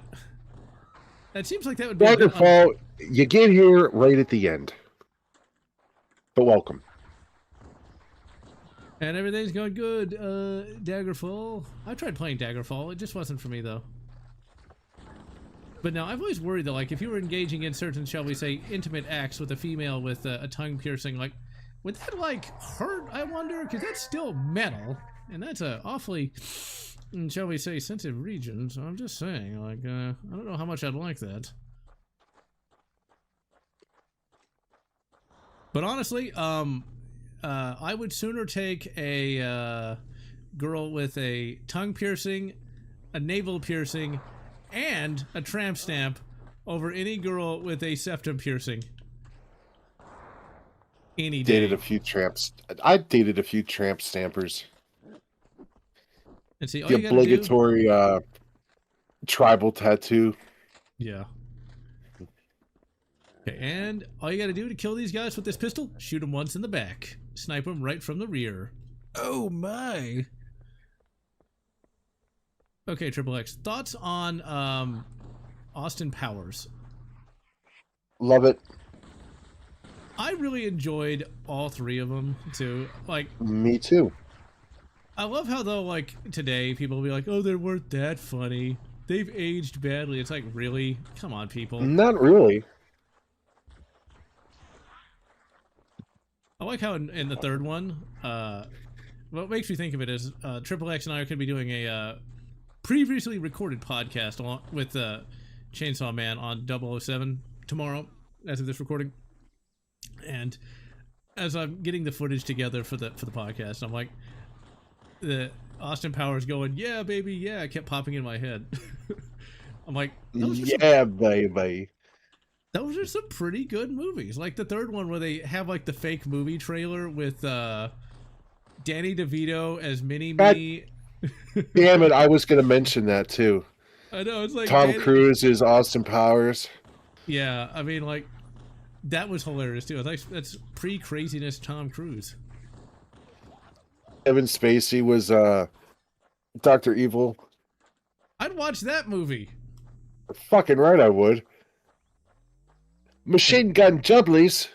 that seems like that would be a bit Daggerfall, you get here right at the end, but welcome. and everything's going good. Daggerfall. I tried playing Daggerfall. It just wasn't for me though. But now I've always worried that, like, if you were engaging in certain, shall we say, intimate acts with a female with a tongue piercing, like, would that like hurt? I wonder, because that's still metal, and that's a awfully, shall we say, sensitive region. So I'm just saying, like, I don't know how much I'd like that. But honestly, I would sooner take a girl with a tongue piercing, a navel piercing, and a tramp stamp over any girl with a septum piercing. Any day. Dated a few tramps. I dated a few tramp stampers. And see, all The you gotta do, obligatory tribal tattoo. yeah. Okay, and all you gotta do to kill these guys with this pistol, shoot them once in the back. Snipe them right from the rear. Oh my. Okay, Triple X. Thoughts on Austin Powers? Love it. I really enjoyed all three of them too. Like, Me too. I love how though, like, today people will be like, "Oh, they weren't that funny. They've aged badly." It's like, really? Come on, people. Not really. I like how in the third one, what makes me think of it is Triple X and I are going to be doing a previously recorded podcast along with Chainsaw Man on 007 tomorrow, as of this recording. And as I'm getting the footage together for the podcast, I'm like, the Austin Powers going, "Yeah, baby, yeah," it kept popping in my head. I'm like, Yeah, baby. those are some pretty good movies. Like the third one where they have like the fake movie trailer with Danny DeVito as Mini-Me. Damn it, I was going to mention that too. I know, it's like Tom Cruise is Austin Powers. Yeah, I mean, like, that was hilarious too. I think that's pre-craziness Tom Cruise. Kevin Spacey was Dr. Evil. I'd watch that movie. Fucking right I would. Machine Gun Jubblies.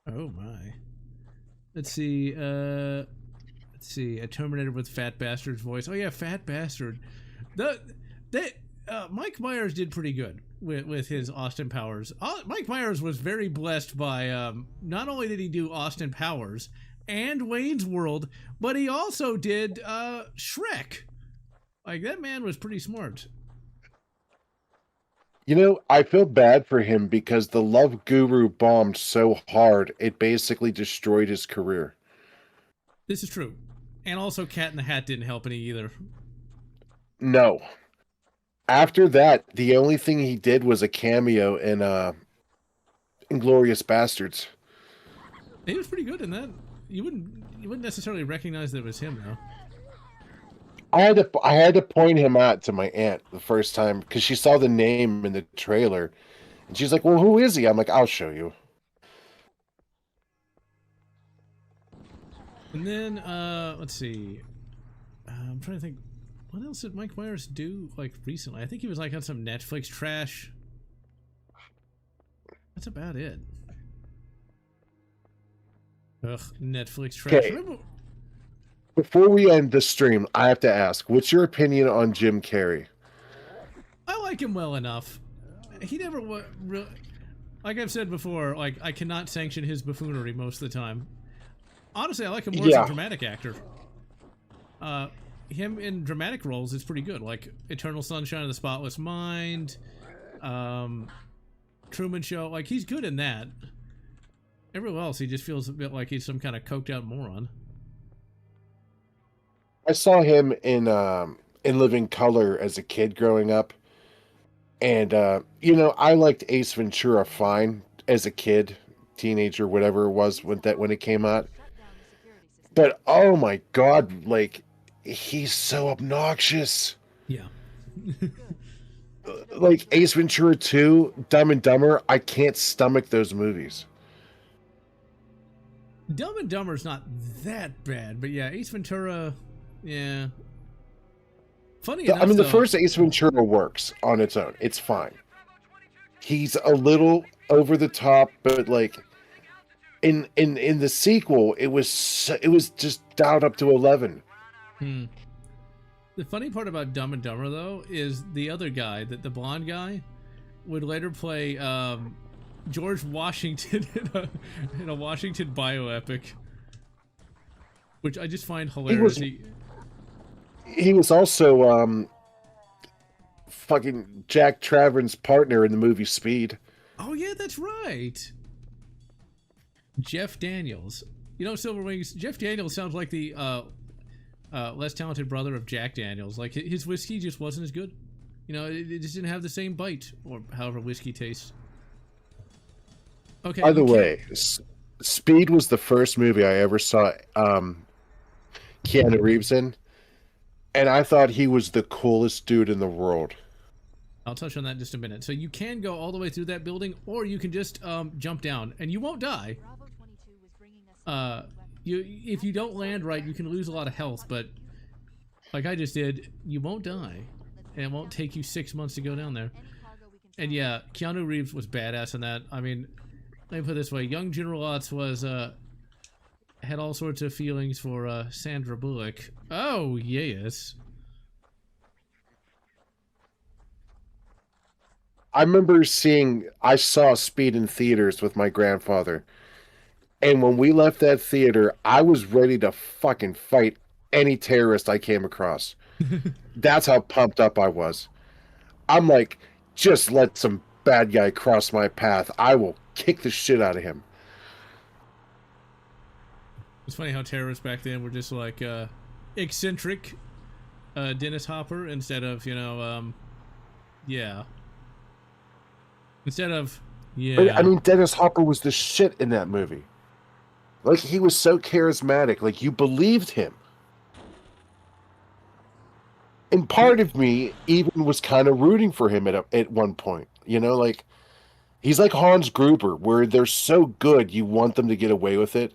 Oh my. Let's see, a Terminator with Fat Bastard's voice. Oh yeah, Fat Bastard. Mike Myers did pretty good with his Austin Powers. Mike Myers was very blessed by, not only did he do Austin Powers and Wayne's World, but he also did Shrek. Like, that man was pretty smart. You know, I feel bad for him because the Love Guru bombed so hard, it basically destroyed his career. This is true. And also Cat in the Hat didn't help any either. No. After that, the only thing he did was a cameo in Inglourious Bastards. He was pretty good in that. You wouldn't necessarily recognize that it was him though. I had to point him out to my aunt the first time because she saw the name in the trailer, and she's like, "Well, who is he?" I'm like, "I'll show you." And then let's see. I'm trying to think. What else did Mike Myers do like recently? I think he was like on some Netflix trash. That's about it. Ugh, Netflix trash. Okay. Remember, Before we end the stream, I have to ask, what's your opinion on Jim Carrey? I like him well enough. He never really, like I've said before, like I cannot sanction his buffoonery most of the time. Honestly, I like him more as a dramatic actor. Him in dramatic roles is pretty good, like Eternal Sunshine of the Spotless Mind, Truman Show. Like he's good in that. Everywhere else, he just feels a bit like he's some kind of coked out moron. I saw him in Living Color as a kid growing up, and I liked Ace Ventura fine as a kid, teenager, whatever it was when it came out. But oh my god, like he's so obnoxious. Yeah. Like Ace Ventura 2, Dumb and Dumber, I can't stomach those movies. Dumb and Dumber's not that bad, but yeah, Ace Ventura, yeah. Funny enough, I mean, the though, first Ace Ventura works on its own. It's fine. He's a little over the top, but like in the sequel, it was just dialed up to 11. The funny part about Dumb and Dumber, though, is the other guy, the blonde guy, would later play George Washington in a Washington bioepic, which I just find hilarious. He was also fucking Jack Traven's partner in the movie Speed. Oh yeah, that's right. Jeff Daniels. You know, Silver Wings. Jeff Daniels sounds like the less talented brother of Jack Daniels. Like his whiskey just wasn't as good. You know, it just didn't have the same bite, or however whiskey tastes. Okay. By the way, Speed was the first movie I ever saw Keanu Reeves in, and I thought he was the coolest dude in the world. I'll touch on that in just a minute. So you can go all the way through that building, or you can just jump down, and you won't die. If you don't land right, you can lose a lot of health, but like I just did, you won't die, and it won't take you 6 months to go down there. And yeah, Keanu Reeves was badass in that. I mean, let me put it this way: young General Lotz was had all sorts of feelings for Sandra Bullock. Oh yes. I saw Speed in theaters with my grandfather. And when we left that theater, I was ready to fucking fight any terrorist I came across. That's how pumped up I was. I'm like, just let some bad guy cross my path. I will kick the shit out of him. It's funny how terrorists back then were just like eccentric Dennis Hopper instead of, yeah. Instead of, yeah. I mean, Dennis Hopper was the shit in that movie. Like, he was so charismatic. Like, you believed him. And part of me even was kind of rooting for him at one point. You know, like, he's like Hans Gruber, where they're so good, you want them to get away with it.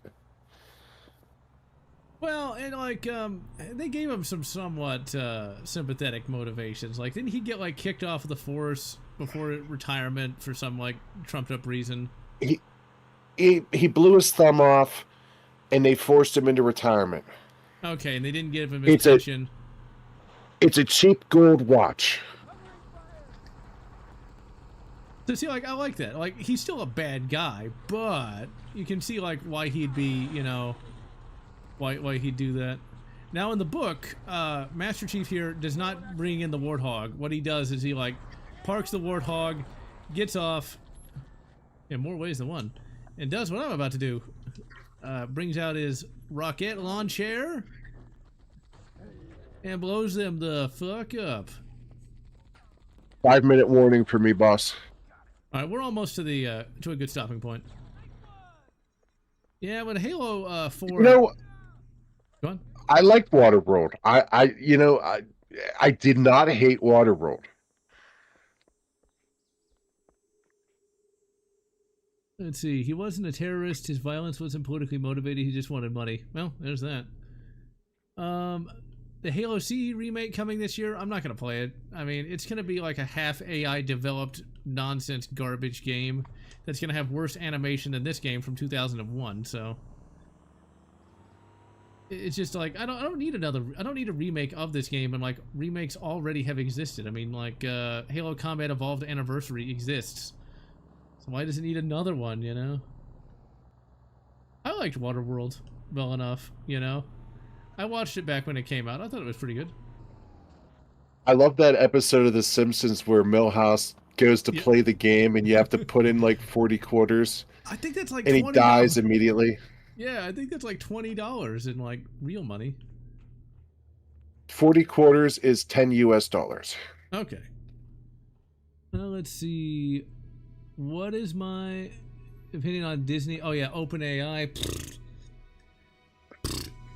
Well, and like, they gave him some somewhat sympathetic motivations. Like, didn't he get like kicked off of the force before retirement for some like trumped up reason? He blew his thumb off, and they forced him into retirement. Okay, and they didn't give him his pension. It's a cheap gold watch. So see, like, I like that. Like, he's still a bad guy, but you can see like why he'd be, why he'd do that. Now in the book, Master Chief here does not bring in the Warthog. What he does is he like parks the Warthog, gets off in more ways than one, and does what I'm about to do. Brings out his rocket launcher and blows them the fuck up. 5-minute warning for me, boss. All right, we're almost to the to a good stopping point. Yeah, but Halo 4. Go on. I liked Waterworld. I did not hate Waterworld. Let's see. He wasn't a terrorist. His violence wasn't politically motivated. He just wanted money. Well, there's that. The Halo C remake coming this year. I'm not gonna play it. I mean, it's gonna be like a half AI developed nonsense garbage game that's gonna have worse animation than this game from 2001. So, It's just like I don't need a remake of this game, and like remakes already have existed. I mean, like Halo Combat Evolved Anniversary exists, so why does it need another one? You know, I liked Waterworld well enough. You know, I watched it back when it came out. I thought it was pretty good. I love that episode of The Simpsons where Milhouse goes to Yep. play the game and you have to put in like 40 quarters I think that's like and he $20. dies immediately. Yeah, I think that's like $20 in like real money. 40 quarters is 10 US dollars. Okay. Well, let's see. What is my opinion on Disney? Oh yeah, OpenAI.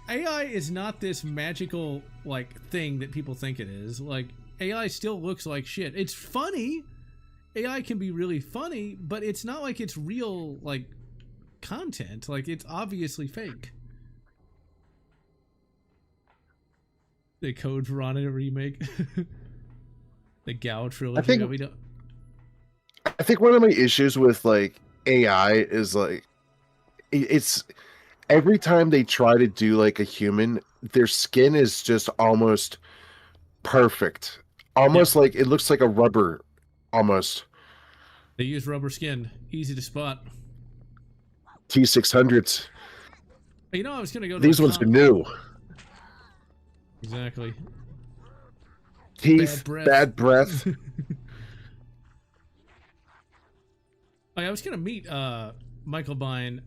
AI is not this magical like thing that people think it is. Like AI still looks like shit. It's funny. AI can be really funny, but it's not like it's real like content. Like it's obviously fake. The Code Veronica remake. The Gao trilogy. I think- that we don't. I think one of my issues with like AI is like it's every time they try to do like a human, their skin is just almost perfect. Almost like it looks like a rubber almost. They use rubber skin. Easy to spot. T600s. You know, I was gonna go to These ones are new. Exactly. Teeth, bad breath. Oh, yeah, I was gonna meet Michael Bean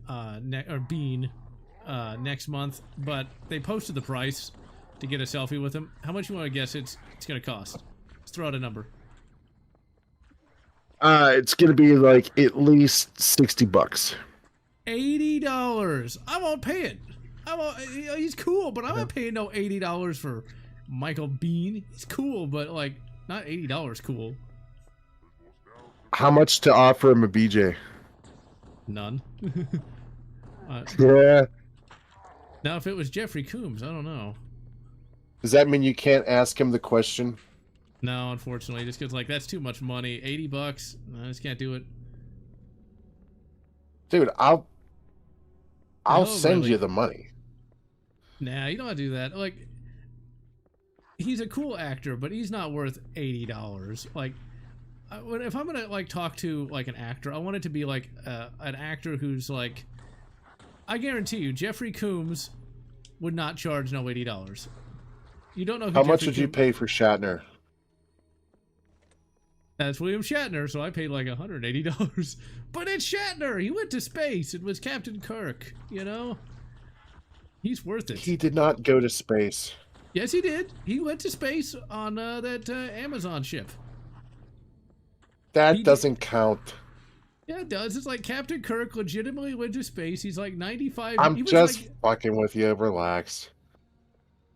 next month, but they posted the price to get a selfie with him. How much you want to guess it's gonna cost? Let's throw out a number. It's gonna be like at least $60. $80. I won't pay it. I won't. He's cool, but I'm not paying no $80 for Michael Bean. He's cool, but like not $80 cool. How much to offer him a BJ? None. Yeah. Now, if it was Jeffrey Combs, I don't know. Does that mean you can't ask him the question? No, unfortunately, just because like that's too much money. $80. I just can't do it. Dude, I'll No, send really. you the money. Nah, you don't have to do that. Like, he's a cool actor, but he's not worth $80. Like, if I'm gonna like talk to like an actor, I want it to be like an actor who's like, I guarantee you, Jeffrey Combs would not charge no $80. You don't know who How much Jeffrey would you Combs- pay for Shatner? That's William Shatner, so I paid like $180. But it's Shatner. He went to space. It was Captain Kirk. You know, he's worth it. He did not go to space. Yes, he did. He went to space on that Amazon ship. That He doesn't count. Yeah, it does. It's like Captain Kirk legitimately went to space. He's like 95. I'm he was just like... fucking with you. Relax.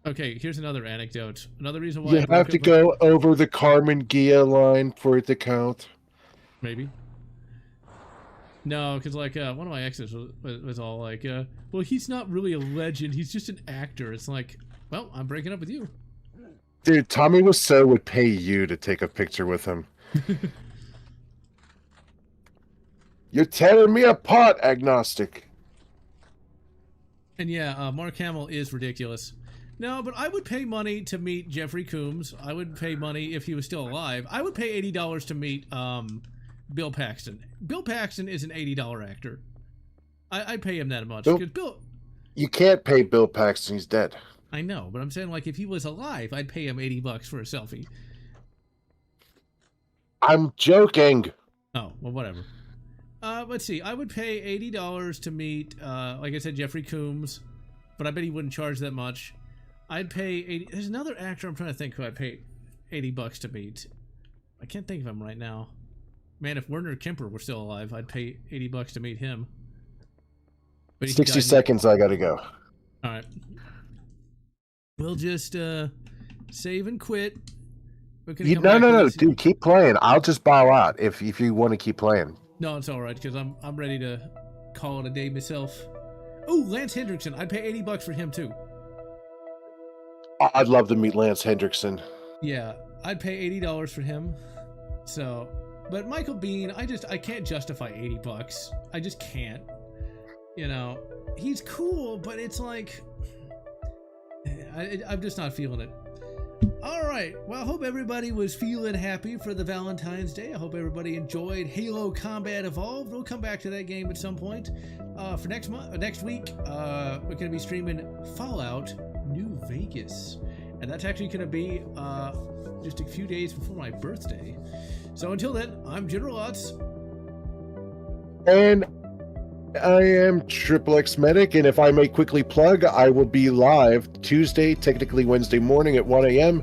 Okay, here's another anecdote. Another reason why You I have broke to up go over the Carmen Gia line for it to count. Maybe. No, because like one of my exes was all like, well, he's not really a legend. He's just an actor. It's like, well, I'm breaking up with you. Dude, Tommy Wiseau would pay you to take a picture with him. You're tearing me apart, agnostic. And yeah, Mark Hamill is ridiculous. No, but I would pay money to meet Jeffrey Combs. I would pay money if he was still alive. I would pay $80 to meet Bill Paxton. Bill Paxton is an $80 actor. I'd pay him that much. Bill- 'Cause Bill, You can't pay Bill Paxton. He's dead. I know, but I'm saying like if he was alive, I'd pay him $80 for a selfie. I'm joking. Oh, well, whatever. Let's see. I would pay $80 to meet, like I said, Jeffrey Combs, but I bet he wouldn't charge that much. I'd pay 80. There's another actor I'm trying to think who I'd pay $80 to meet. I can't think of him right now. Man, if Werner Kemper were still alive, I'd pay $80 to meet him. But he 60 died- seconds, I gotta go. All right. We'll just save and quit. We're gonna come No, back no, to no, this- dude, keep playing. I'll just bow out if you want to keep playing. No, it's all right because I'm ready to call it a day myself. Oh, Lance Hendrickson. I'd pay $80 for him too. I'd love to meet Lance Hendrickson. Yeah, I'd pay $80 for him. So, but Michael Bean, I can't justify $80. I just can't. You know, he's cool, but it's like I'm just not feeling it. All right. Well, I hope everybody was feeling happy for the Valentine's Day. I hope everybody enjoyed Halo Combat Evolved. We'll come back to that game at some point. For next week, we're going to be streaming Fallout New Vegas, and that's actually going to be just a few days before my birthday. So until then, I'm General Lotz. And I am Triple X Medic, and if I may quickly plug, I will be live Tuesday, technically Wednesday morning at 1 a.m.,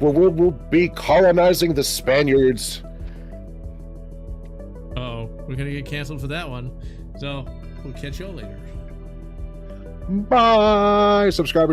where we'll be colonizing the Spaniards. Uh-oh, we're going to get canceled for that one. So we'll catch y'all later. Bye! Subscriber